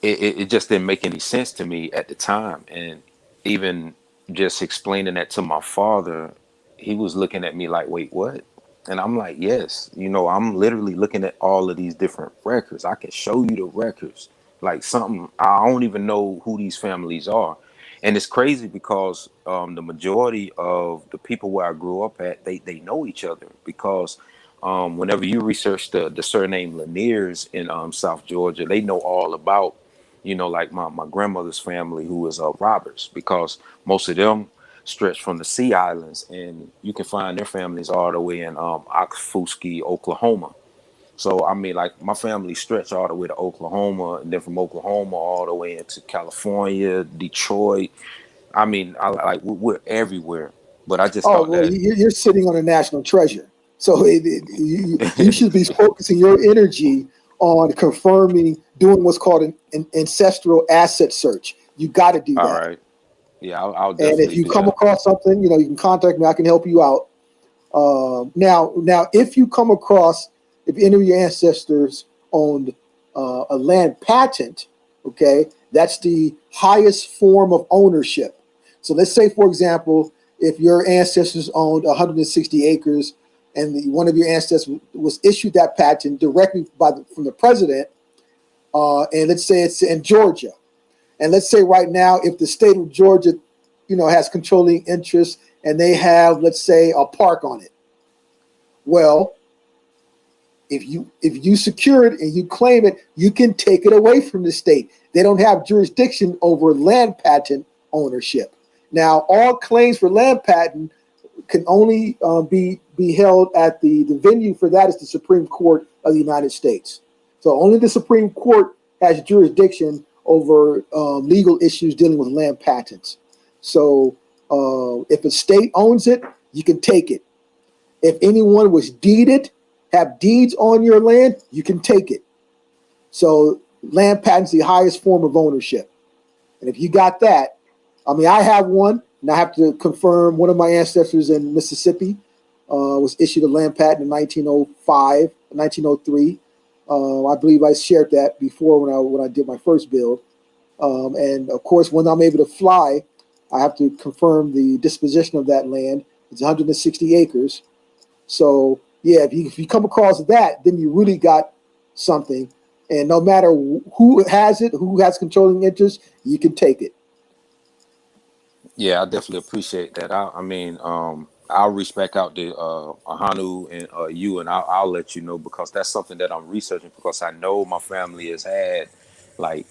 [SPEAKER 6] it just didn't make any sense to me at the time. And even just explaining that to my father, he was looking at me like, wait, what? And I'm like, yes, I'm literally looking at all of these different records. I can show you the records. Like something, I don't even know who these families are. And it's crazy because the majority of the people where I grew up at, they know each other because whenever you research the surname Laniers in South Georgia, they know all about like my grandmother's family who is Roberts, because most of them stretch from the Sea Islands, and you can find their families all the way in Okfuskee, Oklahoma. So I mean, like my family stretched all the way to Oklahoma, and then from Oklahoma all the way into California, Detroit. I mean, we're everywhere. But I just
[SPEAKER 1] Oh
[SPEAKER 6] thought
[SPEAKER 1] well,
[SPEAKER 6] that.
[SPEAKER 1] you're sitting on a national treasure, so you should be focusing your energy on confirming, doing what's called an ancestral asset search. You got to do
[SPEAKER 6] All
[SPEAKER 1] that.
[SPEAKER 6] right, yeah, I'll
[SPEAKER 1] And if
[SPEAKER 6] definitely
[SPEAKER 1] you
[SPEAKER 6] do
[SPEAKER 1] come
[SPEAKER 6] that.
[SPEAKER 1] across something, you can contact me. I can help you out. Now, if you come across, if any of your ancestors owned a land patent, okay, that's the highest form of ownership. So let's say, for example, if your ancestors owned 160 acres and one of your ancestors was issued that patent directly from the president, and let's say it's in Georgia, and let's say right now, if the state of Georgia, has controlling interest and they have, let's say, a park on it, well, if you secure it and you claim it, you can take it away from the state. They don't have jurisdiction over land patent ownership. Now, all claims for land patent can only be held at the venue for that is the Supreme Court of the United States. So only the Supreme Court has jurisdiction over legal issues dealing with land patents. So if a state owns it, you can take it. If anyone was deeded, have deeds on your land, you can take it. So land patent's the highest form of ownership. And if you got that, I mean, I have one, and I have to confirm one of my ancestors in Mississippi was issued a land patent in 1905, 1903. I believe I shared that before when I did my first build. And of course, when I'm able to fly, I have to confirm the disposition of that land. It's 160 acres. So yeah, if you come across that, then you really got something. And no matter who has it, who has controlling interest, you can take it.
[SPEAKER 6] Yeah, I definitely appreciate that. I mean, I'll reach back out to Ahanu and you, and I'll let you know because that's something that I'm researching because I know my family has had like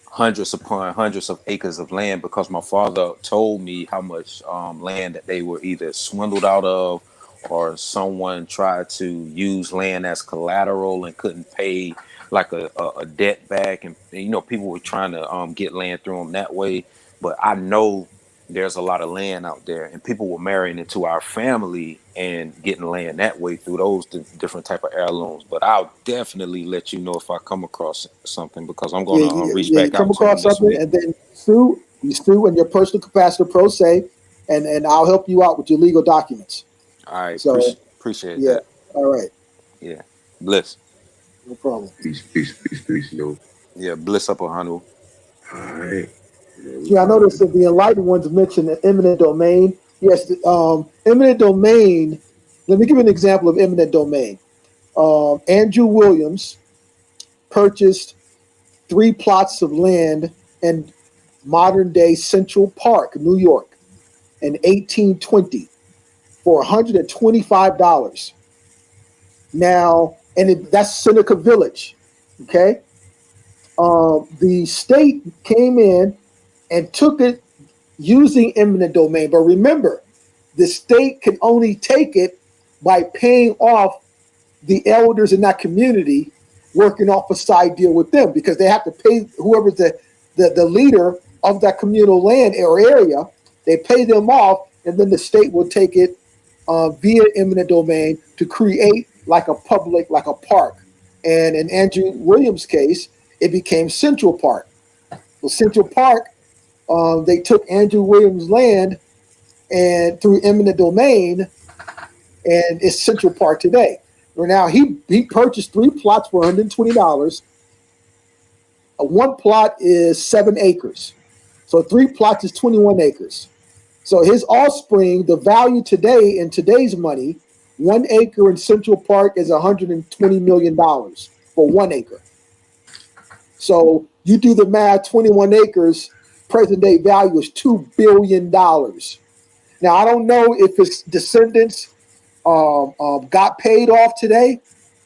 [SPEAKER 6] hundreds upon hundreds of acres of land because my father told me how much land that they were either swindled out of or someone tried to use land as collateral and couldn't pay like a debt back, and people were trying to get land through them that way. But I know there's a lot of land out there, and people were marrying into our family and getting land that way through those different type of heirlooms. But I'll definitely let you know if I come across something, because I'm
[SPEAKER 1] Yeah,
[SPEAKER 6] gonna reach
[SPEAKER 1] yeah, you
[SPEAKER 6] back
[SPEAKER 1] come
[SPEAKER 6] out to them
[SPEAKER 1] across
[SPEAKER 6] this
[SPEAKER 1] something,
[SPEAKER 6] week.
[SPEAKER 1] and then you sue in your personal capacity, pro se, and I'll help you out with your legal documents.
[SPEAKER 6] I
[SPEAKER 1] So
[SPEAKER 6] appreciate
[SPEAKER 1] yeah,
[SPEAKER 6] that.
[SPEAKER 1] all right,
[SPEAKER 6] Yeah, bliss.
[SPEAKER 1] no problem.
[SPEAKER 2] Peace, peace, peace, peace, yo.
[SPEAKER 6] Yeah, bliss up on Hanu.
[SPEAKER 2] All right. Yeah, we
[SPEAKER 1] Yeah, I
[SPEAKER 2] about
[SPEAKER 1] noticed
[SPEAKER 2] to.
[SPEAKER 1] that the enlightened ones mentioned the eminent domain. Yes, eminent domain. Let me give you an example of eminent domain. Andrew Williams purchased 3 plots of land in modern day Central Park, New York, in 1820 for $125. Now, that's Seneca Village. Okay. The state came in and took it using eminent domain. But remember, the state can only take it by paying off the elders in that community, working off a side deal with them, because they have to pay whoever's the leader of that communal land or area. They pay them off, and then the state will take it via eminent domain to create like a public, like a park. And in Andrew Williams' case, it became Central Park. Well, Central Park, they took Andrew Williams' land and through eminent domain, and it's Central Park today. Where now he purchased 3 plots for $120. One plot is 7 acres, so 3 plots is 21 acres. So his offspring, the value today in today's money, 1 acre in Central Park is $120 million for 1 acre. So you do the math, 21 acres, present day value is $2 billion. Now I don't know if his descendants got paid off today.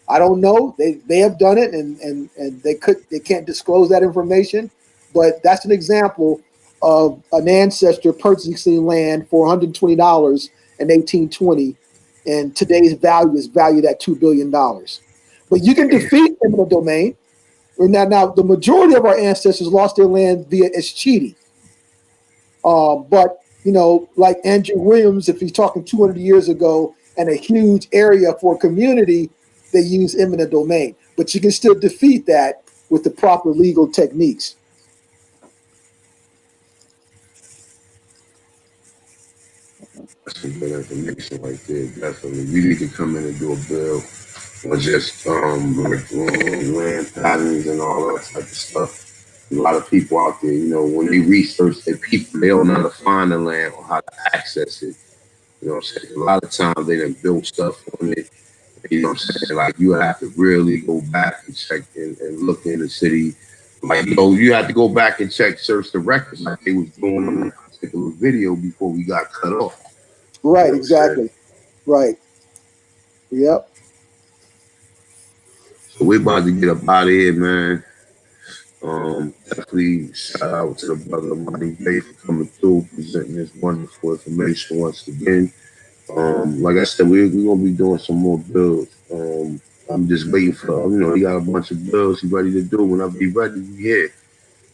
[SPEAKER 1] I don't know. They have done it, and they can't disclose that information. But that's an example of an ancestor purchasing land for $120 in 1820, and today's value is valued at $2 billion. But you can defeat eminent domain. Now, the majority of our ancestors lost their land via escheating. But like Andrew Williams, if he's talking 200 years ago and a huge area for a community, they use eminent domain. But you can still defeat that with the proper legal techniques.
[SPEAKER 2] That's some good information right there. Definitely. We need to come in and do a bill on just like land patterns and all that type of stuff. A lot of people out there, when they research their people, they don't know how to find the land or how to access it. You know what I'm saying? A lot of times they done built stuff on it. You know what I'm saying? Like you have to really go back and check and look in the city. Like, you have to go back and search the records like they was doing on that particular video before we got cut off. You
[SPEAKER 1] Right,
[SPEAKER 2] know what I'm saying?
[SPEAKER 1] exactly. Right. Yep.
[SPEAKER 2] So we're about to get up out of here, man. Definitely shout out to the brother Amani Bay for coming through, presenting this wonderful information once again. Like I said, we're gonna be doing some more builds. I'm just waiting for he got a bunch of bills he's ready to do. Whenever he's ready, we here.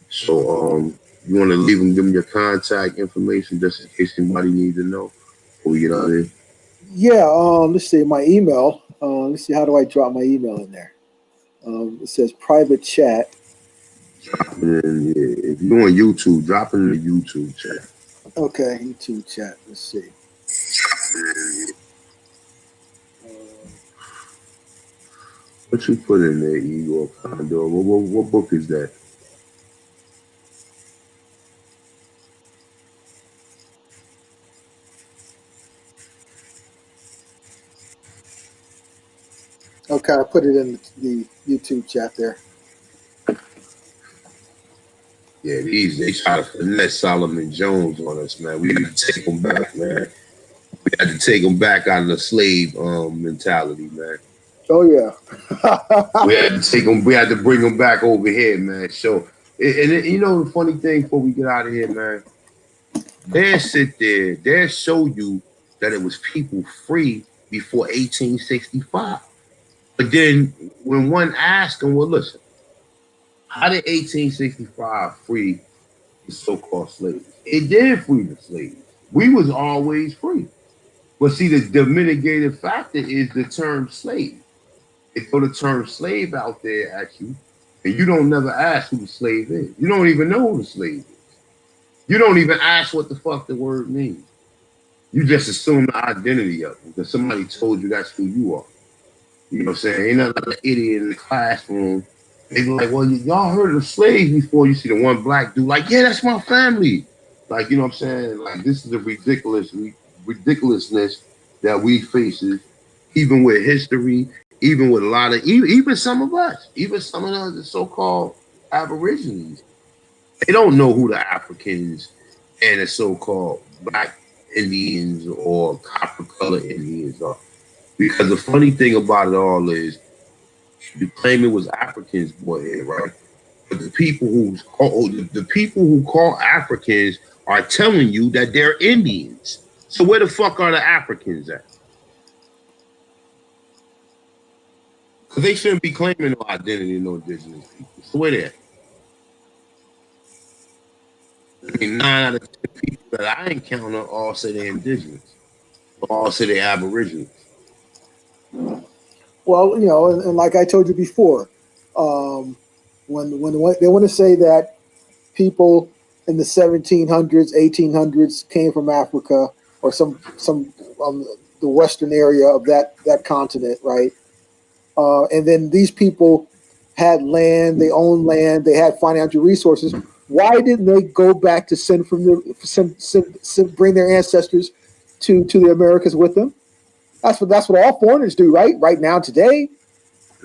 [SPEAKER 2] So you want to leave him, give him your contact information just in case anybody needs to know before we get out of here.
[SPEAKER 1] Yeah. Let's see my email. Let's see, how do I drop my email in there? It says private chat.
[SPEAKER 2] And then, yeah, if you're on YouTube, drop it in the YouTube chat.
[SPEAKER 1] Okay, YouTube chat. Let's see. Uh,
[SPEAKER 2] What you put in there, Igor Condor? What book is that?
[SPEAKER 1] okay, I put it in the YouTube chat there.
[SPEAKER 2] Yeah, they try to finesse Solomon Jones on us, man. We need to take them back, man. We had to take them back out of the slave mentality, man.
[SPEAKER 1] Oh yeah.
[SPEAKER 2] We had to take them. We had to bring them back over here, man. So, the funny thing before we get out of here, man, they sit there, they show you that it was people free before 1865. But then when one asked them, well, listen, how did 1865 free the so-called slaves. It did free the slaves. We was always free. But see, the mitigating factor is the term slave. They throw the term slave out there at you, and you don't never ask who the slave is. You don't even know who the slave is. You don't even ask what the fuck the word means. You just assume the identity of them because somebody told you that's who you are. You know what I'm saying? Ain't nothing like an idiot in the classroom. They be like, well, y'all heard of the slaves before. You see the one black dude, like, yeah, that's my family. Like, you know what I'm saying? Like, this is the ridiculousness that we faces, even with history, even with a lot of, even some of us, even some of the so-called aborigines. They don't know who the Africans and the so-called black Indians or copper color Indians are. Because the funny thing about it all is you claim it was Africans born here, right? But the people who call Africans are telling you that they're Indians. So where the fuck are the Africans at? Because they shouldn't be claiming no identity, no indigenous people. So where they at? I mean, 9 out of 10 people that I encounter all say they're indigenous. All say they're aboriginals.
[SPEAKER 1] Well, and like I told you before, um, when they want to say that people in the 1700s, 1800s came from Africa or some the western area of that continent, right? And then these people had land, they owned land, they had financial resources. Why didn't they go back to bring their ancestors to the Americas with them? That's what all foreigners do, right? Right now, today,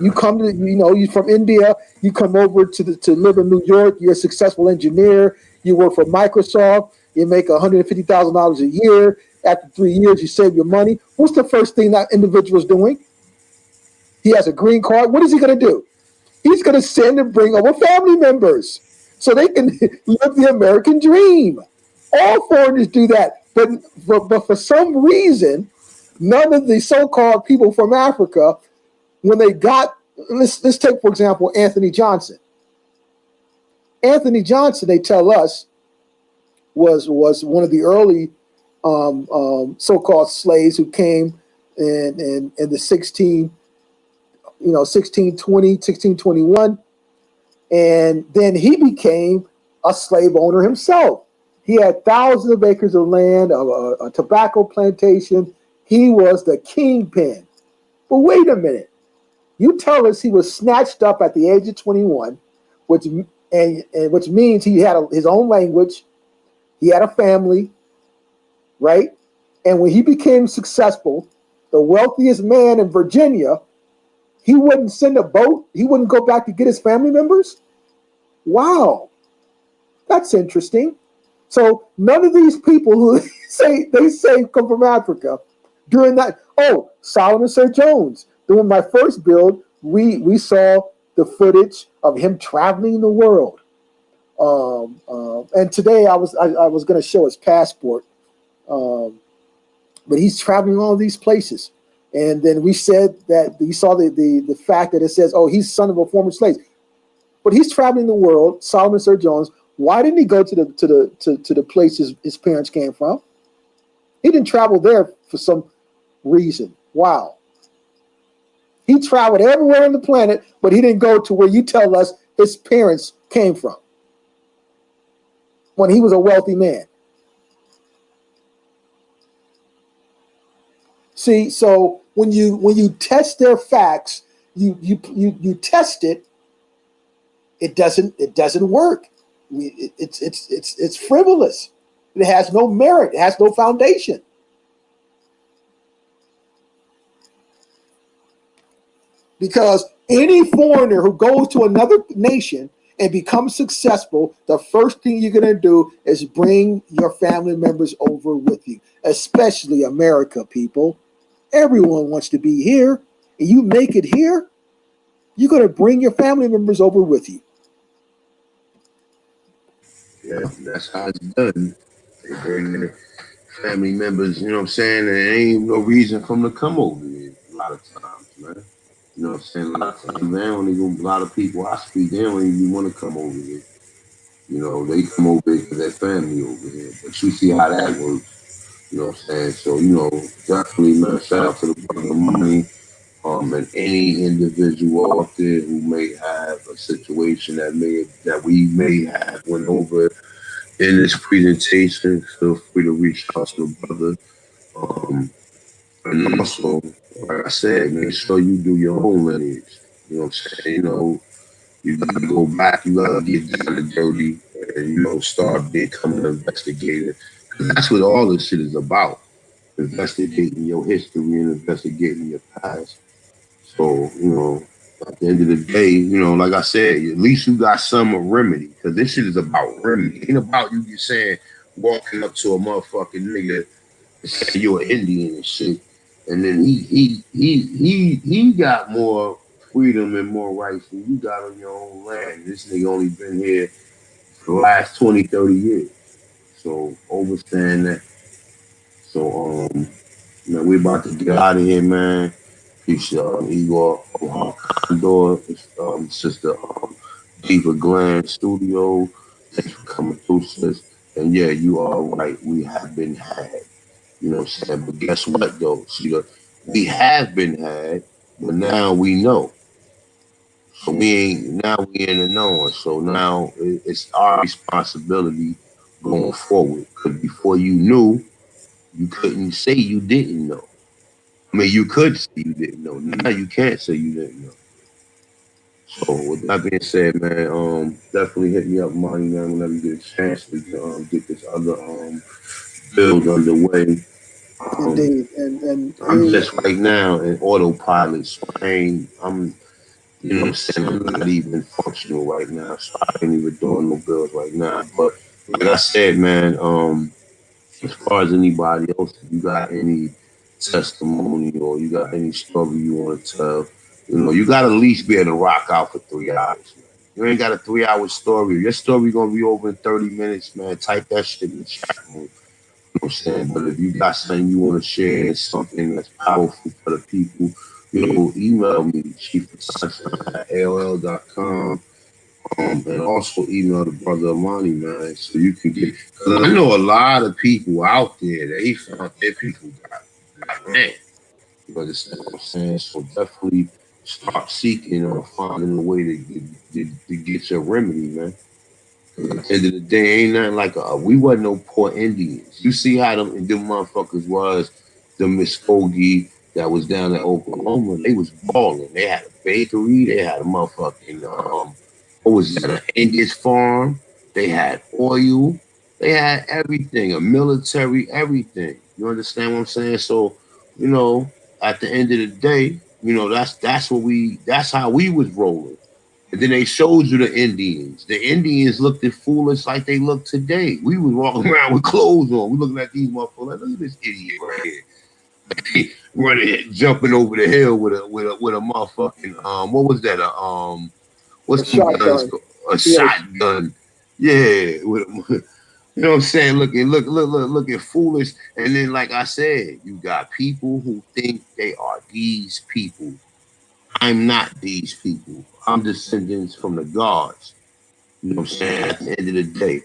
[SPEAKER 1] you come to you from India, you come over to live in New York. You're a successful engineer. You work for Microsoft. You make $150,000 a year. After 3 years, you save your money. What's the first thing that individual is doing? He has a green card. What is he going to do? He's going to send and bring over family members so they can live the American dream. All foreigners do that, but for some reason, none of the so-called people from Africa, when they got, let's take for example Anthony Johnson. Anthony Johnson, they tell us, was one of the early so-called slaves who came in the 1620, 1621, and then he became a slave owner himself. He had thousands of acres of land, a tobacco plantation. He was the kingpin. But wait a minute. You tell us he was snatched up at the age of 21, which means he had his own language, he had a family, right? And when he became successful, the wealthiest man in Virginia, he wouldn't send a boat. He wouldn't go back to get his family members. Wow, that's interesting. So none of these people who say come from Africa during that. Oh, Solomon Sir Jones. During my first build, we saw the footage of him traveling the world. And today I was going to show his passport, um, but he's traveling all these places. And then we said that you saw the fact that it says, oh, he's son of a former slave, but he's traveling the world. Solomon Sir Jones. Why didn't he go to the places his parents came from? He didn't travel there for some reason. Wow. He traveled everywhere on the planet, but he didn't go to where you tell us his parents came from when he was a wealthy man. See, so when you test their facts, you test it. It doesn't work. It's frivolous. It has no merit. It has no foundation. Because any foreigner who goes to another nation and becomes successful, the first thing you're going to do is bring your family members over with you, especially America, people. Everyone wants to be here, and you make it here, you're going to bring your family members over with you.
[SPEAKER 2] Yeah, that's how it's done. They bring their family members, you know what I'm saying? And there ain't no reason for them to come over here a lot of times, man. You know what I'm saying? A lot of times, man, a lot of people I speak, they don't even want to come over here. They come over here because their family over here. But you see how that works. You know what I'm saying? So, definitely, man, shout out to the brother Money, and any individual out there who may have a situation that we may have went over in this presentation. Feel free to reach out to the brother. Um, and also, like I said, make sure you do your own lineage. You know what I'm saying? You gotta go back, you gotta get down and dirty, and start becoming an investigator. Because that's what all this shit is about. Investigating your history and investigating your past. So, at the end of the day, like I said, at least you got some remedy. Because this shit is about remedy. It ain't about you just saying, walking up to a motherfucking nigga and saying you're an Indian and shit. And then he got more freedom and more rights than you got on your own land. This nigga only been here for the last 20, 30 years. So understand that. So man, we about to get out of here, man. Peace, Igor, Condor, Sister Diva Glenn Studio. Thanks for coming through, sis. And yeah, you are right. We have been had. You know what I'm saying? But guess what, though? See, we have been had, but now we know. So we in the knowing. So now it's our responsibility going forward. Because before you knew, you couldn't say you didn't know. I mean, you could say you didn't know. Now you can't say you didn't know. So with that being said, man, definitely hit me up, Money, man, whenever you get a chance to get this other build underway. Um,
[SPEAKER 1] Indeed. And
[SPEAKER 2] I'm
[SPEAKER 1] you,
[SPEAKER 2] just right now in autopilot, so I'm, what I'm saying, I'm not even functional right now, so I ain't even doing no bills right now. But like I said, man, as far as anybody else, if you got any testimony or you got any story you want to tell, you got to at least be able to rock out for 3 hours. Man. You ain't got a 3 hour story. Your story gonna be over in 30 minutes, man. Type that shit in the chat room. You know what I'm saying? But if you got something you want to share, something that's powerful for the people, email me, chief@AOL.com. And also email the brother Amani, man, so you can get. Because I know a lot of people out there, they found their people got land. You understand what I'm saying? So definitely start seeking or finding a way to get your remedy, man. At the end of the day, ain't nothing like we wasn't no poor Indians. You see how them motherfuckers was, the Muskogee that was down in Oklahoma. They was balling. They had a bakery. They had a motherfucking what was that? An Angus farm. They had oil. They had everything. A military, everything. You understand what I'm saying? So, you know, at the end of the day, that's how we was rolling. And then they showed you the Indians. The Indians looked as foolish like they look today. We was walking around with clothes on. We looking at these motherfuckers. Like, look at this idiot right here, running, jumping over the hill with a motherfucking what was that?
[SPEAKER 1] a
[SPEAKER 2] What's them guns
[SPEAKER 1] shotgun.
[SPEAKER 2] called? A
[SPEAKER 1] Yeah,
[SPEAKER 2] shotgun. Yeah, with a, you know what I'm saying? Looking foolish. And then, like I said, you got people who think they are these people. I'm not these people. I'm descendants from the gods. You know what I'm saying? At the end of the day,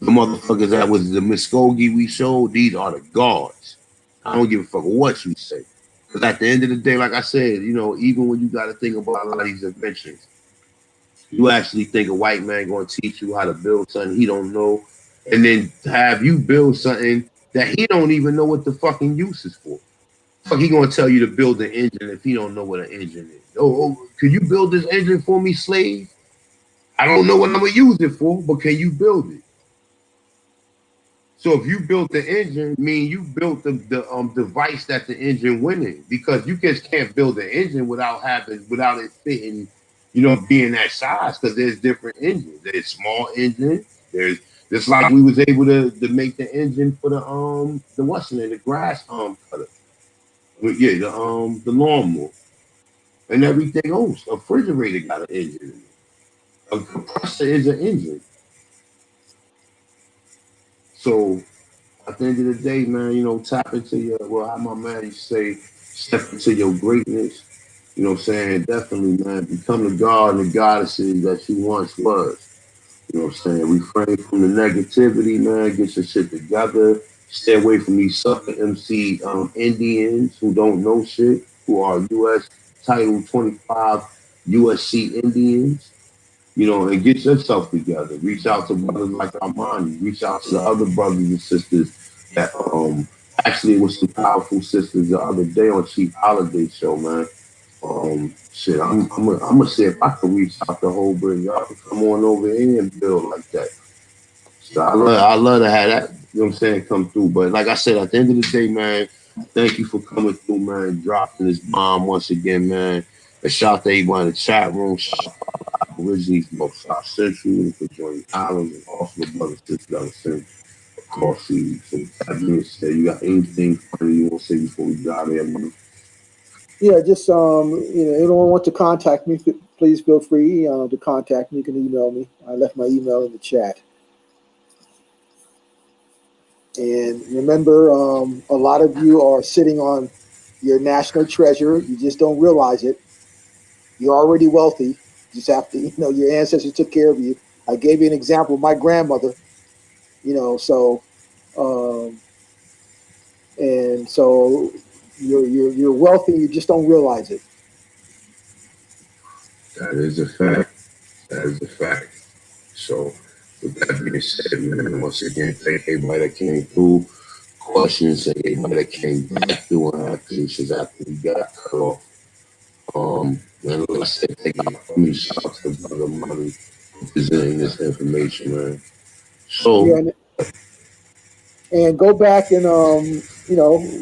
[SPEAKER 2] the motherfuckers that was the Muskogee we showed, these are the gods. I don't give a fuck what you say. Because at the end of the day, like I said, even when you got to think about a lot of these inventions, you actually think a white man going to teach you how to build something he don't know, and then have you build something that he don't even know what the fucking use is for. Fuck, he gonna tell you to build an engine if he don't know what an engine is. Could you build this engine for me, slave? I don't know what I'm gonna use it for, but can you build it? So if you built the engine, mean you built the device that the engine went in, because you just can't build an engine without it fitting, being that size, because there's different engines. There's small engine. There's just like we was able to make the engine for the what's in it, the grass cutter. Yeah, the lawnmower and everything else. A refrigerator got an engine in it. A compressor is an engine. So at the end of the day, man, tap into how my man used to say, step into your greatness. You know what I'm saying? Definitely, man. Become the god and the goddesses that you once was. You know what I'm saying? Refrain from the negativity, man. Get your shit together. Stay away from these sucker MC Indians who don't know shit, who are U.S. Title 25 USC Indians. You know, and get yourself together. Reach out to brothers like Amani. Reach out to the other brothers and sisters that actually was some powerful sisters the other day on Chief Holiday show, man. Shit, I'm gonna see if I can reach out to Holbrook. Y'all can come on over here and build like that. So I love to have that, you know what I'm saying, come through. But like I said, at the end of the day, man, thank you for coming through, man, dropping this bomb once again, man. And shout out to everybody in the chat room. Shout out to Originally from South Central and for joining Islands and also the brothers and sisters that were sent across the. So with that being said, you got anything funny you want to say before we dive in, man?
[SPEAKER 1] Yeah, just anyone want to contact me, please feel free to contact me. You can email me. I left my email in the chat. And remember, a lot of you are sitting on your national treasure. You just don't realize it. You're already wealthy. You just have to, your ancestors took care of you. I gave you an example of my grandmother. So um, and so you're wealthy. You just don't realize it.
[SPEAKER 2] That is a fact. That is a fact. So with that being said, man, once again, thank everybody that came through. Questions, and everybody that came back through and had patience after we got cut off. And like I said, thank you for me. Shout out to the brother Money for presenting this information, man.
[SPEAKER 1] Yeah,
[SPEAKER 2] So
[SPEAKER 1] and go back and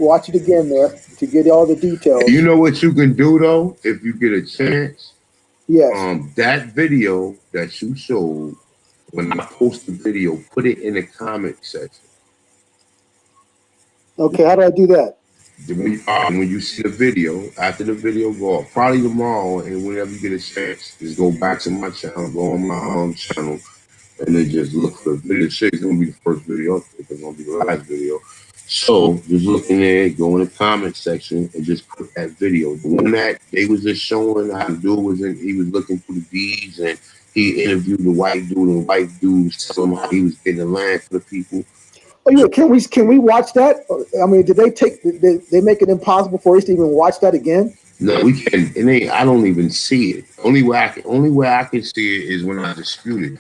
[SPEAKER 1] watch it again there to get all the
[SPEAKER 2] you
[SPEAKER 1] details.
[SPEAKER 2] know what you can do though, if you get a chance.
[SPEAKER 1] Yes.
[SPEAKER 2] That video that you showed, when I post the video, put it in the comment section.
[SPEAKER 1] Okay. How do I do that?
[SPEAKER 2] When you see the video, after the video go off, probably tomorrow, and whenever you get a chance, just go back to my channel, go on my channel, and then just look for the video. Shit's gonna be the first video, it's gonna be the last video. So just look in there, go in the comment section, and just put that video. The one that they was just showing how the dude was in, he was looking through the deeds, and he interviewed the white dude, and the white dude was telling him how he was getting the land for the people.
[SPEAKER 1] Oh yeah. Can we watch that? I mean, did they make it impossible for us to even watch that again?
[SPEAKER 2] No, we can. It ain't. I don't even see it. Only way I can see it is when I dispute it.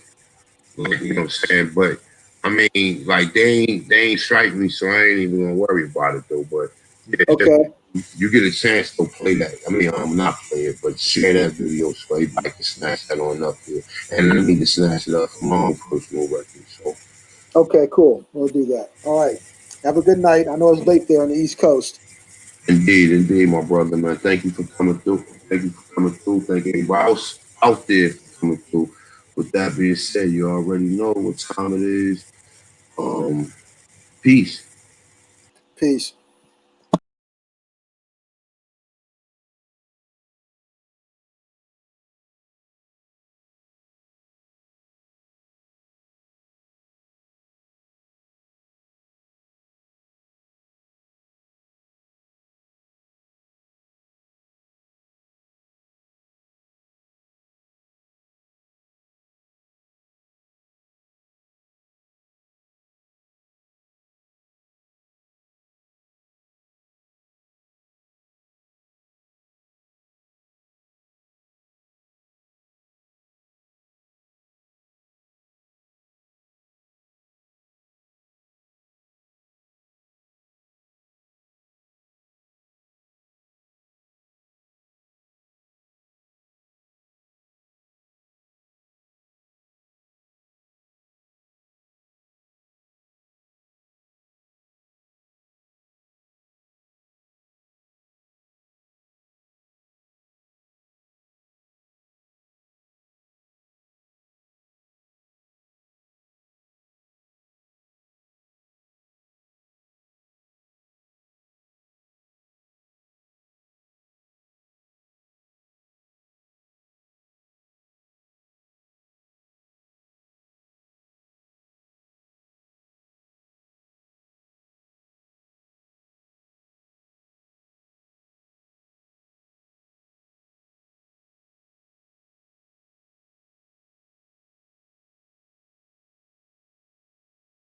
[SPEAKER 2] Like, you know what I'm saying? But I mean, like they ain't strike me, so I ain't even gonna worry about it though. But yeah,
[SPEAKER 1] Okay.
[SPEAKER 2] you get a chance to play that. I mean, I'm not play it, but share that video so everybody can snatch that on up here. And I need to snatch it up from my own personal record. So
[SPEAKER 1] Okay. Cool. We'll do that. All right. Have a good night. I know it's late there on the East Coast.
[SPEAKER 2] indeed, my brother, man. Thank you for coming through. Thank you for coming through. Thank everybody else out there for coming through. With that being said, you already know what time it is. Peace.
[SPEAKER 1] Peace.